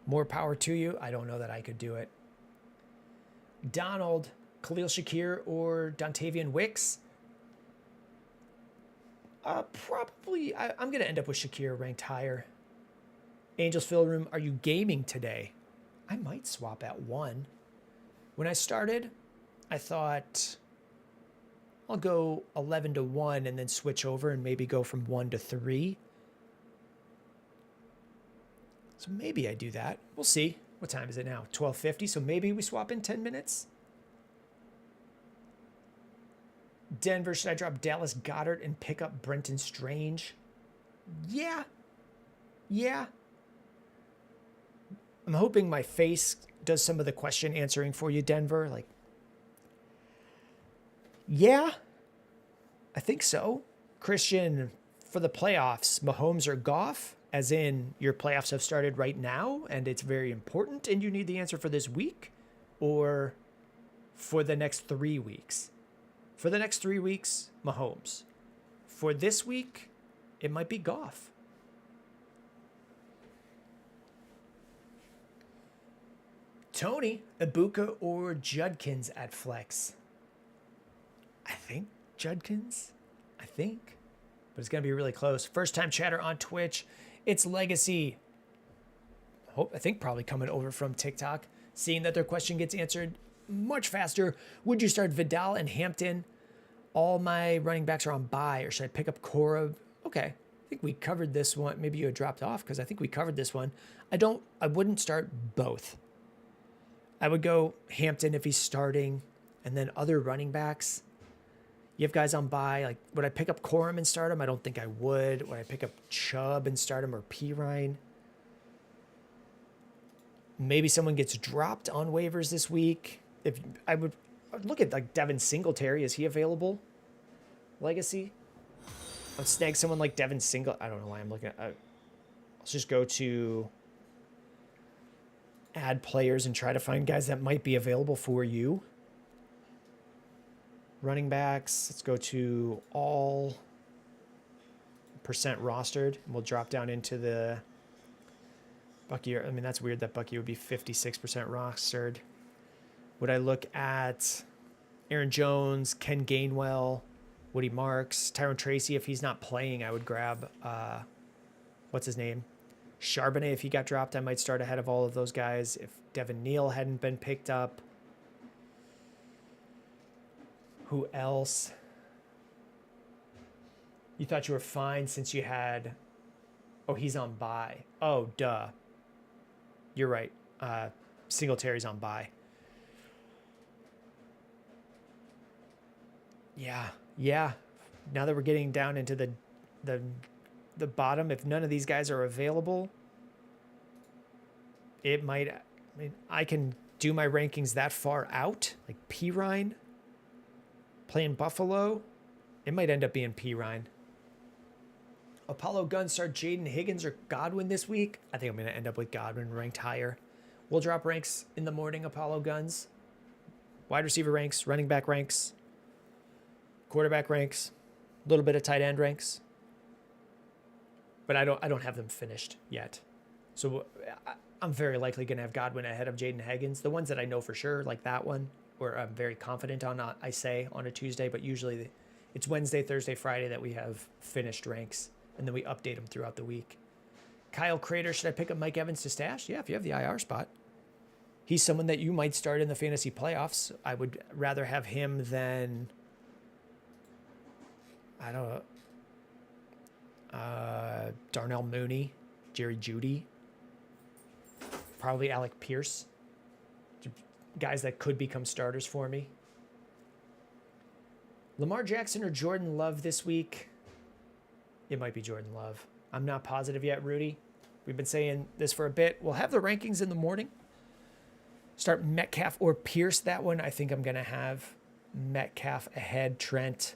more power to you. I don't know that I could do it. Donald, Khalil Shakir or Dontavian Wicks? Probably. I'm going to end up with Shakir ranked higher. Angels Field Room, are you gaming today? I might swap at 1. When I started, I thought I'll go 11 to 1 and then switch over and maybe go from 1 to 3. So maybe I do that. We'll see. What time is it now? 12:50. So maybe we swap in 10 minutes. Denver, should I drop Dallas Goedert and pick up Brenton Strange? Yeah. I'm hoping my face does some of the question answering for you, Denver. Yeah, I think so. Christian, for the playoffs, Mahomes or Goff? As in, your playoffs have started right now and it's very important and you need the answer for this week? Or for the next 3 weeks? For the next 3 weeks, Mahomes. For this week, it might be Goff. Tony, Ibuka or Judkins at flex? I think Judkins. But it's going to be really close. First time chatter on Twitch. It's Legacy. I think probably coming over from TikTok. Seeing that their question gets answered much faster. Would you start Vidal and Hampton? All my running backs are on bye. Or should I pick up Cora? Okay. I think we covered this one. Maybe you had dropped off because I think we covered this one. I wouldn't start both. I would go Hampton if he's starting. And then other running backs. You have guys on bye. Would I pick up Corum and start him? I don't think I would. Would I pick up Chubb and start him or Pirine? Maybe someone gets dropped on waivers this week. I'd look at Devin Singletary. Is he available? Legacy? I'll snag someone like Devin Singletary. I don't know why I'm looking at. Let's just go to add players and try to find guys that might be available for you. Running backs, let's go to all percent rostered. And we'll drop down into the Bucky. I mean, that's weird that Bucky would be 56% rostered. Would I look at Aaron Jones, Ken Gainwell, Woody Marks, Tyrone Tracy? If he's not playing, I would grab, what's his name? Charbonnet. If he got dropped, I might start ahead of all of those guys. If Devin Neal hadn't been picked up. Who else? You thought you were fine since you had... Oh, he's on bye. Oh, duh. You're right. Singletary's on bye. Yeah. Now that we're getting down into the bottom, if none of these guys are available, it might. I mean, I can do my rankings that far out, like Pirine playing Buffalo. It might end up being Pirine. Apollo Gun start Jayden Higgins or Godwin this week. I think I'm going to end up with Godwin ranked higher. We'll drop ranks in the morning, Apollo Guns. Wide receiver ranks, running back ranks, quarterback ranks, a little bit of tight end ranks. But I don't have them finished yet. So I'm very likely going to have Godwin ahead of Jayden Higgins. The ones that I know for sure, like that one, or I'm very confident on, I say on a Tuesday, but usually it's Wednesday, Thursday, Friday that we have finished ranks, and then we update them throughout the week. Kyle Crater, should I pick up Mike Evans to stash? Yeah, if you have the IR spot. He's someone that you might start in the fantasy playoffs. I would rather have him than, I don't know, Darnell Mooney, Jerry Jeudy, probably Alec Pierce. Guys that could become starters for me. Lamar Jackson or Jordan Love this week? It might be Jordan Love. I'm not positive yet, Rudy. We've been saying this for a bit. We'll have the rankings in the morning. Start Metcalf or Pierce. That one, I think I'm going to have Metcalf ahead. Trent.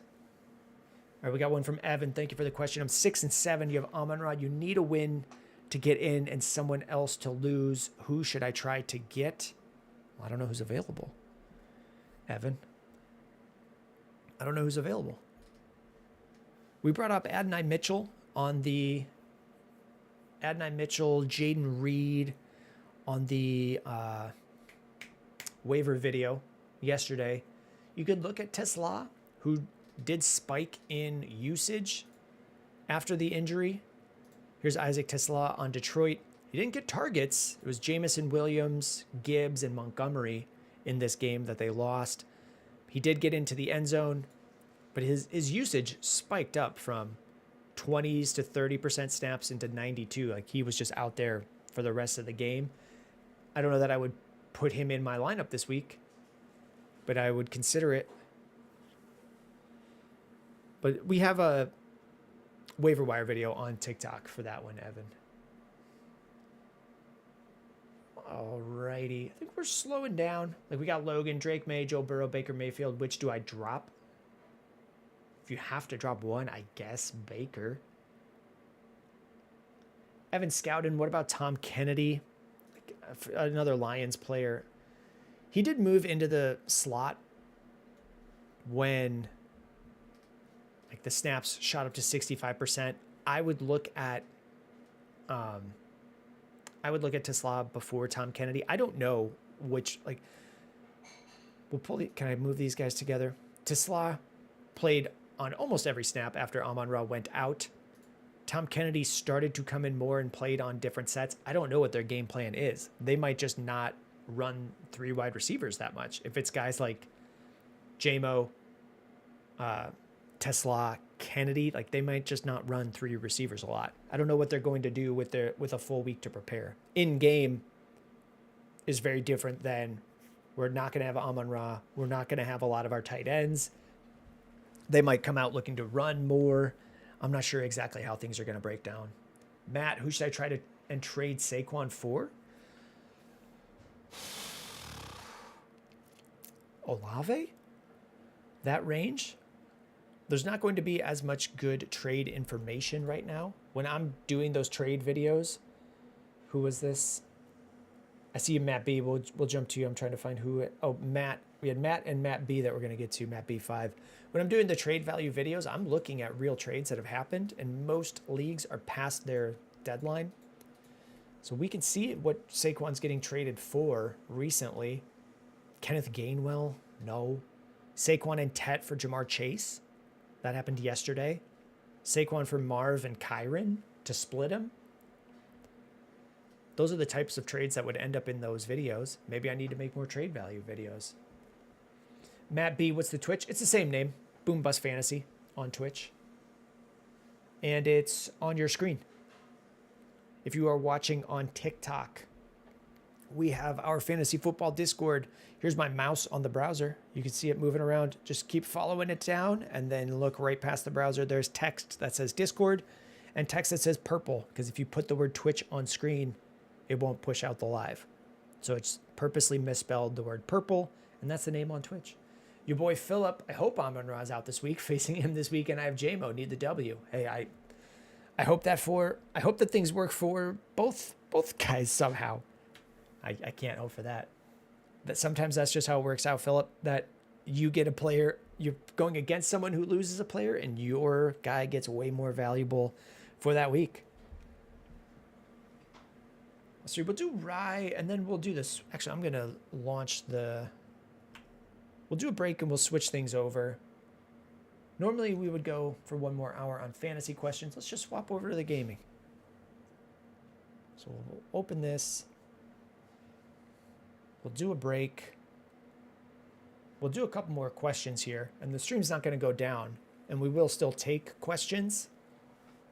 All right, we got one from Evan. Thank you for the question. I'm 6-7. You have Amon-Ra. You need a win to get in and someone else to lose. Who should I try to get? Well, I don't know who's available. Evan. I don't know who's available. We brought up Adonai Mitchell on the Jaden Reed on the waiver video yesterday. You could look at Tesla, who did spike in usage after the injury. Here's Isaac Tesla on Detroit. He didn't get targets. It was Jamison Williams, Gibbs, and Montgomery in this game that they lost. He did get into the end zone, but his usage spiked up from 20s to 30% snaps into 92. Like, he was just out there for the rest of the game. I don't know that I would put him in my lineup this week, but I would consider it. But we have a waiver wire video on TikTok for that one, Evan. Alrighty. I think we're slowing down. Like, we got Logan, Drake May, Joe Burrow, Baker Mayfield. Which do I drop? If you have to drop one, I guess Baker. Evan Scowden, what about Tom Kennedy? Another Lions player. He did move into the slot when like the snaps shot up to 65%. I would look at Tesla before Tom Kennedy. I don't know which, like, can I move these guys together? Tesla played on almost every snap after Amon-Ra went out. Tom Kennedy started to come in more and played on different sets. I don't know what their game plan is. They might just not run three wide receivers that much. If it's guys like JMO, Tesla, Kennedy, like, they might just not run three receivers a lot. I don't know what they're going to do with a full week to prepare. In game is very different than, we're not going to have Amon-Ra. We're not going to have a lot of our tight ends. They might come out looking to run more. I'm not sure exactly how things are going to break down. Matt, who should I try to and trade Saquon for? Olave? That range? There's not going to be as much good trade information right now. When I'm doing those trade videos, who was this? I see you, Matt B. We'll jump to you. I'm trying to find who. Matt. We had Matt and Matt B that we're going to get to, Matt B5. When I'm doing the trade value videos, I'm looking at real trades that have happened, and most leagues are past their deadline. So we can see what Saquon's getting traded for recently. Kenneth Gainwell, no. Saquon and Tet for Jamar Chase. That happened yesterday. Saquon for Marv and Kyron to split him. Those are the types of trades that would end up in those videos. Maybe I need to make more trade value videos. Matt B, what's the Twitch? It's the same name, Boom Bust Fantasy on Twitch. And it's on your screen. If you are watching on TikTok, we have our fantasy football Discord. Here's my mouse on the browser. You can see it moving around. Just keep following it down and then look right past the browser. There's text that says Discord and text that says purple, because if you put the word Twitch on screen, it won't push out the live. So it's purposely misspelled the word purple, and that's the name on Twitch. Your boy Philip, I hope Amon Ra's out this week. Facing him this week, and I have JMO, need the W. Hey, I hope that things work for both guys somehow. I can't hope for that. But sometimes that's just how it works out, Philip, that you get a player, you're going against someone who loses a player, and your guy gets way more valuable for that week. So we'll do Rye, and then we'll do this. Actually, I'm going to launch we'll do a break, and we'll switch things over. Normally, we would go for one more hour on fantasy questions. Let's just swap over to the gaming. So we'll open this. We'll do a break. We'll do a couple more questions here, and the stream's not going to go down, and we will still take questions,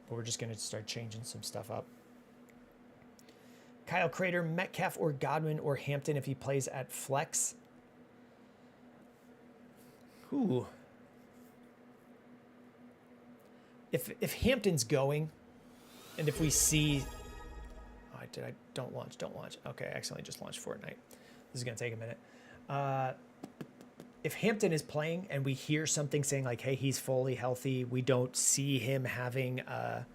but we're just going to start changing some stuff up. Kyle Crater, Metcalf or Godwin or Hampton if he plays at flex. Ooh. If Hampton's going, and if we see... Oh, don't launch. Okay, I accidentally just launched Fortnite. This is going to take a minute. If Hampton is playing and we hear something saying like, hey, he's fully healthy, we don't see him having a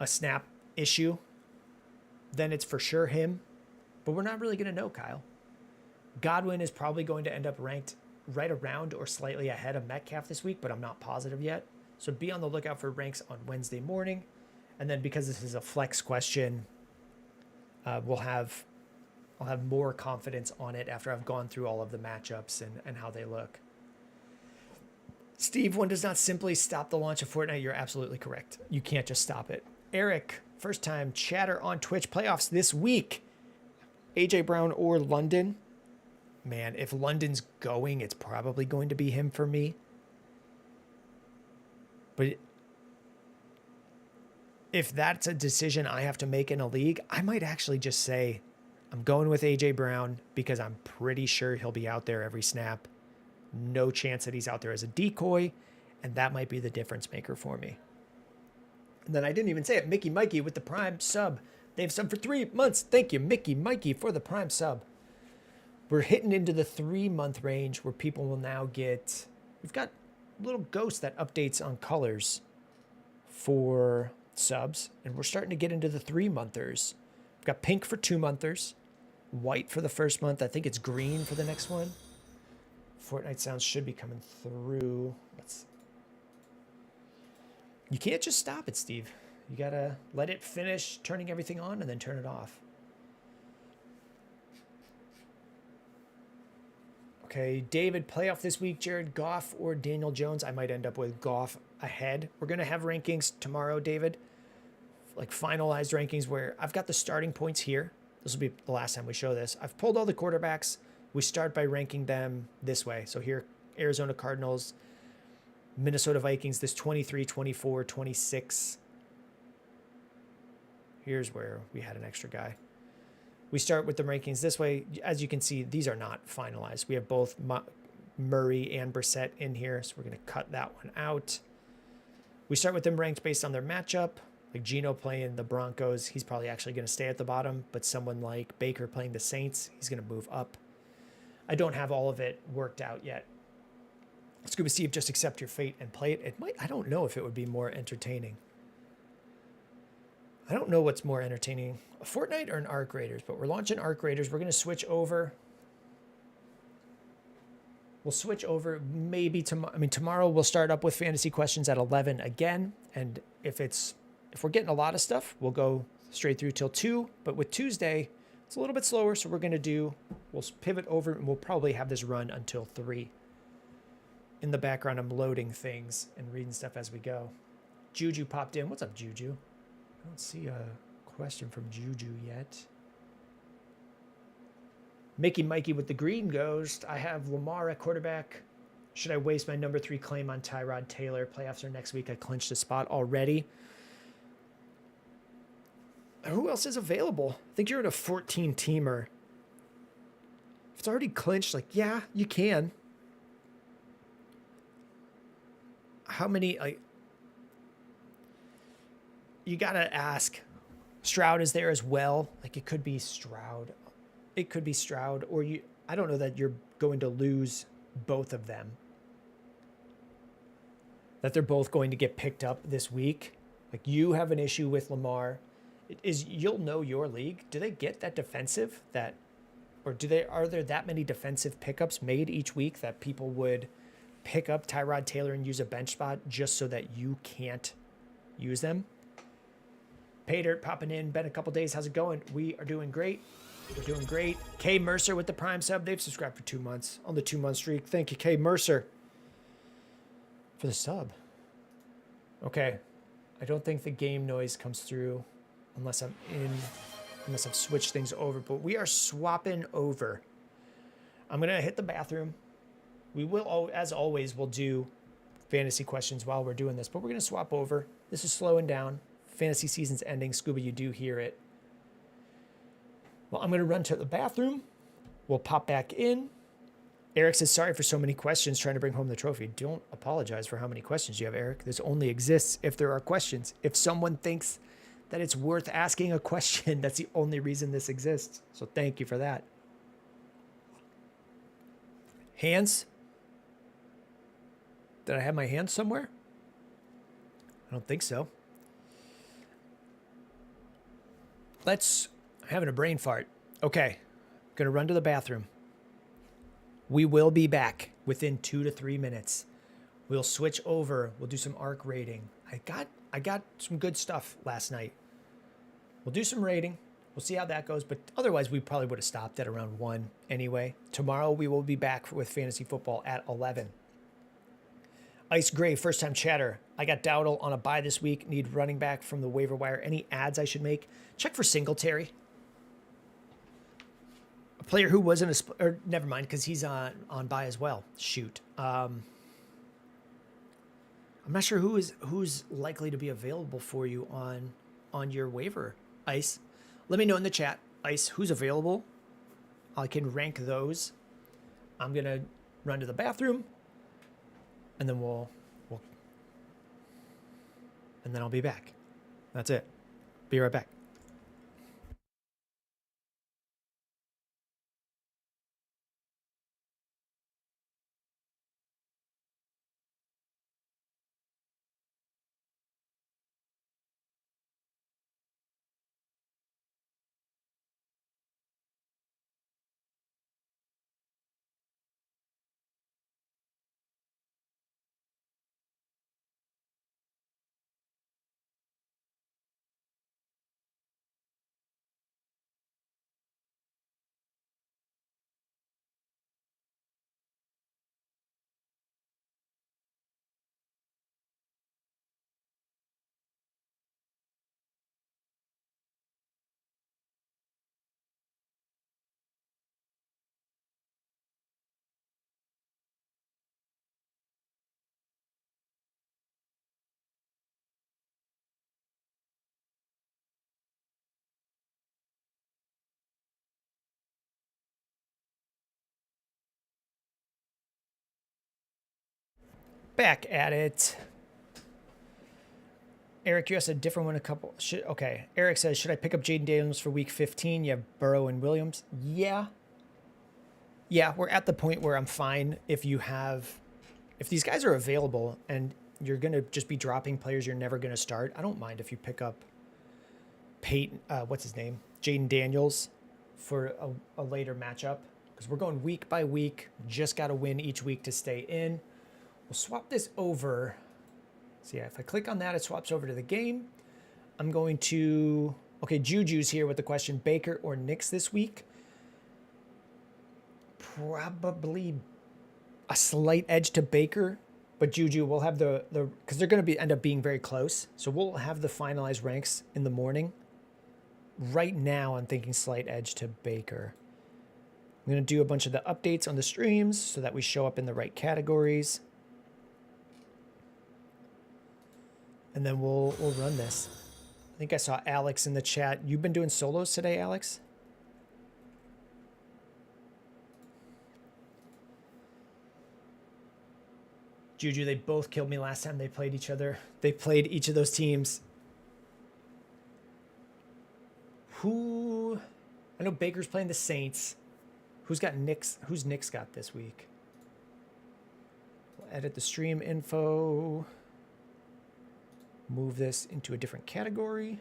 snap issue, then it's for sure him. But we're not really going to know, Kyle. Godwin is probably going to end up ranked right around or slightly ahead of Metcalf this week, but I'm not positive yet. So be on the lookout for ranks on Wednesday morning. And then because this is a flex question, I'll have more confidence on it after I've gone through all of the matchups and how they look. Steve, one does not simply stop the launch of Fortnite. You're absolutely correct. You can't just stop it. Eric, first time chatter on Twitch, playoffs this week. AJ Brown or London. Man, if London's going, it's probably going to be him for me. But if that's a decision I have to make in a league, I might actually just say I'm going with AJ Brown because I'm pretty sure he'll be out there every snap. No chance that he's out there as a decoy, and that might be the difference maker for me. And then I didn't even say it. Mickey Mikey with the Prime sub. They've subbed for 3 months. Thank you, Mickey Mikey, for the Prime sub. We're hitting into the 3-month range where people will now get... We've got little ghost that updates on colors for subs, and we're starting to get into the 3-monthers. We've got pink for 2-monthers, white for the first month. I think it's green for the next one. Fortnite sounds should be coming through. You can't just stop it, Steve. You gotta let it finish turning everything on and then turn it off. Okay, David, playoff this week. Jared Goff or Daniel Jones? I might end up with Goff ahead. We're going to have rankings tomorrow, David. Like finalized rankings where I've got the starting points here. This will be the last time we show this. I've pulled all the quarterbacks. We start by ranking them this way. So here, Arizona Cardinals, Minnesota Vikings, this 23, 24, 26. Here's where we had an extra guy. We start with the rankings this way. As you can see, these are not finalized. We have both Murray and Brissett in here, so we're going to cut that one out. We start with them ranked based on their matchup. Like Geno playing the Broncos, he's probably actually going to stay at the bottom, but someone like Baker playing the Saints, he's going to move up. I don't have all of it worked out yet. Scuba Steve, just accept your fate and play it. It might. I don't know if it would be more entertaining. I don't know what's more entertaining, a Fortnite or an Arc Raiders, but we're launching Arc Raiders. We're going to switch over. We'll switch over maybe tomorrow. I mean, tomorrow we'll start up with fantasy questions at 11 again. And if we're getting a lot of stuff, we'll go straight through till 2. But with Tuesday, it's a little bit slower. So we'll pivot over and we'll probably have this run until 3. In the background, I'm loading things and reading stuff as we go. Juju popped in. What's up, Juju? I don't see a question from Juju yet. Mickey Mikey with the green ghost. I have Lamar at quarterback. Should I waste my number 3 claim on Tyrod Taylor? Playoffs are next week. I clinched a spot already. Who else is available? I think you're in a 14-teamer. If it's already clinched, like, yeah, you can. How many, like, you got to ask. Stroud is there as well. Like, it could be Stroud. It could be Stroud, or you, I don't know that you're going to lose both of them. That they're both going to get picked up this week. Like, you have an issue with Lamar. You'll know your league. Do they get that defensive that, or are there that many defensive pickups made each week that people would pick up Tyrod Taylor and use a bench spot just so that you can't use them? Paydirt popping in. Been a couple days. How's it going? We are doing great. We're doing great. K Mercer with the Prime sub. They've subscribed for 2 months on the 2-month streak. Thank you, K Mercer, for the sub. Okay. I don't think the game noise comes through unless I've switched things over, but we are swapping over. I'm going to hit the bathroom. We will, as always, we'll do fantasy questions while we're doing this, but we're going to swap over. This is slowing down. Fantasy season's ending. Scuba, you do hear it. Well, I'm going to run to the bathroom. We'll pop back in. Eric says, sorry for so many questions trying to bring home the trophy. Don't apologize for how many questions you have, Eric. This only exists if there are questions. If someone thinks that it's worth asking a question, that's the only reason this exists. So thank you for that. Hands? Did I have my hands somewhere? I don't think so. I'm having a brain fart. Okay. Gonna run to the bathroom. We will be back within 2 to 3 minutes. We'll switch over. We'll do some arc rating. I got some good stuff last night. We'll do some rating. We'll see how that goes. But otherwise, we probably would have stopped at around 1 anyway. Tomorrow, we will be back with fantasy football at 11. Ice Gray, first time chatter. I got Dowdle on a bye this week. Need running back from the waiver wire. Any ads I should make? Check for Singletary. A player who wasn't or never mind, because he's on bye as well. Shoot. I'm not sure who's likely to be available for you on your waiver, Ice. Let me know in the chat, Ice, who's available. I can rank those. I'm gonna run to the bathroom, and then and then I'll be back. That's it. Be right back. Back at it. Eric, you asked a different one. Okay. Eric says, should I pick up Jayden Daniels for week 15? You have Burrow and Williams. Yeah, we're at the point where I'm fine if these guys are available and you're going to just be dropping players you're never going to start. I don't mind if you pick up Jayden Daniels for a later matchup, because we're going week by week. Just got to win each week to stay in. We'll swap this over. So yeah, if I click on that, it swaps over to the game. I'm going to, okay, Juju's here with the question, Baker or Knicks this week? Probably a slight edge to Baker, but Juju will have because they're going to end up being very close. So we'll have the finalized ranks in the morning. Right now, I'm thinking slight edge to Baker. I'm going to do a bunch of the updates on the streams so that we show up in the right categories. And then we'll run this. I think I saw Alex in the chat. You've been doing solos today, Alex? Juju, they both killed me last time they played each other. They played each of those teams. Who? I know Baker's playing the Saints. Who's got Knicks? Who's Knicks got this week? We'll edit the stream info. Move this into a different category.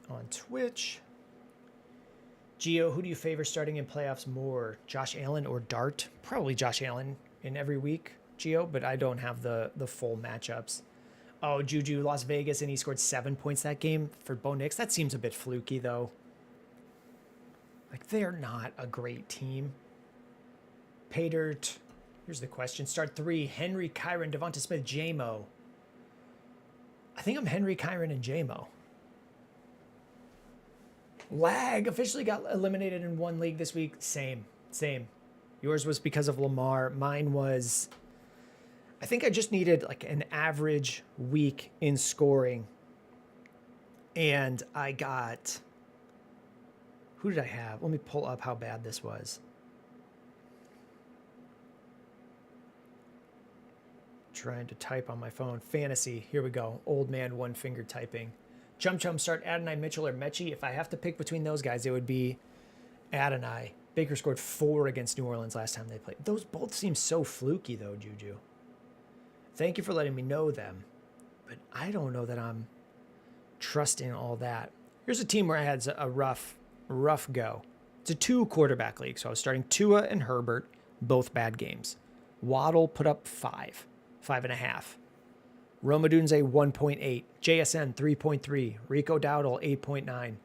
On Twitch. Geo, who do you favor starting in playoffs more? Josh Allen or Dart? Probably Josh Allen in every week, Geo, but I don't have the full matchups. Oh, Juju, Las Vegas, and he scored 7 points that game for Bo Nix. That seems a bit fluky, though. Like, they're not a great team. Paydirt, here's the question. Start 3, Henry, Kyron, Devonta Smith, J-Mo. I think I'm Henry, Kyron, and J-Mo. Lag officially got eliminated in one league this week. Same. Yours was because of Lamar. Mine was, I think I just needed like an average week in scoring. And I got, who did I have? Let me pull up how bad this was. Trying to type on my phone. Fantasy. Here we go. Old man, one finger typing. Chum Chum, start Adonai Mitchell or Mechie. If I have to pick between those guys, it would be Adonai. Baker scored 4 against New Orleans last time they played. Those both seem so fluky, though, Juju. Thank you for letting me know them. But I don't know that I'm trusting all that. Here's a team where I had a rough go. It's a 2-quarterback league, so I was starting Tua and Herbert, both bad games. Waddle put up 5.5. Rome Odunze 1.8, JSN 3.3, Rico Dowdle 8.9.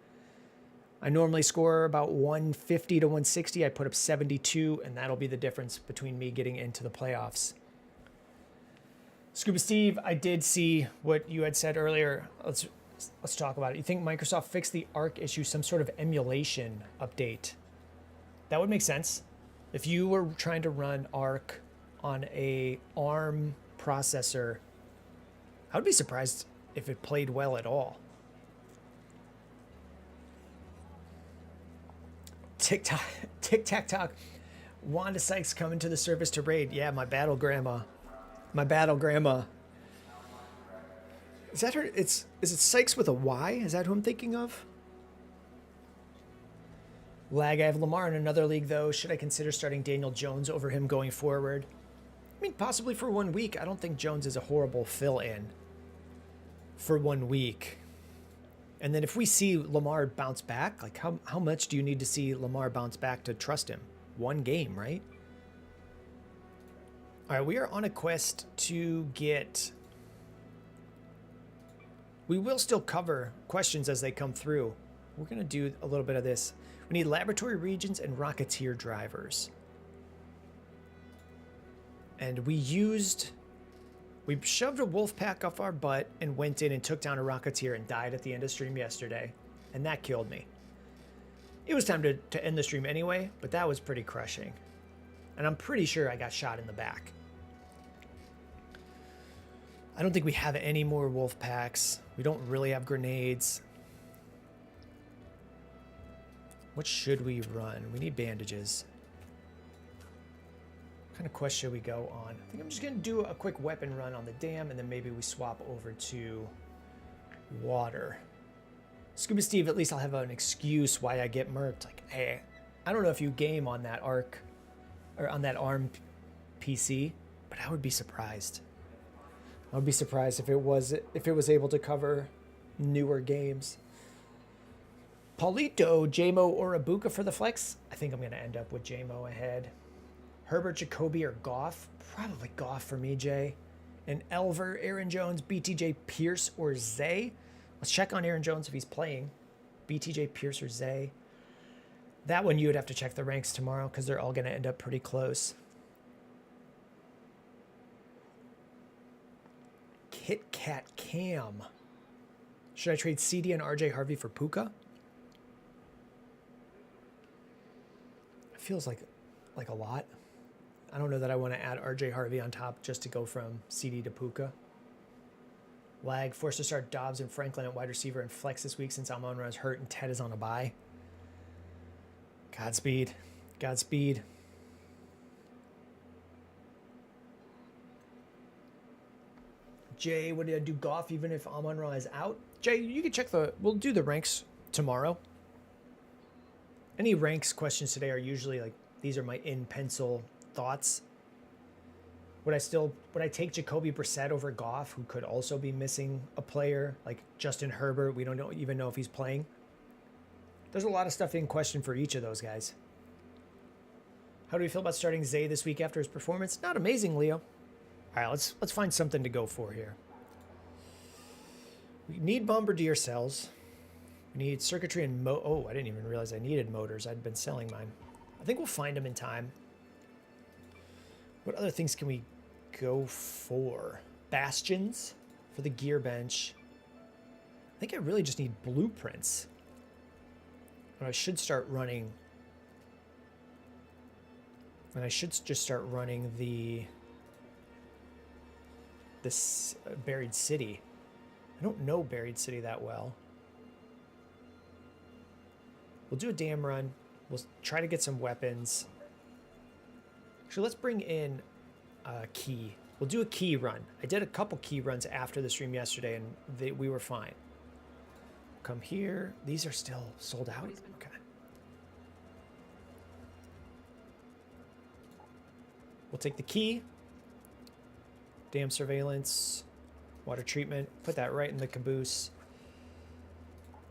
I normally score about 150 to 160. I put up 72, and that'll be the difference between me getting into the playoffs. Scuba Steve, I did see what you had said earlier. Let's talk about it. You think Microsoft fixed the ARC issue, some sort of emulation update? That would make sense. If you were trying to run ARC on a ARM processor, I would be surprised if it played well at all. Tic-tac-toc. Wanda Sykes coming to the service to raid. Yeah, my battle grandma. Is that her? Is it Sykes with a Y? Is that who I'm thinking of? Lag, I have Lamar in another league, though. Should I consider starting Daniel Jones over him going forward? I mean, possibly for 1 week. I don't think Jones is a horrible fill-in for 1 week. And then if we see Lamar bounce back, like how much do you need to see Lamar bounce back to trust him? 1 game, right? All right, we are on a quest to get... We will still cover questions as they come through. We're going to do a little bit of this. We need laboratory regions and Rocketeer drivers. And we shoved a wolf pack off our butt and went in and took down a Rocketeer and died at the end of stream yesterday. And that killed me. It was time to end the stream anyway, but that was pretty crushing. And I'm pretty sure I got shot in the back. I don't think we have any more wolf packs. We don't really have grenades. What should we run? We need bandages. What kind of quest should we go on? I think I'm just going to do a quick weapon run on the dam, and then maybe we swap over to water. Scuba Steve, at least I'll have an excuse why I get murked. Like, hey, I don't know if you game on that ARC or on that ARM PC, but I would be surprised. I would be surprised if it was able to cover newer games. Paulito, J-Mo, or Ibuka for the flex? I think I'm going to end up with J-Mo ahead. Herbert, Jacoby, or Goff? Probably Goff for me, Jay. And Elver, Aaron Jones, BTJ, Pierce, or Zay? Let's check on Aaron Jones if he's playing. BTJ, Pierce, or Zay? That one you would have to check the ranks tomorrow because they're all going to end up pretty close. Kit Kat Cam. Should I trade CeeDee and RJ Harvey for Puka? It feels like a lot. I don't know that I want to add RJ Harvey on top just to go from CeeDee to Puka. Lag, forced to start Dobbs and Franklin at wide receiver and flex this week since Almon-Ra is hurt and Ted is on a bye. Godspeed. Jay, what did I do? Goff even if Amon-Ra is out? Jay, you can check we'll do the ranks tomorrow. Any ranks questions today are usually like, these are my in pencil thoughts. Would I take Jacoby Brissett over Goff, who could also be missing a player, like Justin Herbert? We don't even know if he's playing. There's a lot of stuff in question for each of those guys. How do we feel about starting Zay this week after his performance? Not amazing, Leo. All right, let's find something to go for here. We need Bombardier cells. We need circuitry and oh, I didn't even realize I needed motors. I'd been selling mine. I think we'll find them in time. What other things can we go for? Bastions for the gear bench. I think I really just need blueprints. And I should start running. And I should just start running this Buried City. I don't know Buried City that well. We'll do a dam run. We'll try to get some weapons. Actually, let's bring in a key. We'll do a key run. I did a couple key runs after the stream yesterday, and we were fine. Come here. These are still sold out? Okay. We'll take the key. Dam surveillance. Water treatment. Put that right in the caboose.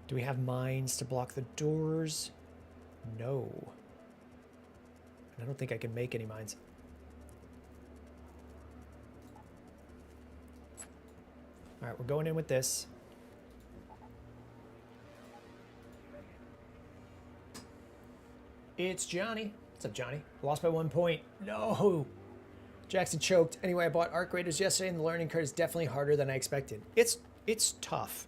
Do we have mines to block the doors? No. I don't think I can make any mines. All right, we're going in with this. It's Johnny. What's up, Johnny? Lost by 1 point. No. Jackson choked. Anyway, I bought Arc Raiders yesterday, and the learning curve is definitely harder than I expected. It's tough.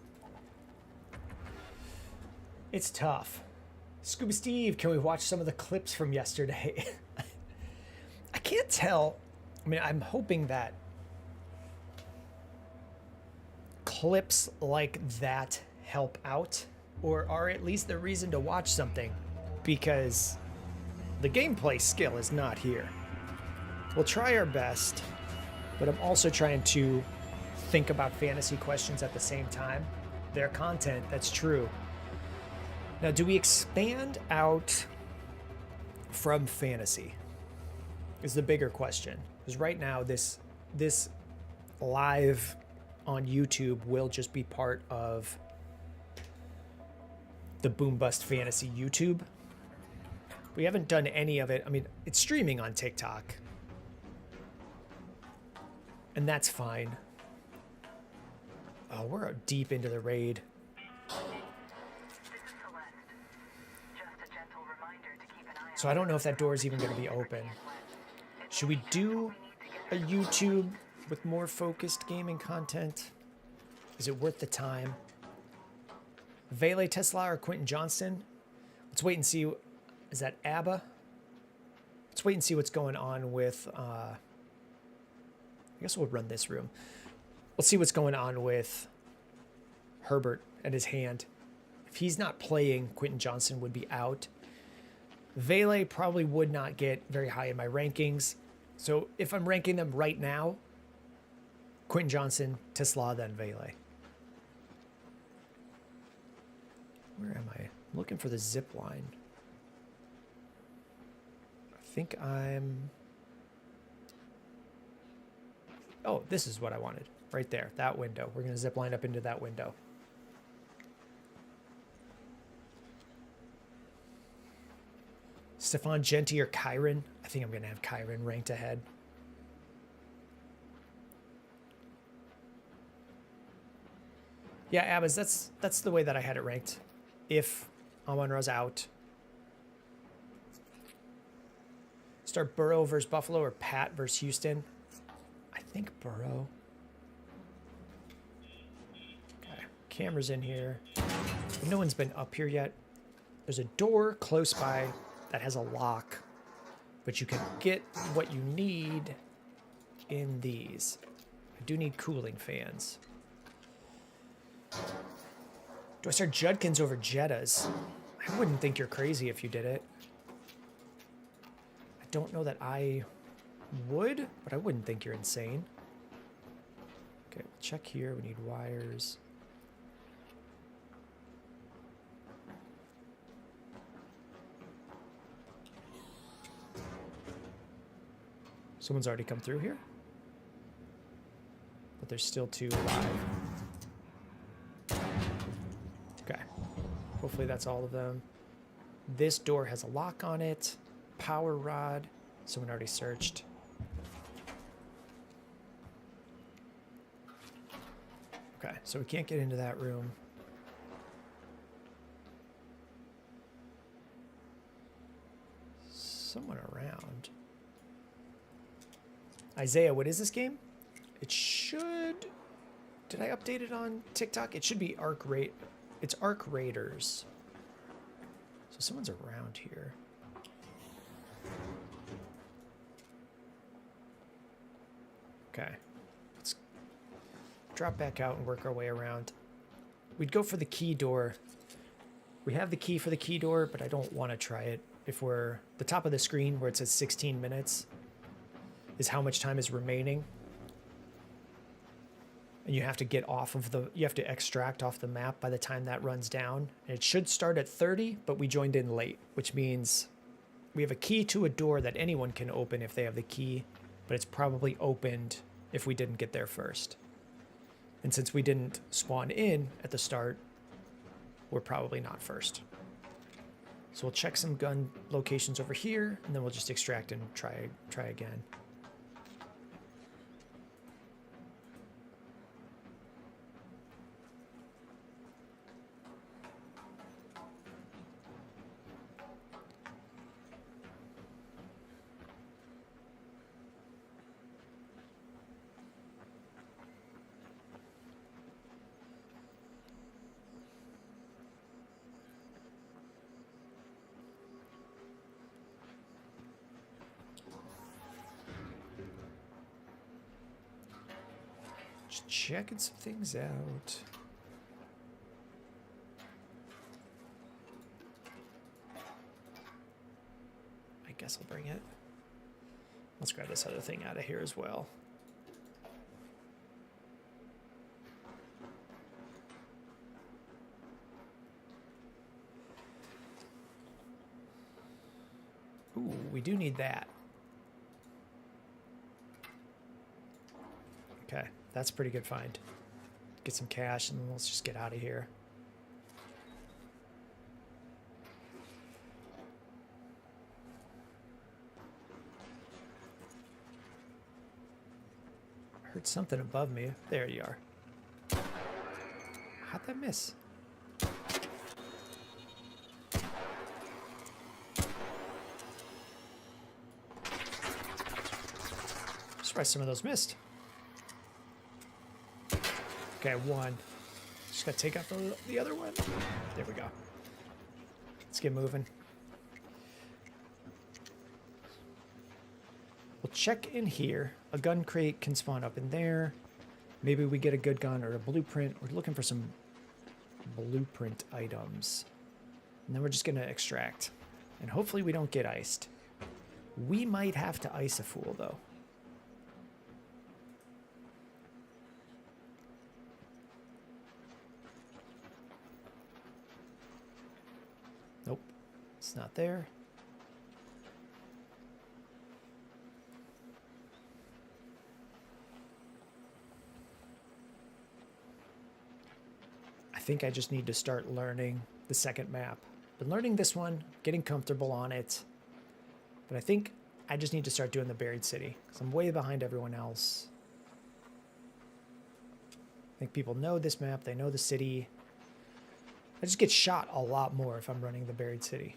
It's tough. Scuba Steve, can we watch some of the clips from yesterday? I can't tell. I mean, I'm hoping that clips like that help out, or are at least the reason to watch something, because the gameplay skill is not here. We'll try our best, but I'm also trying to think about fantasy questions at the same time. Their content, that's true. Now, do we expand out from fantasy? Is the bigger question. Because right now, this live on YouTube will just be part of the Boom Bust Fantasy YouTube. We haven't done any of it. I mean, it's streaming on TikTok. And that's fine. Oh, we're deep into the raid. So I don't know if that door is even going to be open. Should we do a YouTube with more focused gaming content? Is it worth the time? Vele Tesla or Quentin Johnston? Let's wait and see. Is that ABBA? Let's wait and see what's going on with... I guess we'll run this room. Let's see what's going on with Herbert and his hand. If he's not playing, Quentin Johnston would be out. Vele probably would not get very high in my rankings. So if I'm ranking them right now, Quentin Johnston, Tesla, then Vele. Where am I? I'm looking for the zip line. I think I'm... Oh, this is what I wanted. Right there, that window. We're going to zip line up into that window. Stephon Genti or Kyron? I think I'm going to have Kyron ranked ahead. Yeah, Abbas, that's the way that I had it ranked. If Amon-Ra's out. Start Burrow versus Buffalo or Pat versus Houston? I think Burrow. Okay, camera's in here. No one's been up here yet. There's a door close by that has a lock, but you can get what you need in these. I do need cooling fans. Do I start Judkins over Jettas? I wouldn't think you're crazy if you did it. I don't know that I would, but I wouldn't think you're insane. Okay, we'll check here. We need wires. Someone's already come through here. But there's still 2 alive. Okay. Hopefully that's all of them. This door has a lock on it. Power rod. Someone already searched. Okay, so we can't get into that room. Someone around. Isaiah, what is this game? It should... Did I update it on TikTok? It should be It's Arc Raiders. So someone's around here. Okay. Let's drop back out and work our way around. We'd go for the key door. We have the key for the key door, but I don't want to try it. If we're... The top of the screen where it says 16 minutes is how much time is remaining. And you have to get off of you have to extract off the map by the time that runs down. And it should start at 30, but we joined in late, which means we have a key to a door that anyone can open if they have the key, but it's probably opened if we didn't get there first. And since we didn't spawn in at the start, we're probably not first. So we'll check some gun locations over here, and then we'll just extract and try again. Just checking some things out. I guess I'll bring it. Let's grab this other thing out of here as well. Ooh, we do need that. Okay, that's a pretty good find. Get some cash and then let's just get out of here. I heard something above me. There you are. How'd that miss? I'm surprised some of those missed. Okay, one. Just gotta take out the other one. There we go. Let's get moving. We'll check in here. A gun crate can spawn up in there. Maybe we get a good gun or a blueprint. We're looking for some blueprint items. And then we're just gonna extract. And hopefully we don't get iced. We might have to ice a fool though. Nope, it's not there. I think I just need to start learning the second map. Been learning this one, getting comfortable on it, but I think I just need to start doing the buried city because I'm way behind everyone else. I think people know this map, they know the city. I just get shot a lot more if I'm running the buried city.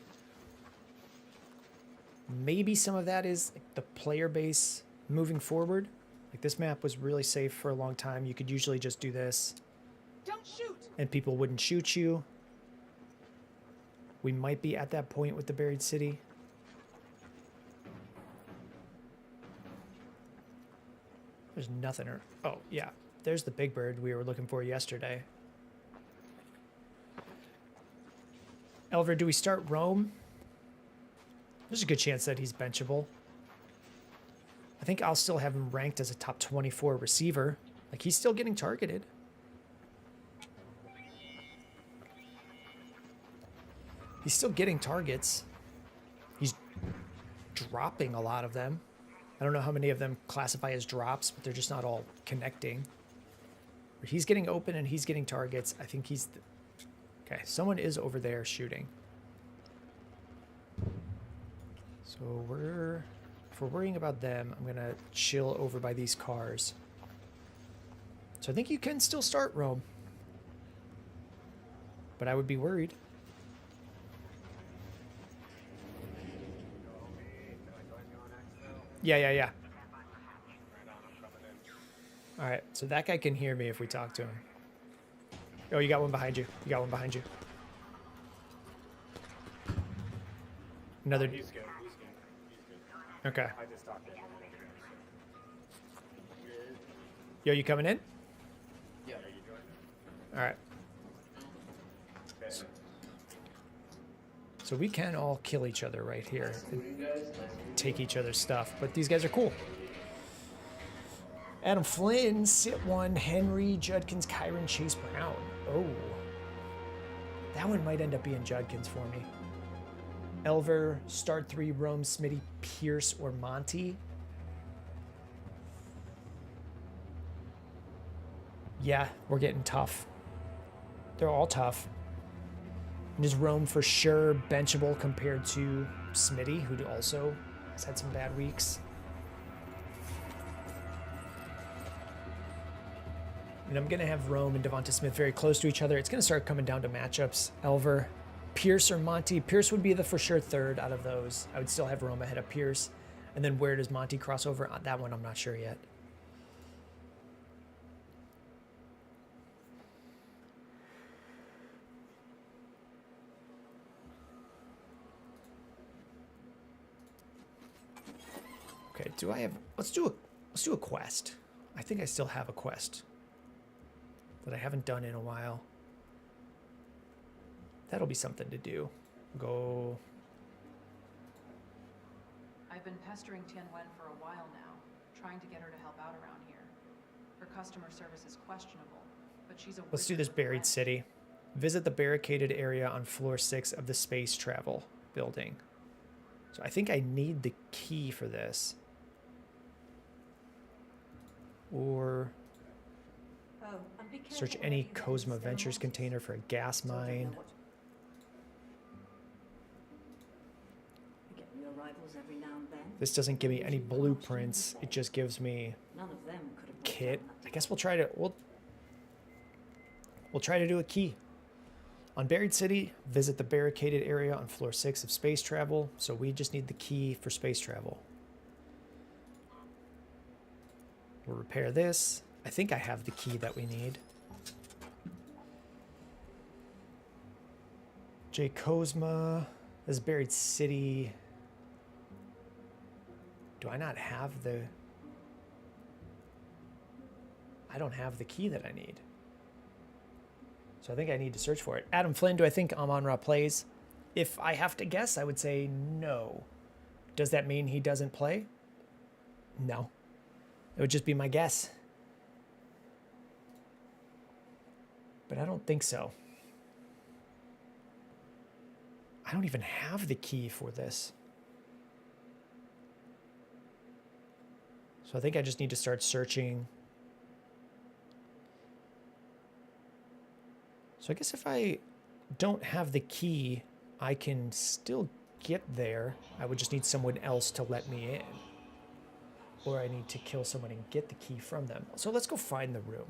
Maybe some of that is like the player base moving forward. Like this map was really safe for a long time. You could usually just do this. Don't shoot! And people wouldn't shoot you. We might be at that point with the buried city. There's nothing. Oh, yeah. There's the big bird we were looking for yesterday. Elver, do we start Rome? There's a good chance that he's benchable. I think I'll still have him ranked as a top 24 receiver Like, he's still getting targeted. He's still getting targets. He's dropping a lot of them. I don't know how many of them classify as drops, but they're just not all connecting. He's getting open and he's getting targets. I think he's... Okay, someone is over there shooting. So if we're worrying about them, I'm going to chill over by these cars. So I think you can still start Rome. But I would be worried. Yeah. All right, so that guy can hear me if we talk to him. Oh, you got one behind you. Another... He's good. Okay. I just talked to him. Yo, you coming in? Yeah. All right. So we can all kill each other right here and take each other's stuff, but these guys are cool. Adam Flynn, Sit One, Henry, Judkins, Kyron, Chase Brown. Oh. That one might end up being Judkins for me. Elver, Start 3, Rome, Smitty, Pierce, or Monty. Yeah, we're getting tough. They're all tough. And is Rome for sure benchable compared to Smitty, who also has had some bad weeks? And I'm going to have Rome and Devonta Smith very close to each other. It's going to start coming down to matchups. Elver, Pierce, or Monty. Pierce would be the for sure third out of those. I would still have Rome ahead of Pierce. And then where does Monty cross over? That one I'm not sure yet. Okay, do I have... Let's do a quest. I think I still have a quest that I haven't done in a while. That'll be something to do. Go... I've been pestering Tianwen for a while now, trying to get her to help out around here. Her customer service is questionable, but she's a... Let's do this buried city. Visit the barricaded area on floor 6 of the space travel building. So I think I need the key for this. Or search any Cosma Ventures container for a gas mine. This doesn't give me any blueprints. It just gives me kit. I guess we'll try to we'll try to do a key. On Buried City, visit the barricaded area on floor 6 of space travel. So we just need the key for space travel. We'll repair this. I think I have the key that we need. J. Cosma. This is Buried City. Do I not have the... I don't have the key that I need. So I think I need to search for it. Adam Flynn, do I think Amon-Ra plays? If I have to guess, I would say no. Does that mean he doesn't play? No. It would just be my guess. But I don't think so. I don't even have the key for this. So I think I just need to start searching. So I guess if I don't have the key, I can still get there. I would just need someone else to let me in. Or I need to kill someone and get the key from them. So let's go find the room.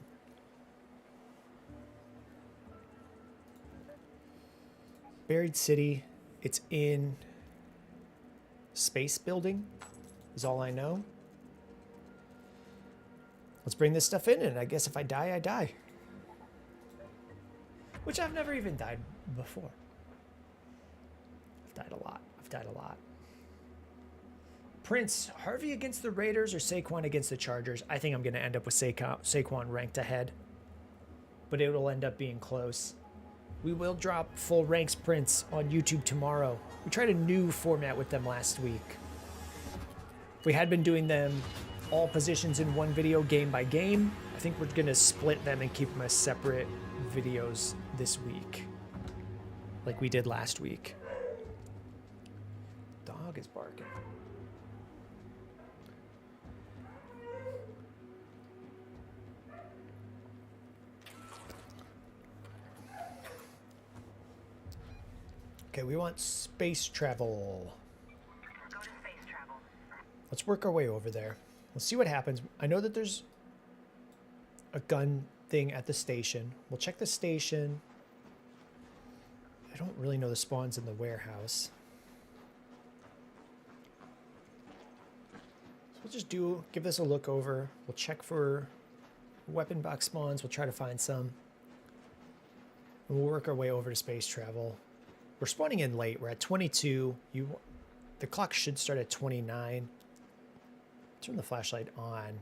Buried City. It's in space building is all I know. Let's bring this stuff in, and I guess if I die, I die. Which I've never even died before. I've died a lot. Prince, Harvey against the Raiders or Saquon against the Chargers? I think I'm going to end up with Saquon ranked ahead. But it will end up being close. We will drop full ranks Prince on YouTube tomorrow. We tried a new format with them last week. We had been doing them all positions in one video game by game. I think we're going to split them and keep them as separate videos this week, like we did last week. Dog is barking. Okay, we want space travel. Go to space travel. Let's work our way over there. Let's see what happens. I know that there's a gun thing at the station. We'll check the station. I don't really know the spawns in the warehouse. So we'll just give this a look over. We'll check for weapon box spawns. We'll try to find some. And we'll work our way over to space travel. We're spawning in late. We're at 22. The clock should start at 29. Turn the flashlight on.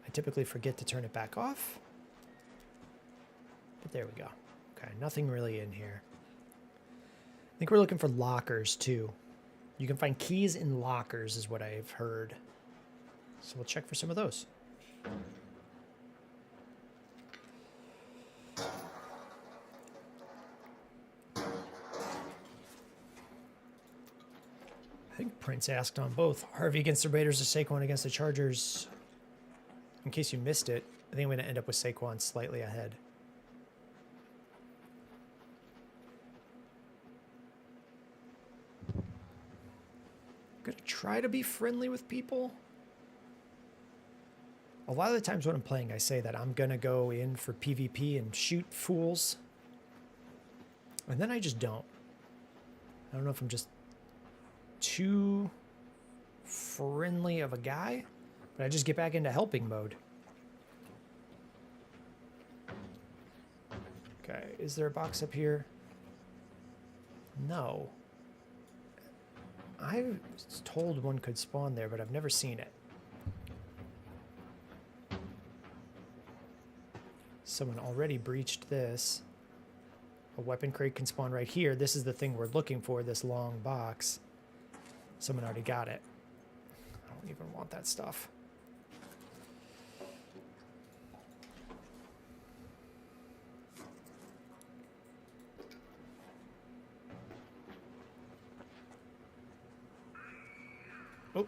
I typically forget to turn it back off. But there we go. Okay, nothing really in here. I think we're looking for lockers too. You can find keys in lockers is what I've heard. So we'll check for some of those. I think Prince asked on both. Harvey against the Raiders or Saquon against the Chargers. In case you missed it, I think I'm going to end up with Saquon slightly ahead. I'm going to try to be friendly with people. A lot of the times when I'm playing, I say that I'm going to go in for PvP and shoot fools. And then I just don't. I don't know if I'm just too friendly of a guy, but I just get back into helping mode. Okay, is there a box up here? No. I was told one could spawn there, but I've never seen it. Someone already breached this. A weapon crate can spawn right here. This is the thing we're looking for, this long box. Someone already got it. I don't even want that stuff. Oh.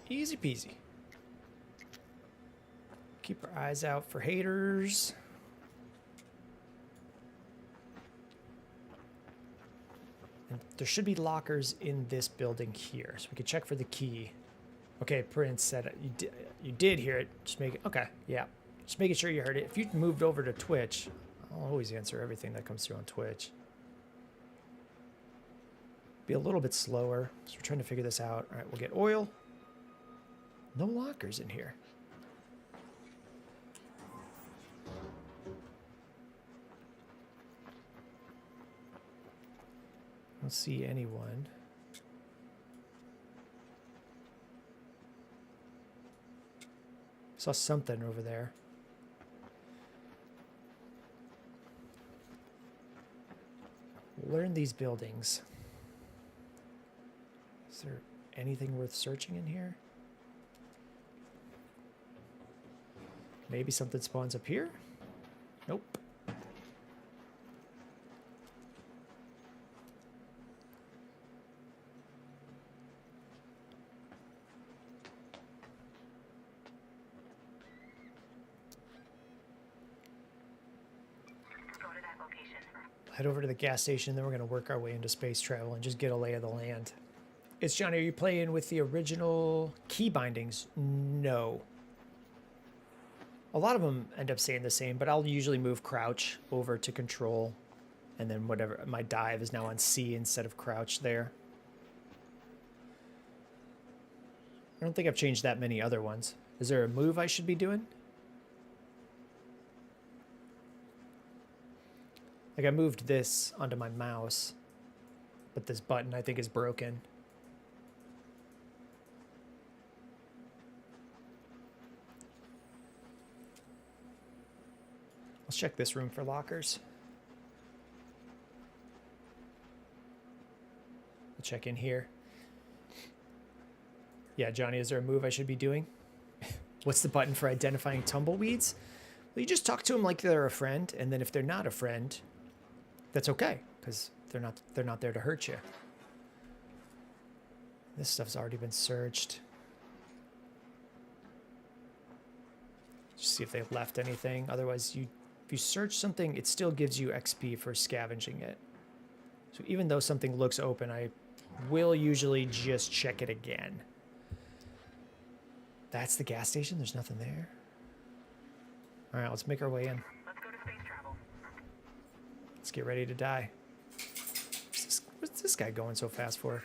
Easy peasy. Keep our eyes out for haters. And there should be lockers in this building here, so we can check for the key. Okay, Prince said you did hear it. Just make it. Okay, yeah. Just making sure you heard it. If you moved over to Twitch, I'll always answer everything that comes through on Twitch. Be a little bit slower, so we're trying to figure this out. All right, we'll get oil. No lockers in here. I don't see anyone. Saw something over there. Learn these buildings. Is there anything worth searching in here? Maybe something spawns up here? Nope. Go to that location. Head over to the gas station, then we're going to work our way into space travel and just get a lay of the land. It's Johnny, are you playing with the original key bindings? No. A lot of them end up staying the same, but I'll usually move crouch over to control, and then whatever, my dive is now on C instead of crouch there. I don't think I've changed that many other ones. Is there a move I should be doing? Like I moved this onto my mouse, but this button I think is broken. Let's check this room for lockers. We'll check in here. Yeah, Johnny, is there a move I should be doing? What's the button for identifying tumbleweeds? Well, you just talk to them like they're a friend, and then if they're not a friend, that's okay, because they're not there to hurt you. This stuff's already been searched. Just see if they've left anything. Otherwise, if you search something, it still gives you XP for scavenging it. So even though something looks open, I will usually just check it again. That's the gas station? There's nothing there? All right, let's make our way in. Let's go to space travel. Let's get ready to die. What's this guy going so fast for?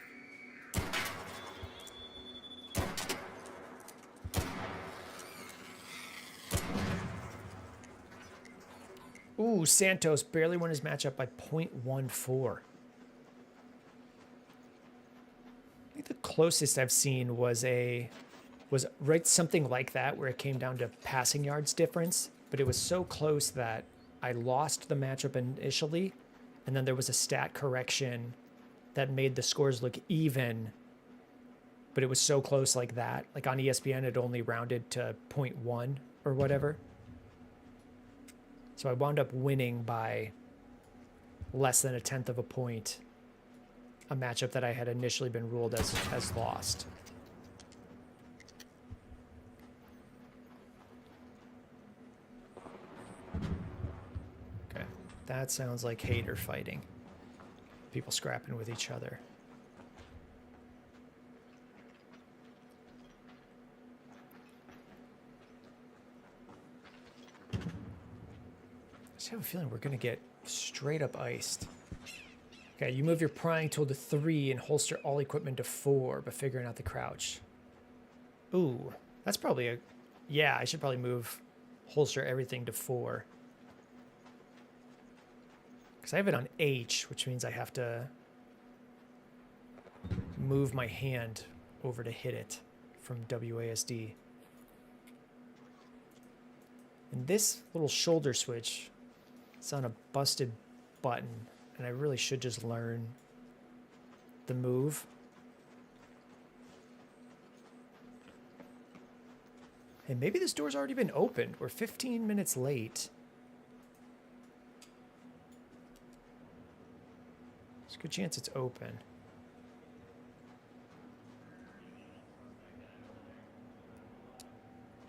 Ooh, Santos barely won his matchup by 0.14. I think the closest I've seen was right something like that, where it came down to passing yards difference, but it was so close that I lost the matchup initially, and then there was a stat correction that made the scores look even, but it was so close like that. Like on ESPN, it only rounded to 0.1 or whatever. So I wound up winning by less than 1/10 of a point, a matchup that I had initially been ruled as lost. Okay, that sounds like hater fighting. People scrapping with each other. I just have a feeling we're going to get straight up iced. Okay, you move your prying tool to 3 and holster all equipment to 4, but figuring out the crouch. Ooh, that's probably a... Yeah, I should probably move holster everything to 4. Because I have it on H, which means I have to move my hand over to hit it from WASD. And this little shoulder switch, it's on a busted button, and I really should just learn the move. And maybe this door's already been opened. We're 15 minutes late. There's a good chance it's open.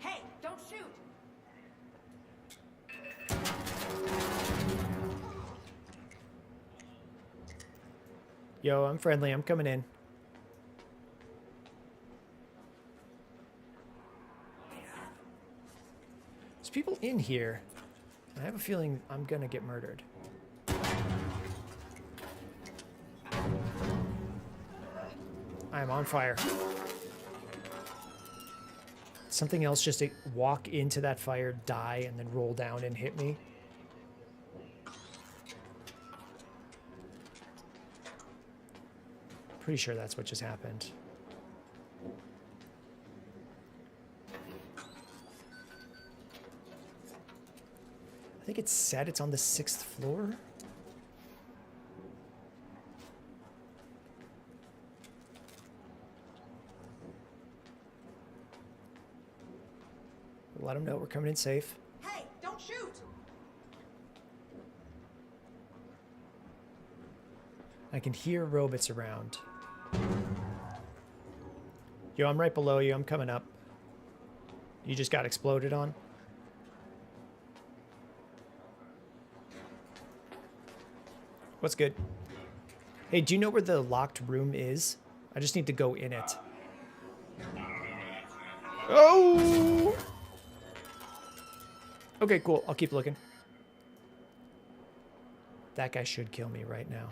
Hey, don't shoot! Yo, I'm friendly. I'm coming in. There's people in here. I have a feeling I'm gonna get murdered. I am on fire. Something else just to walk into that fire, die, and then roll down and hit me. Pretty sure that's what just happened. I think it's said it's on the 6th floor. Let them know we're coming in safe. Hey, don't shoot! I can hear robots around. Yo, I'm right below you. I'm coming up. You just got exploded on? What's good? Hey, do you know where the locked room is? I just need to go in it. Oh! Okay, cool. I'll keep looking. That guy should kill me right now.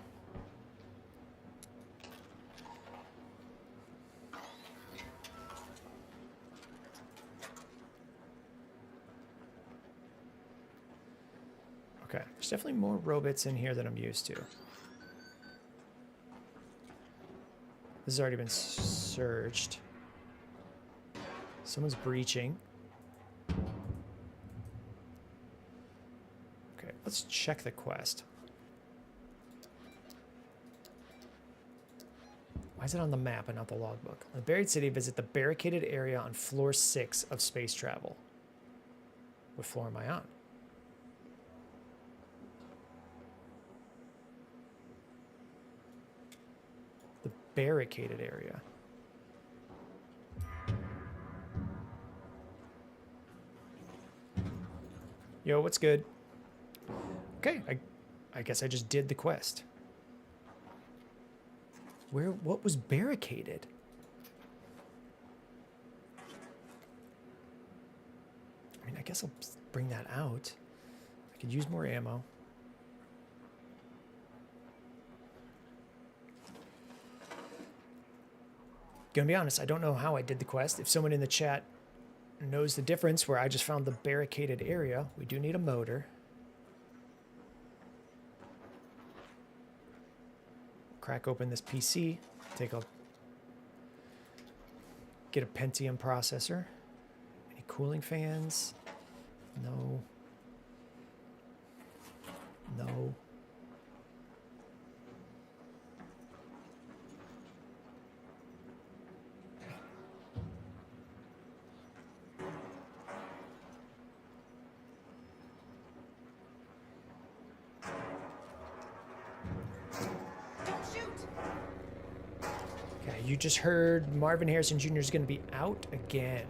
Okay, there's definitely more robots in here than I'm used to. This has already been searched. Someone's breaching. Okay, let's check the quest. Why is it on the map and not the logbook? On the buried city, visit the barricaded area on floor 6 of space travel. What floor am I on? The barricaded area. Yo, what's good? Okay, I guess I just did the quest. What was barricaded? I mean, I guess I'll bring that out. I could use more ammo. Gonna be honest, I don't know how I did the quest. If someone in the chat knows the difference where I just found the barricaded area, we do need a motor. Crack open this PC, get a Pentium processor. Any cooling fans? No. No. You just heard Marvin Harrison Jr. is going to be out again.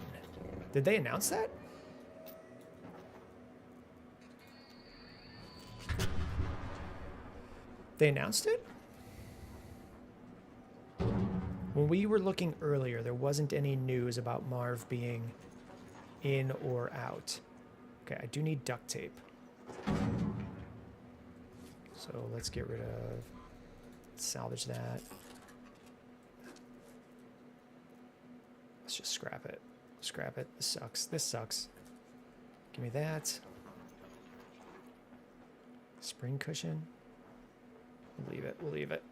Did they announce that? They announced it? When we were looking earlier, there wasn't any news about Marv being in or out. Okay, I do need duct tape. So let's get rid of... salvage that. Let's just scrap it. Scrap it. This sucks. This sucks. Give me that. Spring cushion. We'll leave it. We'll leave it.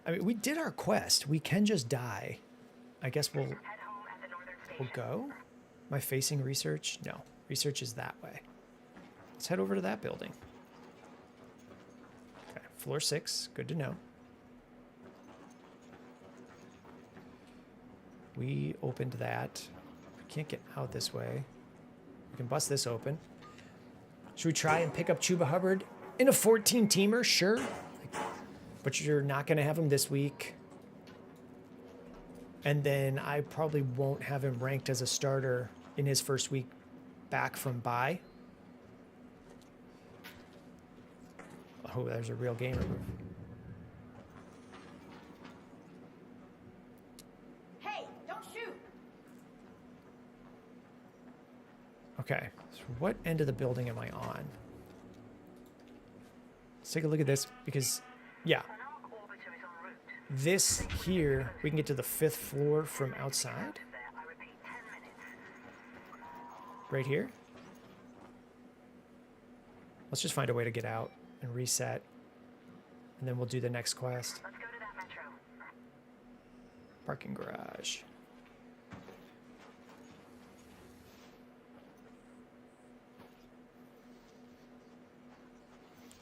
I mean, we did our quest. We can just die. I guess we'll go. Am I facing research? No. Research is that way. Let's head over to that building. Okay. Floor 6. Good to know. We opened that. We can't get out this way. We can bust this open. Should we try and pick up Chuba Hubbard in a 14-teamer? Sure. But you're not going to have him this week. And then I probably won't have him ranked as a starter in his first week back from bye. Oh, there's a real gamer move. Okay, so what end of the building am I on? Let's take a look at this because, yeah. This here, we can get to the 5th floor from outside. Right here. Let's just find a way to get out and reset. And then we'll do the next quest. Let's go to that metro. Parking garage.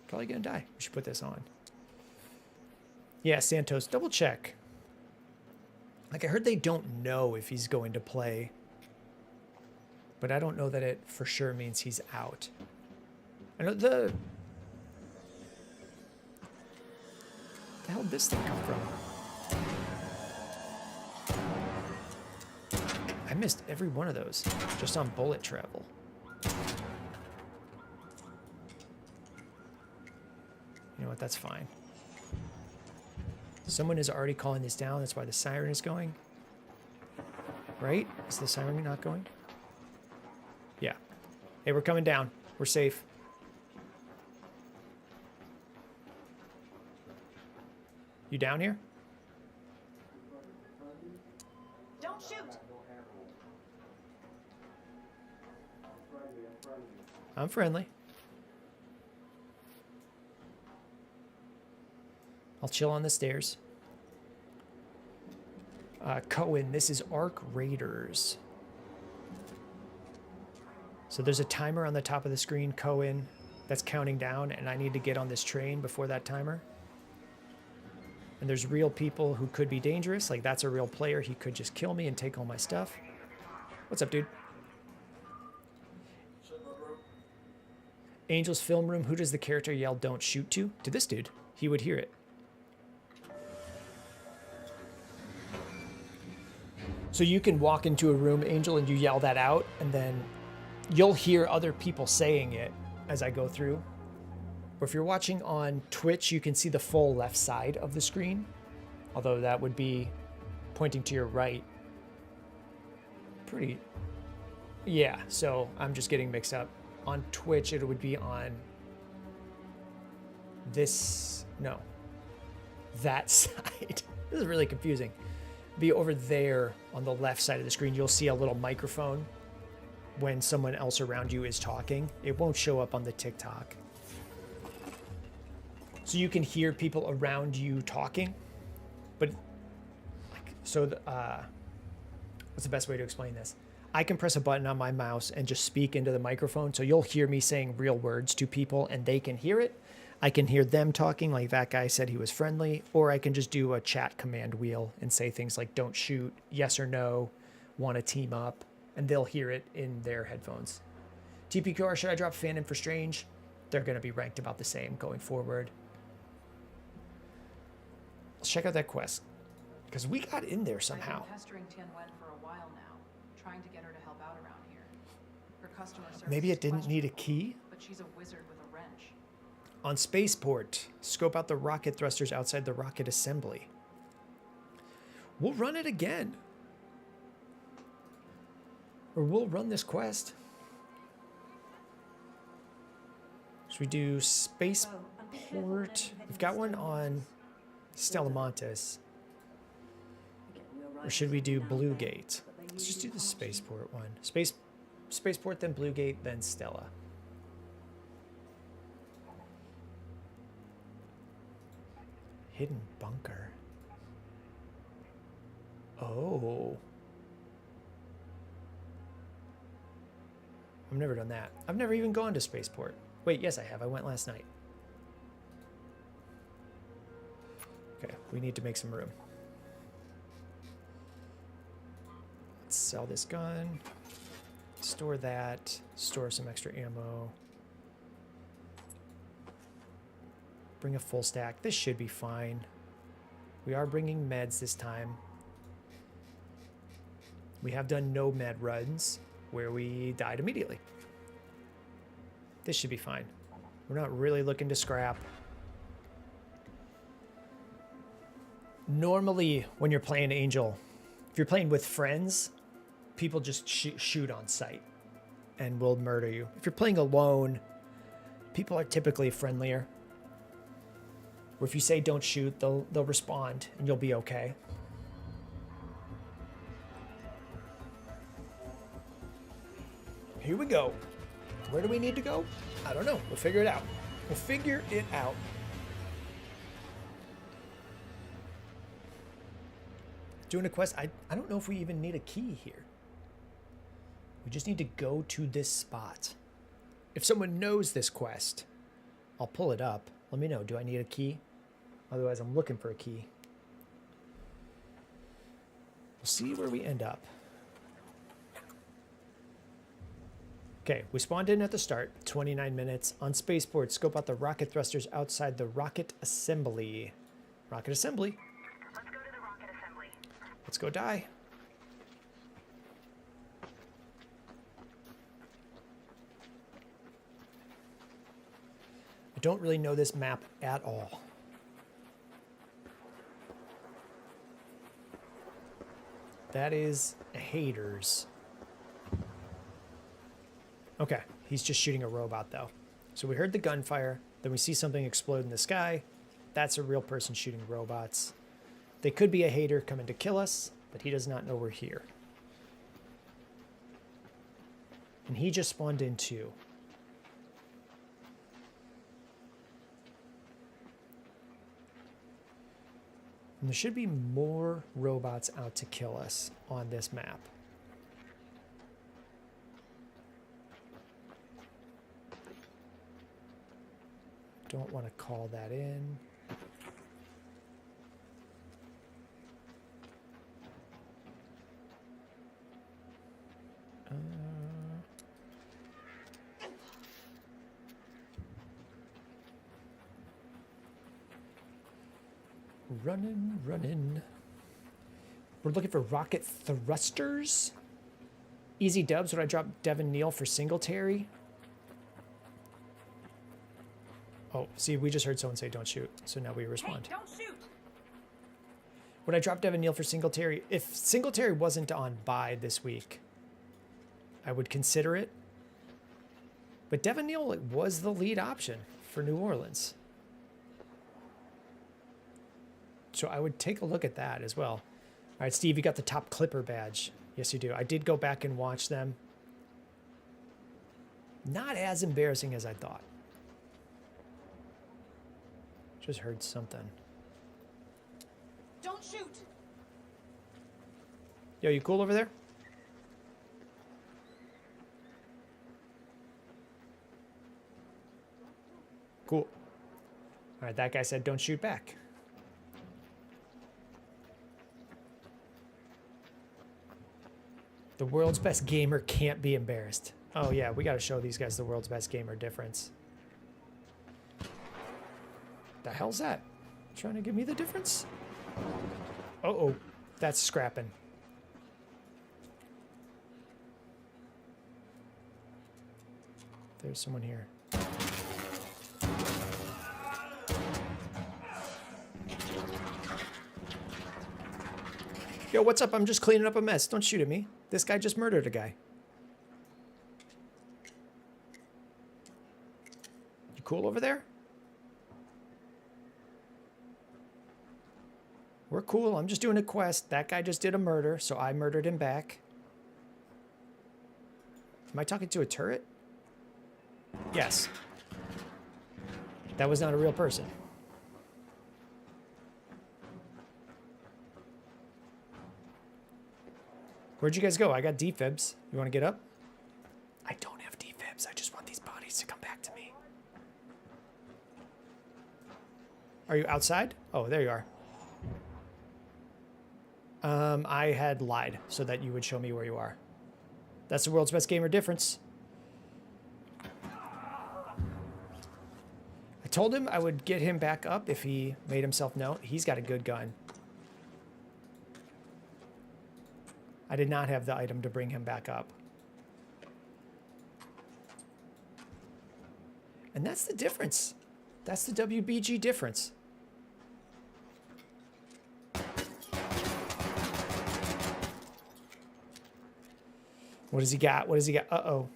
Probably gonna die. We should put this on. Yeah, Santos, double check. Like, I heard they don't know if he's going to play, but I don't know that it for sure means he's out. I know the hell did this thing come from? I missed every one of those just on bullet travel. You know what? That's fine. Someone is already calling this down. That's why the siren is going. Right? Is the siren not going? Yeah. Hey, we're coming down. We're safe. You down here? Don't shoot! I'm friendly. I'll chill on the stairs. Cohen, this is Arc Raiders. So there's a timer on the top of the screen, Cohen, that's counting down, and I need to get on this train before that timer. And there's real people who could be dangerous. Like, that's a real player. He could just kill me and take all my stuff. What's up, dude? Angel's film room. Who does the character yell "don't shoot" to? To this dude. He would hear it. So you can walk into a room, Angel, and you yell that out, and then you'll hear other people saying it as I go through. Or if you're watching on Twitch, you can see the full left side of the screen, although that would be pointing to your right. Pretty, yeah, so I'm just getting mixed up. On Twitch, it would be on this, no, that side. This is really confusing. Be over there on the left side of the screen. You'll see a little microphone when someone else around you is talking. It won't show up on the TikTok. So you can hear people around you talking, but so what's the best way to explain this? I can press a button on my mouse and just speak into the microphone. So you'll hear me saying real words to people and they can hear it. I can hear them talking, like that guy said he was friendly, or I can just do a chat command wheel and say things like "don't shoot," "yes" or "no," "want to team up," and they'll hear it in their headphones. TPQR, should I drop Phantom for Strange? They're going to be ranked about the same going forward. Let's check out that quest, because we got in there somehow. I've been pestering Tianwen for a while now, trying to get her to help out around here. Her customer service Maybe it is didn't need a questionable, key? but she's a wizard with a wrench. On Spaceport, scope out the rocket thrusters outside the rocket assembly. We'll run it again. Or we'll run this quest. Should we do Spaceport? We've got one on Stellamontes. Or should we do Blue Gate? Let's just do the Spaceport one. Spaceport, then Blue Gate, then Stella. Hidden bunker. Oh. I've never done that. I've never even gone to Spaceport. Wait, yes I have. I went last night. Okay, we need to make some room. Let's sell this gun. Store that. Store some extra ammo. Bring a full stack. This should be fine. We are bringing meds this time. We have done no med runs where we died immediately. This should be fine. We're not really looking to scrap. Normally, when you're playing Angel, if you're playing with friends, people just shoot on sight and will murder you. If you're playing alone, people are typically friendlier. Or if you say don't shoot, they'll respond and you'll be okay. Here we go. Where do we need to go? I don't know. We'll figure it out. We'll figure it out. Doing a quest. I don't know if we even need a key here. We just need to go to this spot. If someone knows this quest, I'll pull it up. Let me know. Do I need a key? Otherwise, I'm looking for a key. We'll see where we end up. Okay, we spawned in at the start, 29 minutes. On Spaceport, scope out the rocket thrusters outside the rocket assembly. Rocket assembly. Let's go to the rocket assembly. Let's go die. I don't really know this map at all. That is haters. Okay, he's just shooting a robot though. So we heard the gunfire, then we see something explode in the sky. That's a real person shooting robots. They could be a hater coming to kill us, but he does not know we're here. And he just spawned in too. And there should be more robots out to kill us on this map. Don't want to call that in. Running, running. We're looking for rocket thrusters. Easy dubs. Would I drop Devin Neal for Singletary? Oh, see, we just heard someone say don't shoot. So now we respond. Hey, don't shoot! Would I drop Devin Neal for Singletary? If Singletary wasn't on bye this week, I would consider it. But Devin Neal was the lead option for New Orleans. So I would take a look at that as well. All right, Steve, you got the top Clipper badge. Yes, you do. I did go back and watch them. Not as embarrassing as I thought. Just heard something. Don't shoot! Yo, you cool over there? Cool. All right, that guy said don't shoot back. The world's best gamer can't be embarrassed. Oh yeah, we gotta show these guys the world's best gamer difference. The hell's that? Trying to give me the difference? Uh-oh, that's scrapping. There's someone here. Yo, what's up? I'm just cleaning up a mess. Don't shoot at me. This guy just murdered a guy. You cool over there? We're cool. I'm just doing a quest. That guy just did a murder, so I murdered him back. Am I talking to a turret? Yes. That was not a real person. Where'd you guys go? I got defibs. You want to get up? I don't have defibs. I just want these bodies to come back to me. Are you outside? Oh, there you are. I had lied so that you would show me where you are. That's the world's best gamer difference. I told him I would get him back up if he made himself known. He's got a good gun. I did not have the item to bring him back up. And that's the difference. That's the WBG difference. What does he got? What does he got? Uh-oh.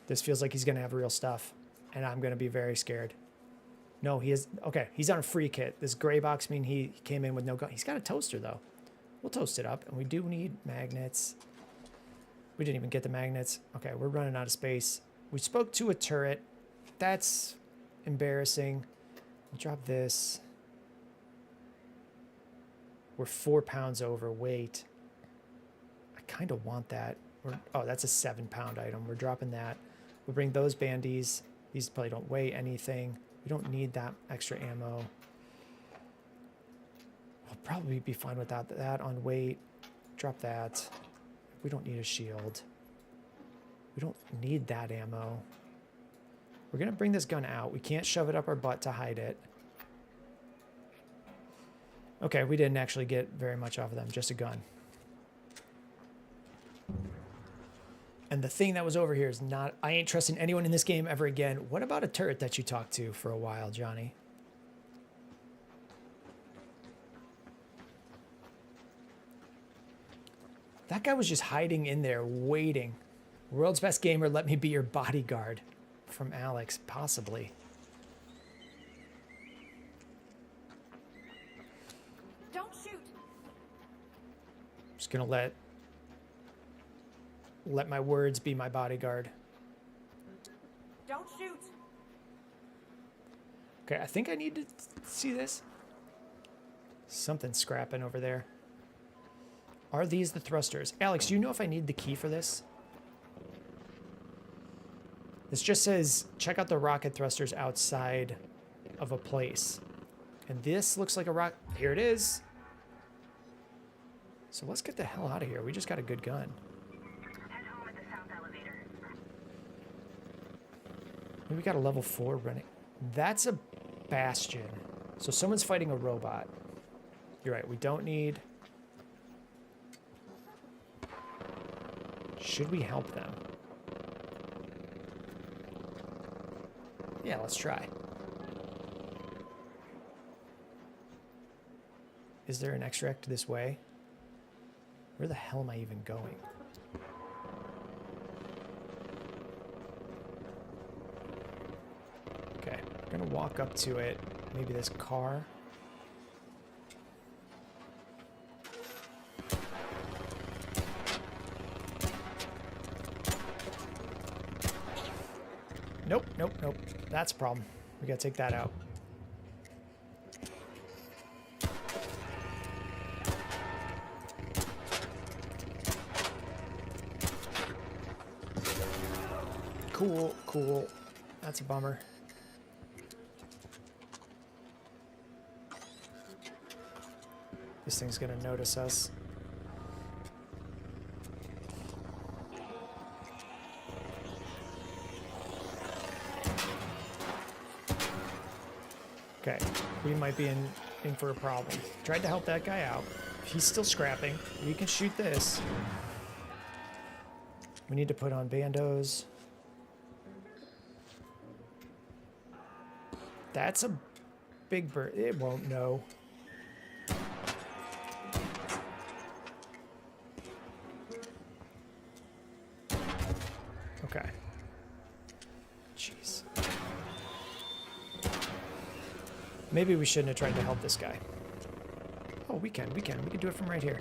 This feels like he's going to have real stuff. And I'm going to be very scared. No, he is. Okay, he's on a free kit. This gray box mean he came in with no gun. He's got a toaster, though. We'll toast it up. And we do need magnets. We didn't even get the magnets. Okay, we're running out of space. We spoke to a turret. That's embarrassing. I'll drop this. We're 4 pounds overweight. I kind of want that. Oh, that's a 7-pound item. We're dropping that. We'll bring those bandies. These probably don't weigh anything. We don't need that extra ammo. We'll probably be fine without that on weight. Drop that. We don't need a shield. We don't need that ammo. We're going to bring this gun out. We can't shove it up our butt to hide it. Okay, we didn't actually get very much off of them. Just a gun. And the thing that was over here is not... I ain't trusting anyone in this game ever again. What about a turret that you talked to for a while, Johnny? That guy was just hiding in there, waiting. World's best gamer, let me be your bodyguard. From Alex, possibly. Don't shoot! Just gonna let my words be my bodyguard. Don't shoot! Okay, I think I need to see this. Something's scrapping over there. Are these the thrusters? Alex, do you know if I need the key for this? This just says, check out the rocket thrusters outside of a place. And this looks like a rock. Here it is. So let's get the hell out of here. We just got a good gun. Head home at the south elevator. We got a level 4 running. That's a bastion. So someone's fighting a robot. You're right. We don't need... Should we help them? Yeah, let's try. Is there an extract this way? Where the hell am I even going? Okay, we're gonna walk up to it. Maybe this car. Nope, nope, nope. That's a problem. We gotta take that out. Cool, cool. That's a bummer. This thing's gonna notice us. Okay, we might be in for a problem. Tried to help that guy out. He's still scrapping. We can shoot this. We need to put on bandos. That's a big bird. It won't know. Okay. Jeez. Maybe we shouldn't have tried to help this guy. Oh, we can do it from right here.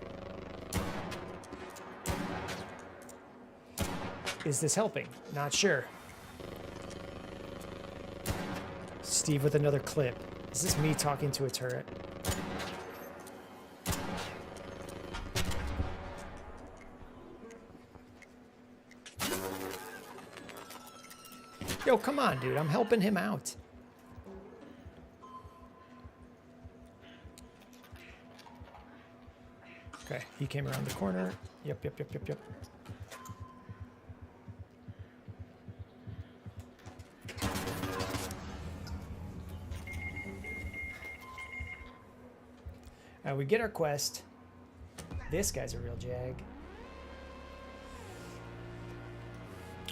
Is this helping? Not sure. Steve with another clip. Is this me talking to a turret? Yo, come on, dude. I'm helping him out. Okay, he came around the corner. Yep. We get our quest. This guy's a real jag.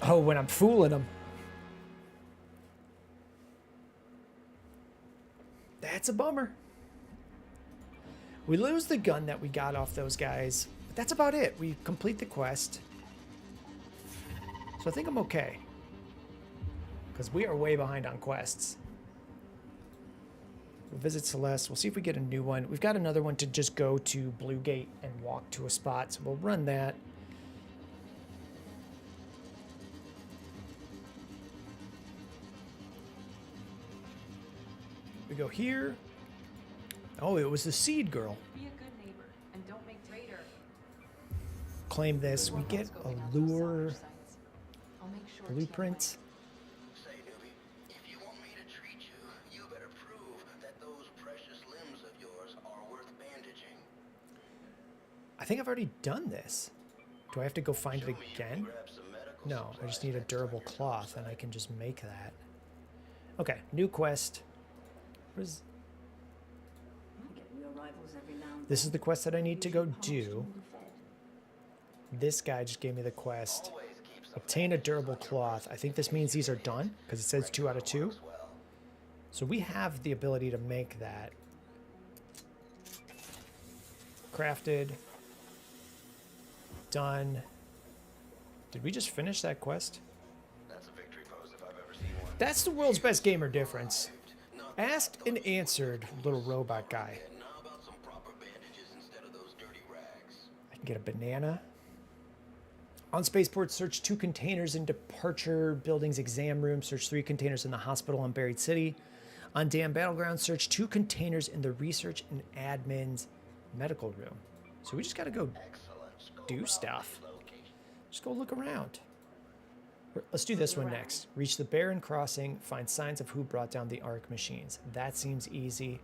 Oh, when I'm fooling him. That's a bummer. We lose the gun that we got off those guys, but that's about it. We complete the quest. So I think I'm okay. Because we are way behind on quests. We'll visit Celeste. We'll see if we get a new one. We've got another one to just go to Blue Gate and walk to a spot, so we'll run that. We go here. Oh, it was the seed girl. Be a good neighbor and don't make traitor. Claim this. We get a lure blueprint. Say, newbie, if you want me to treat you, you better prove that those precious limbs of yours are worth bandaging. I think I've already done this. Do I have to go find it again? No, I just need a durable cloth and I can just make that. Okay, new quest. What is... This is the quest that I need to go do. This guy just gave me the quest. Obtain a durable cloth. I think this means these are done because it says 2 out of 2. So we have the ability to make that. Crafted. Done. Did we just finish that quest? That's a victory pose if I've ever seen one. That's the world's best gamer difference. Asked and answered, little robot guy. Now about some proper bandages instead of those dirty rags. I can get a banana. On spaceport, search 2 containers in departure building's exam room. Search 3 containers in the hospital on Buried City. On Dam Battleground, search 2 containers in the research and admin's medical room. So we just got to go do stuff. Just go look around. Let's do this one next. Reach the Barren Crossing. Find signs of who brought down the Ark machines. That seems easy.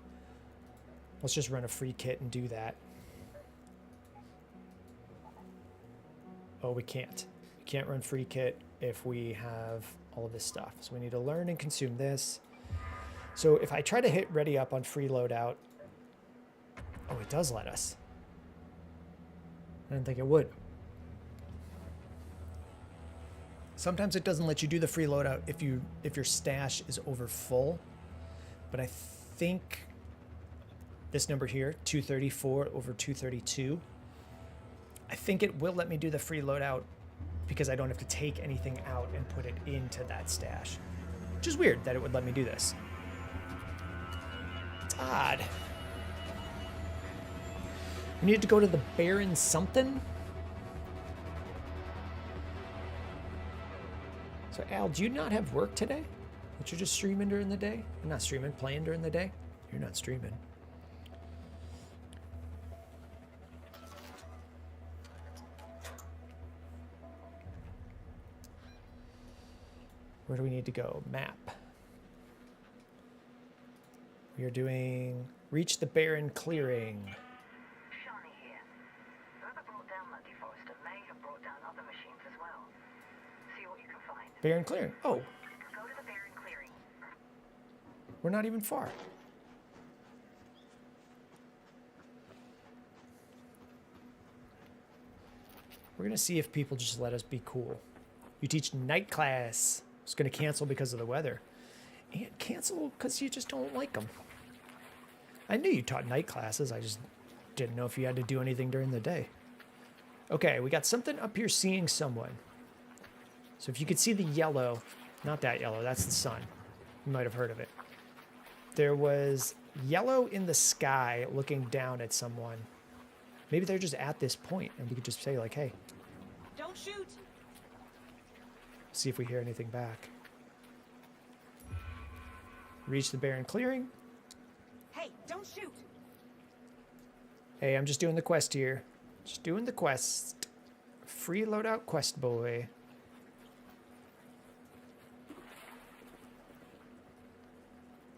Let's just run a free kit and do that. Oh, we can't. We can't run free kit if we have all of this stuff. So we need to learn and consume this. So if I try to hit ready up on free loadout, oh, it does let us. I didn't think it would. Sometimes it doesn't let you do the free loadout if your stash is over full. But I think this number here, 234 over 232, I think it will let me do the free loadout because I don't have to take anything out and put it into that stash. Which is weird that it would let me do this. It's odd. We need to go to the Baron something. So Al, do you not have work today? But you're just streaming during the day? You're not streaming, playing during the day? You're not streaming. Where do we need to go? Map. We are doing reach the Baron clearing. Shawnee here. Whoever brought down that deforester may have brought down other machines as well. See what you can find. Baron clearing. Oh, Go to the Baron clearing. we're not even far. We're gonna see if people just let us be cool. You teach night class. It's gonna cancel because of the weather. And cancel because you just don't like them. I knew you taught night classes. I just didn't know if you had to do anything during the day. Okay, we got something up here seeing someone. So if you could see the yellow, not that yellow, that's the sun. You might have heard of it. There was yellow in the sky looking down at someone. Maybe they're just at this point and we could just say like, hey, Don't shoot! see if we hear anything back. Reach the Baron clearing. Hey, don't shoot! Hey, I'm just doing the quest here. Just doing the quest. Free loadout quest boy.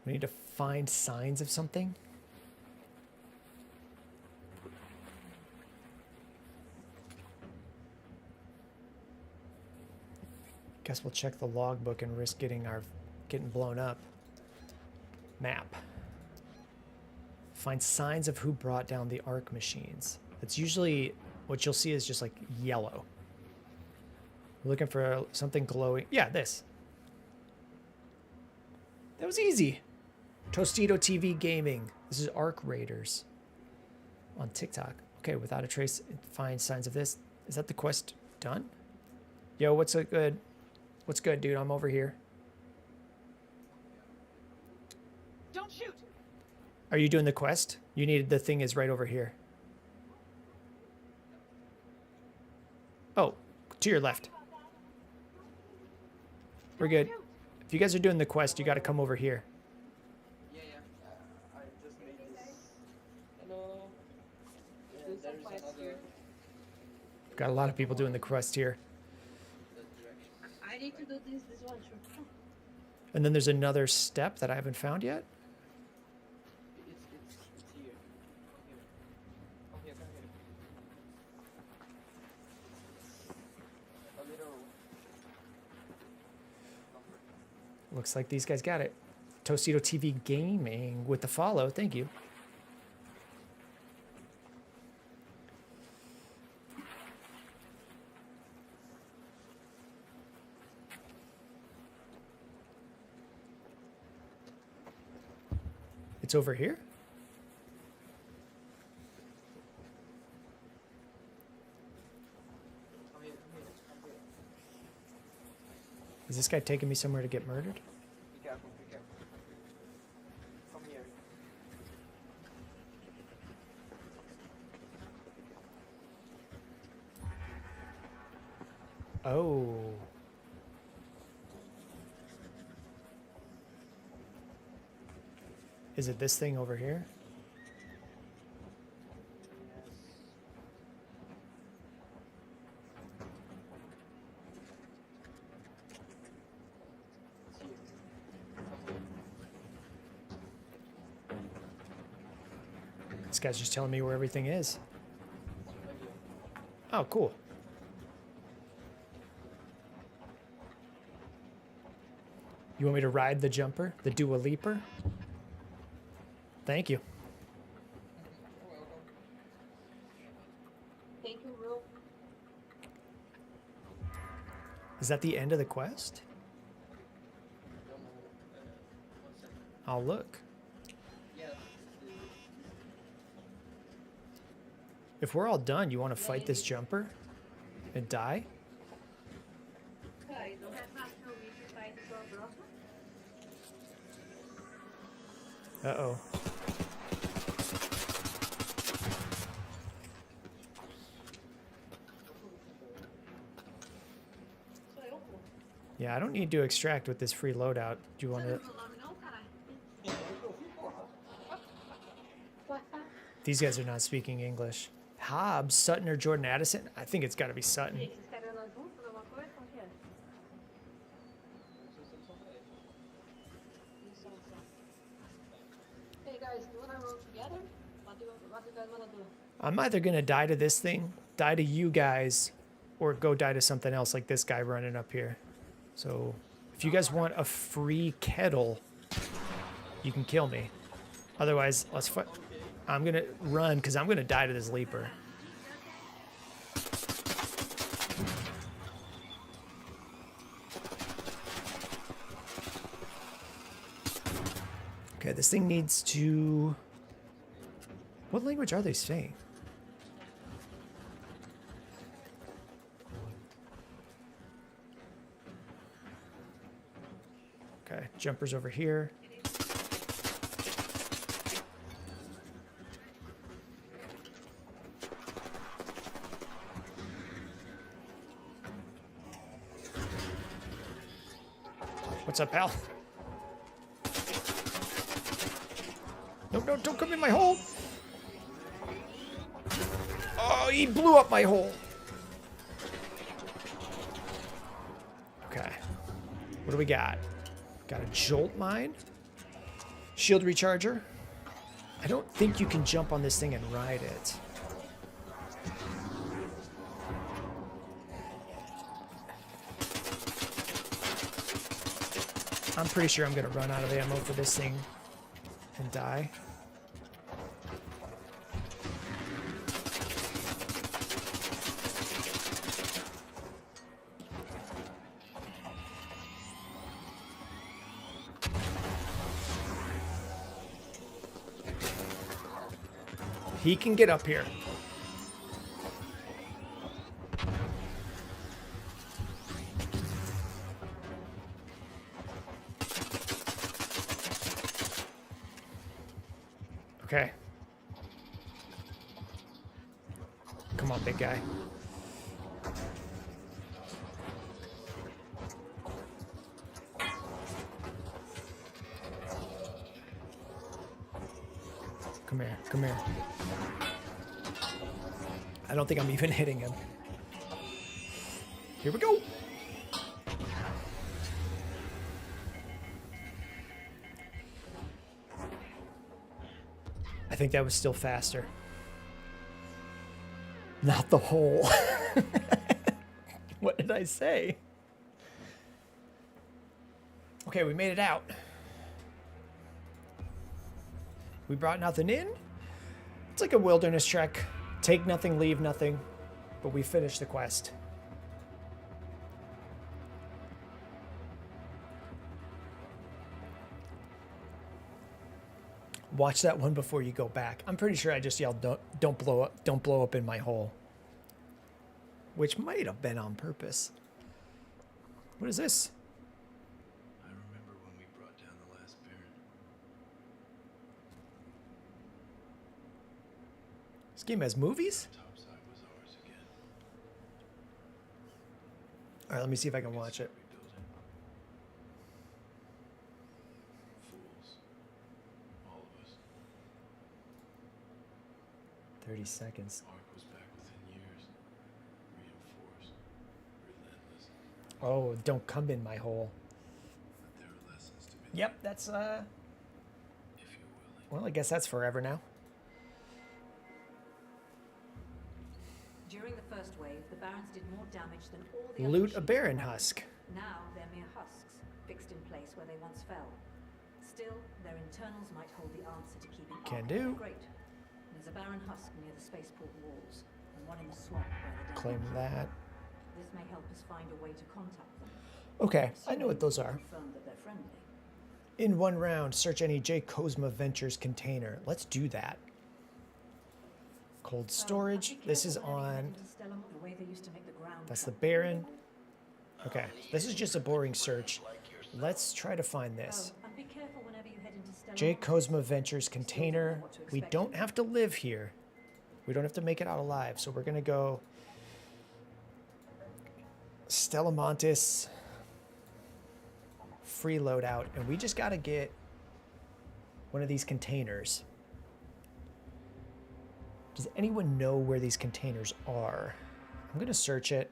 We need to find signs of something. Guess we'll check the logbook and risk getting blown up. Map. Find signs of who brought down the arc machines. That's usually what you'll see is just like yellow. We're looking for something glowing. Yeah, this. That was easy. Tostito TV Gaming. This is Arc Raiders on TikTok. Okay, without a trace, find signs of this. Is that the quest done? Yo, what's good? What's good, dude? I'm over here. Don't shoot! Are you doing the quest? You needed the thing is right over here. Oh, to your left. We're good. If you guys are doing the quest, you got to come over here. Yeah, I just made this. Hello. Yeah, there's another Got a lot of people doing the quest here. direction. I need to do this one, sure. And then there's another step that I haven't found yet. It's here. Come here. Come here. A little. Looks like these guys got it. Tostito TV Gaming with the follow. Thank you. It's over here? Come here. Is this guy taking me somewhere to get murdered? Be careful. Come here. Oh. Is it this thing over here? It's here. This guy's just telling me where everything is. Right here. Oh, cool. You want me to ride the jumper? The Dua Leaper? Thank you. You're welcome. Is that the end of the quest? I'll look. If we're all done, you want to fight this jumper and die? Okay, don't have much no need to fight the problem. Uh-oh. Yeah, I don't need to extract with this free loadout. Do you want to... These guys are not speaking English. Hobbs, Sutton, or Jordan Addison? I think it's got to be Sutton. Vocês querem andar junto, alguma coisa? Como que é? Hey guys, do you wanna roll together? What do you guys wanna do? I'm either going to die to this thing, die to you guys, or go die to something else like this guy running up here. So if you guys want a free kettle, you can kill me. Otherwise, let's fight. I'm going to run because I'm going to die to this leaper. Okay, this thing needs to... What language are they saying? Okay, jumper's over here. What's up, pal? No, no, don't come in my hole. Oh, he blew up my hole. Okay. What do we got? Got a jolt mine. Shield recharger. I don't think you can jump on this thing and ride it. I'm pretty sure I'm gonna run out of ammo for this thing and die. He can get up here. Okay. Come on, big guy. Come here, come here. I don't think I'm even hitting him. Here we go. I think that was still faster. Not the hole. What did I say? Okay, we made it out. We brought nothing in. It's like a wilderness trek. Take nothing, leave nothing. But we finished the quest. Watch that one before you go back. I'm pretty sure I just yelled, don't blow up in my hole. Which might have been on purpose. What is this? I remember when we brought down the last Baron. This game has movies? Topside was ours again. All right, let me see if I can watch it. Rebuilding. Fools. All of us. 30 seconds. Ark was back within years. Reinforced. Relentless. Oh, don't come in my hole. But there are lessons to be Yep, that's, if you're willing. well, I guess that's forever now. During the first wave, the Barons did more damage than all the other Loot a machines Baron combined. husk. Now they're mere husks, fixed in place where they once fell. Still, their internals might hold the answer to keeping Can Ark do. great. There's a Baron husk near the spaceport walls, and one in the swamp where the Claim damage. that. This may help us find a way to contact Okay, I know what those are. Confirm that they're friendly. In one round, search any J. Cosma Ventures container. Let's do that. Cold storage. This is on. The way they used to make the ground That's the tremble. Baron. Okay, this is just a boring search. Let's try to find this. And be careful whenever you head into Stella. J. Cosma Ventures container. We don't have to live here. We don't have to make it out alive. So we're going to go Stella Montis, free loadout, and we just got to get one of these containers. Does anyone know where these containers are? I'm going to search it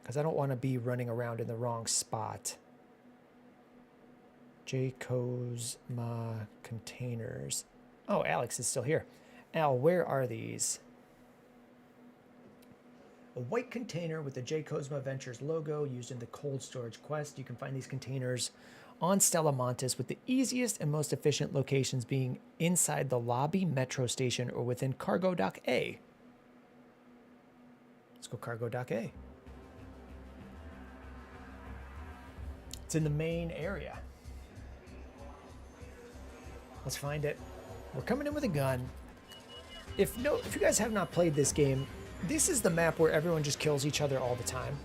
because I don't want to be running around in the wrong spot. J. Cosma containers. Oh, Alex is still here. Al, where are these? A white container with the J. Cosma Ventures logo used in the cold storage quest. You can find these containers on Stella Montis, with the easiest and most efficient locations being inside the lobby metro station or within Cargo Dock A. Let's go Cargo Dock A. It's in the main area. Let's find it. We're coming in with a gun. If you guys have not played this game, this is the map where everyone just kills each other all the time.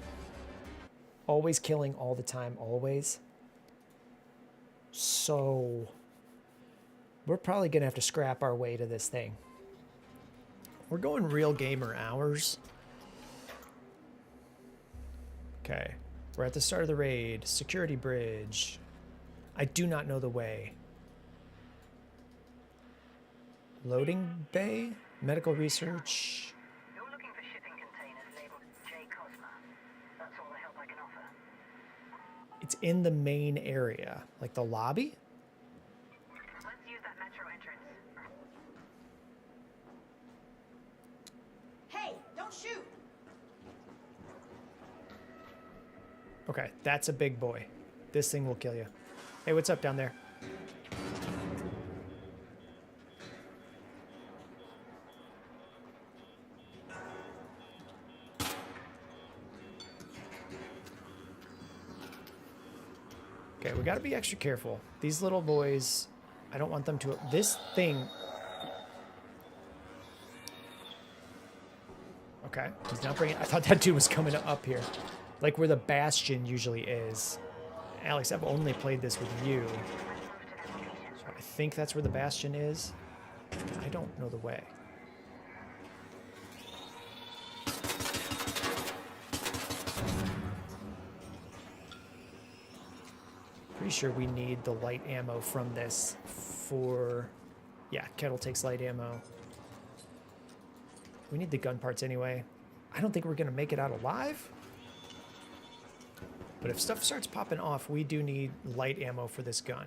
Always killing all the time, always. So we're probably gonna have to scrap our way to this thing. We're going real gamer hours. Okay, we're at the start of the raid. Security bridge. I do not know the way. Loading bay, medical research. You're looking for shipping containers labeled J. Cosma. That's all the help I can offer. It's in the main area, like the lobby. Let's use that metro entrance. Hey, don't shoot! Okay, that's a big boy. This thing will kill you. Hey, what's up down there? Okay, we gotta be extra careful. These little boys, I don't want them to... This thing... Okay, he's not bringing... I thought that dude was coming up here. Like where the Bastion usually is. Alex, I've only played this with you. So I think that's where the Bastion is. I don't know the way. Pretty sure we need the light ammo from this for... Yeah, Kettle takes light ammo. We need the gun parts anyway. I don't think we're going to make it out alive. But if stuff starts popping off, we do need light ammo for this gun.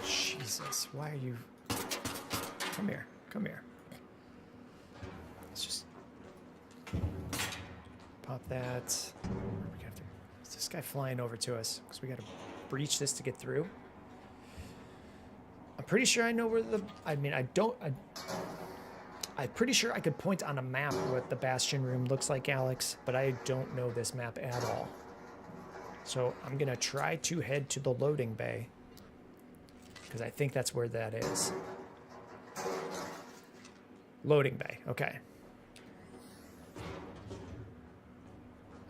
Jesus, why are you... Come here, come here. Let's just... Pop that. We have to... Is this guy flying over to us? Because we got to breach this to get through. I'm pretty sure I know where the... I mean, I'm pretty sure I could point on a map what the Bastion room looks like, Alex, but I don't know this map at all. So I'm going to try to head to the loading bay, because I think that's where that is. Loading bay, okay.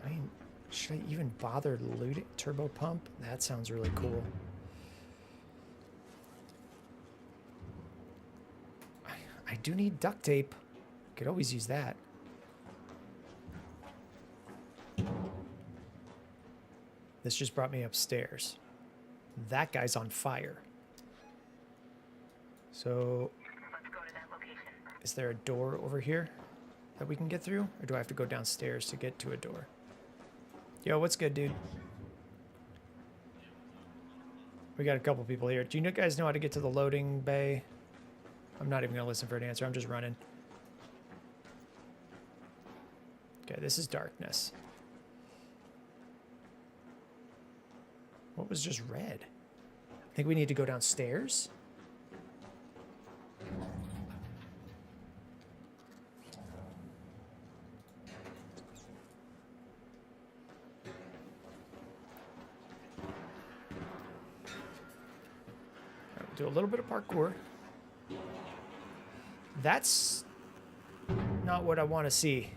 I mean, should I even bother looting? Turbo pump? That sounds really cool. I do need duct tape. Could always use that. This just brought me upstairs. That guy's on fire. So, Let's go to that location. is there a door over here that we can get through? Or do I have to go downstairs to get to a door? Yo, what's good, dude? We got a couple people here. Do you guys know how to get to the loading bay? I'm not even going to listen for an answer. I'm just running. Okay, this is darkness. What was just red? I think we need to go downstairs. Do a little bit of parkour. That's not what I want to see.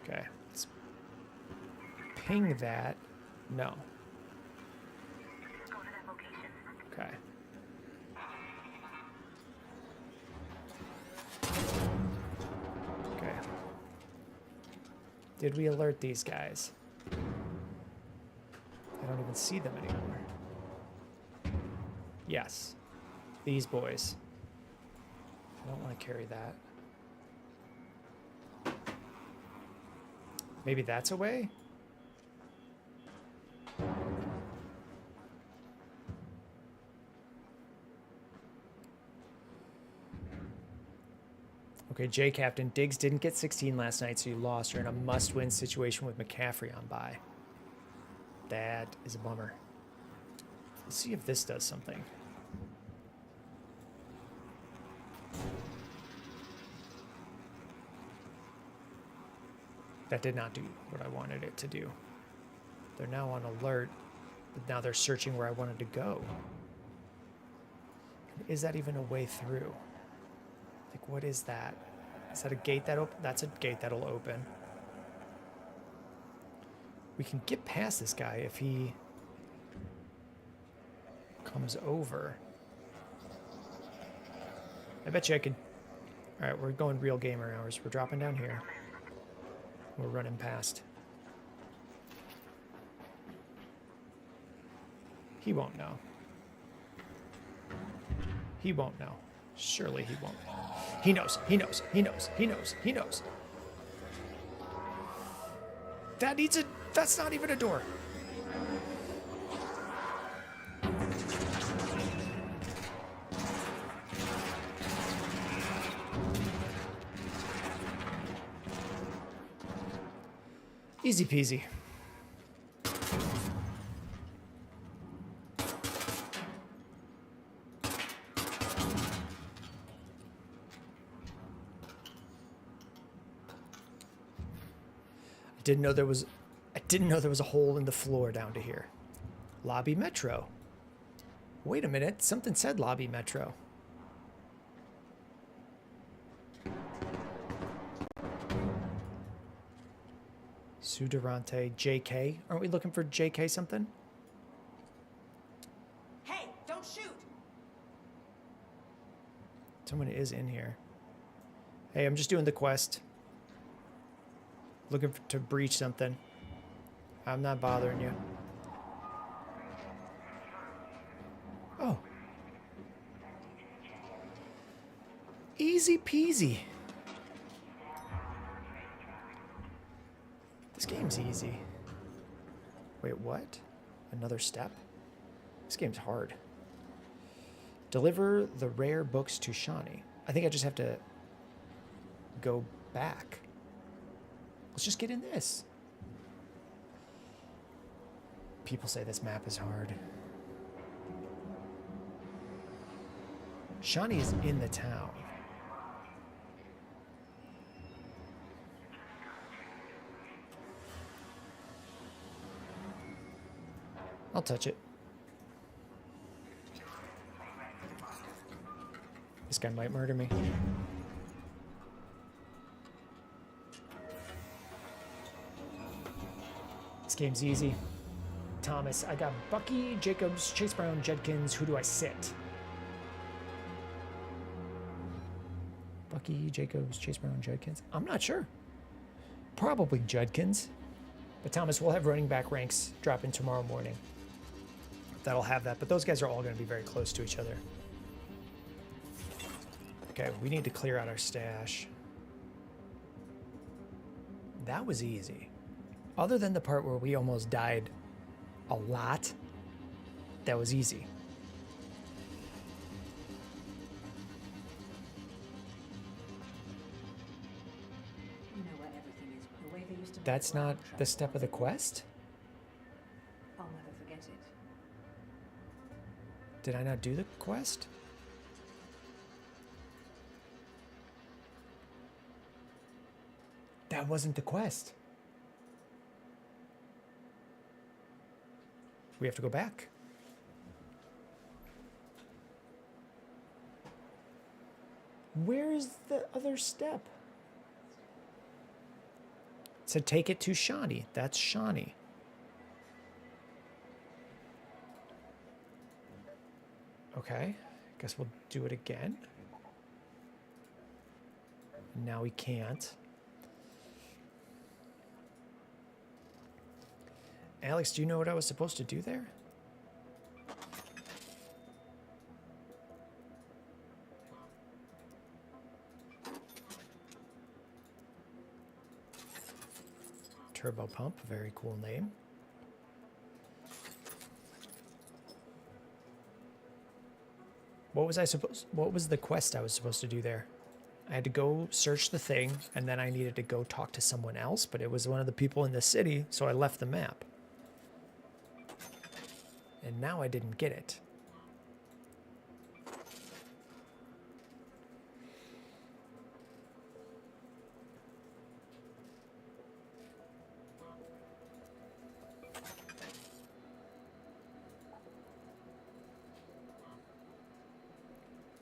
Okay, let's ping that. No. Go to that location. Okay. Okay. Did we alert these guys? I don't even see them anymore. Yes. These boys. I don't want to carry that. Maybe that's a way? Okay, J Captain. Diggs didn't get 16 last night, so you lost. You're in a must-win situation with McCaffrey on bye. That is a bummer. Let's see if this does something. That did not do what I wanted it to do. They're now on alert, but now they're searching where I wanted to go. Is that even a way through? Like, what is that? Is that a gate that open? That's a gate that'll open. We can get past this guy if he comes over. I bet you I could. All right, we're going real gamer hours. We're dropping down here. We're running past. He won't know. He won't know. Surely he won't. He knows. He knows. He knows. He knows. He knows. That needs a... That's not even a door. Easy peasy. I didn't know there was a hole in the floor down to here. Lobby Metro. Wait a minute, something said Lobby Metro. Sudurante, JK. Aren't we looking for JK something? Hey, don't shoot! Someone is in here. Hey, I'm just doing the quest. Looking to breach something. I'm not bothering you. Oh. Easy peasy. This game's easy. Wait, what? Another step? This game's hard. Deliver the rare books to Shawnee. I think I just have to go back. Let's just get in this. People say this map is hard. Shawnee is in the town. I'll touch it. This guy might murder me. This game's easy. Thomas, I got Bucky, Jacobs, Chase Brown, Judkins. Who do I sit? Bucky, Jacobs, Chase Brown, Judkins. I'm not sure. Probably Judkins. But Thomas, we'll have running back ranks drop in tomorrow morning. That'll have that. But those guys are all going to be very close to each other. Okay, we need to clear out our stash. That was easy. Other than the part where we almost died a lot, that was easy. You know where everything is. The way they used to make That's the not ground the track step of the quest? I'll never forget it. Did I not do the quest? That wasn't the quest. We have to go back. Where is the other step? It said take it to Shawnee. That's Shawnee. Okay, guess we'll do it again. Now we can't. Alex, do you know what I was supposed to do there? Turbo Pump, very cool name. What was the quest I was supposed to do there? I had to go search the thing, and then I needed to go talk to someone else, but it was one of the people in the city, so I left the map. And now I didn't get it.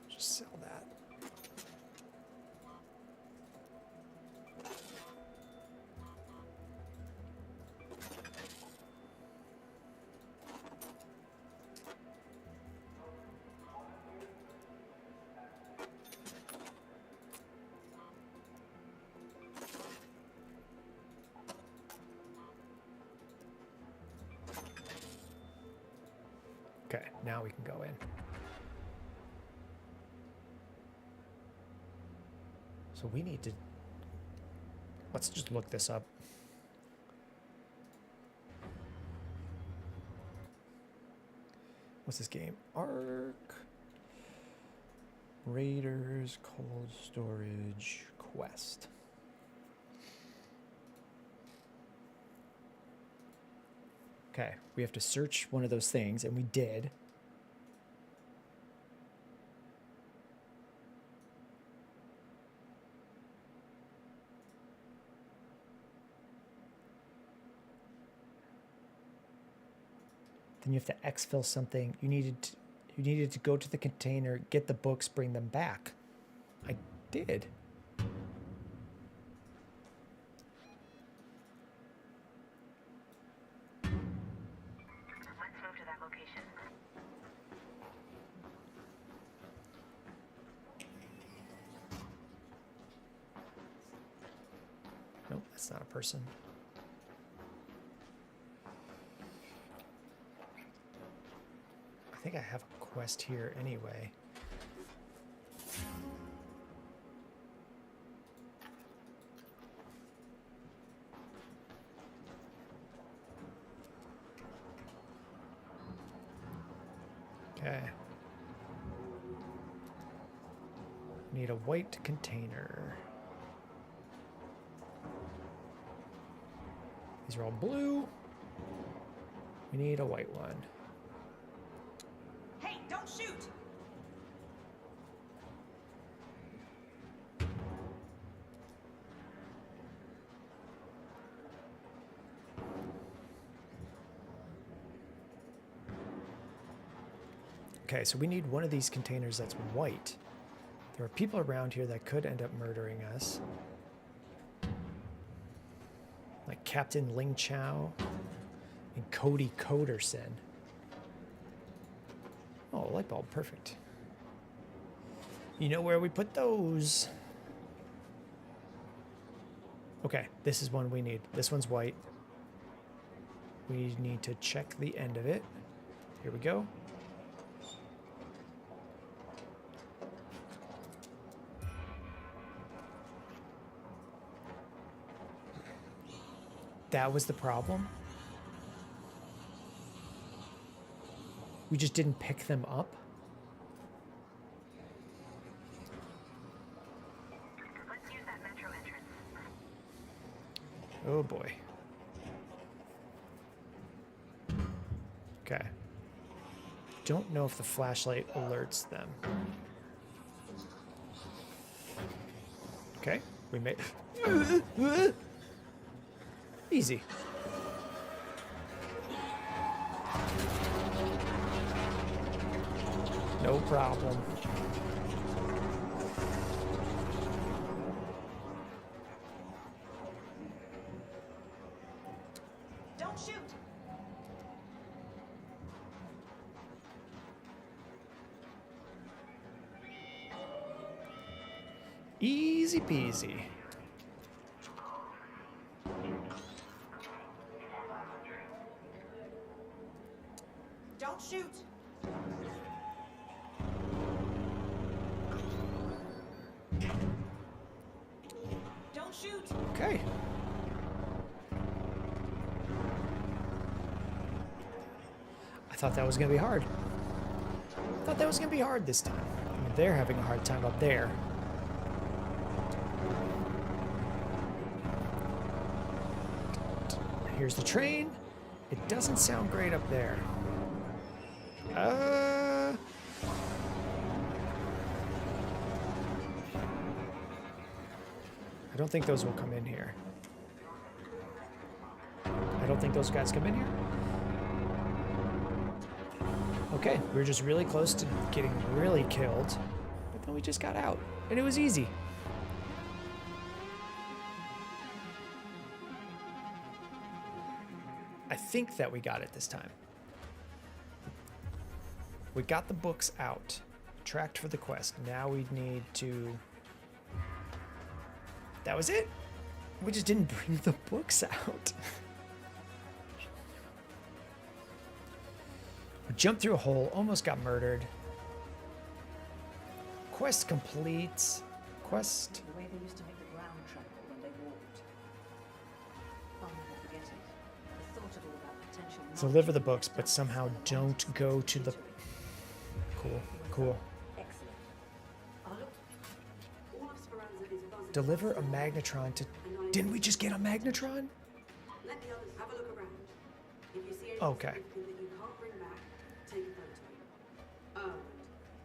Just sell that. Okay, now we can go in. So we need to... Let's just look this up. What's this game? Ark. Raiders Cold Storage Quest. Okay, we have to search one of those things, and we did. Then you have to exfil something. You needed to go to the container, get the books, bring them back. I did. Let's move to that location. Nope, that's not a person. I think I have a quest here anyway. Okay. Need a white container. These are all blue. We need a white one. Hey, don't shoot! Okay, so we need one of these containers that's white. There are people around here that could end up murdering us. Like Captain Ling Chow and Cody Coderson. Oh, light bulb, perfect. You know where we put those. Okay, this is one we need. This one's white. We need to check the end of it. Here we go. That was the problem. We just didn't pick them up. Let's use that metro entrance. Oh boy. Okay. Don't know if the flashlight alerts them. Okay, we made... Easy. No problem. Don't shoot! Easy peasy. Don't shoot! Don't shoot! Okay. I thought that was going to be hard. I thought that was going to be hard this time. I mean, they're having a hard time up there. Here's the train. It doesn't sound great up there. I don't think those will come in here. I don't think those guys come in here. Okay, we were just really close to getting really killed, but then we just got out, and it was easy. I think that we got it this time. We got the books out, tracked for the quest. Now we need to... That was it? We just didn't bring the books out. We jumped through a hole, almost got murdered. Quest complete. Quest. The way they used to make the ground tremble when they walked. I'll never forget it. The thought of all that potential. Deliver the books, but somehow don't go to the... Cool, cool. Excellent. Look. All of Speranza is buzzing. Deliver a magnetron to... Didn't we just get a magnetron? Let the others have a look around. If you see anything Okay. significant that you can't bring back, take a photo.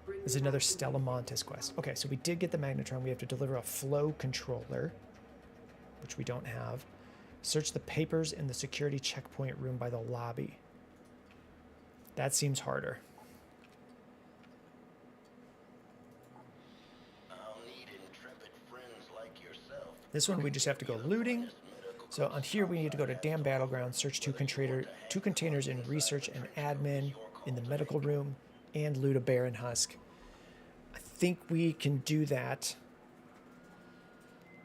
Bring There's another Stella Montes quest. Okay, so we did get the magnetron. We have to deliver a flow controller, which we don't have. Search the papers in the security checkpoint room by the lobby. That seems harder. I'll need intrepid friends like yourself. This one we just have to go looting. So on here we need to go to Dam Battleground, search two containers in research and admin in the medical room, and loot a Baron Husk. I think we can do that.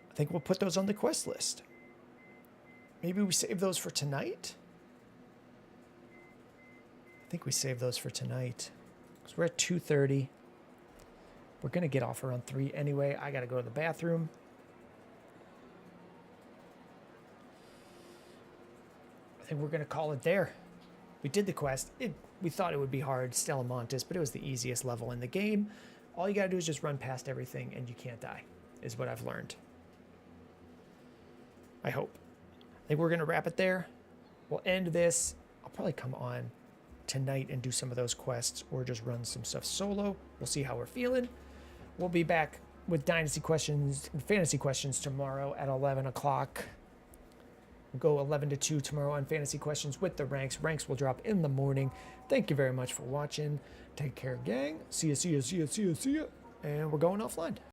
I think we'll put those on the quest list. Maybe we save those for tonight? I think we save those for tonight. Because we're at 2:30. We're going to get off around 3 anyway. I got to go to the bathroom. I think we're going to call it there. We did the quest. We thought it would be hard, Stella Montes, but it was the easiest level in the game. All you got to do is just run past everything and you can't die, is what I've learned. I hope. I think we're going to wrap it there. We'll end this. I'll probably come on tonight and do some of those quests or just run some stuff solo. We'll see how we're feeling. We'll be back with Dynasty questions and Fantasy questions tomorrow at 11 o'clock. We'll go 11 to 2 tomorrow on Fantasy questions with the ranks. Ranks will drop in the morning. Thank you very much for watching. Take care, gang. See ya. And we're going offline.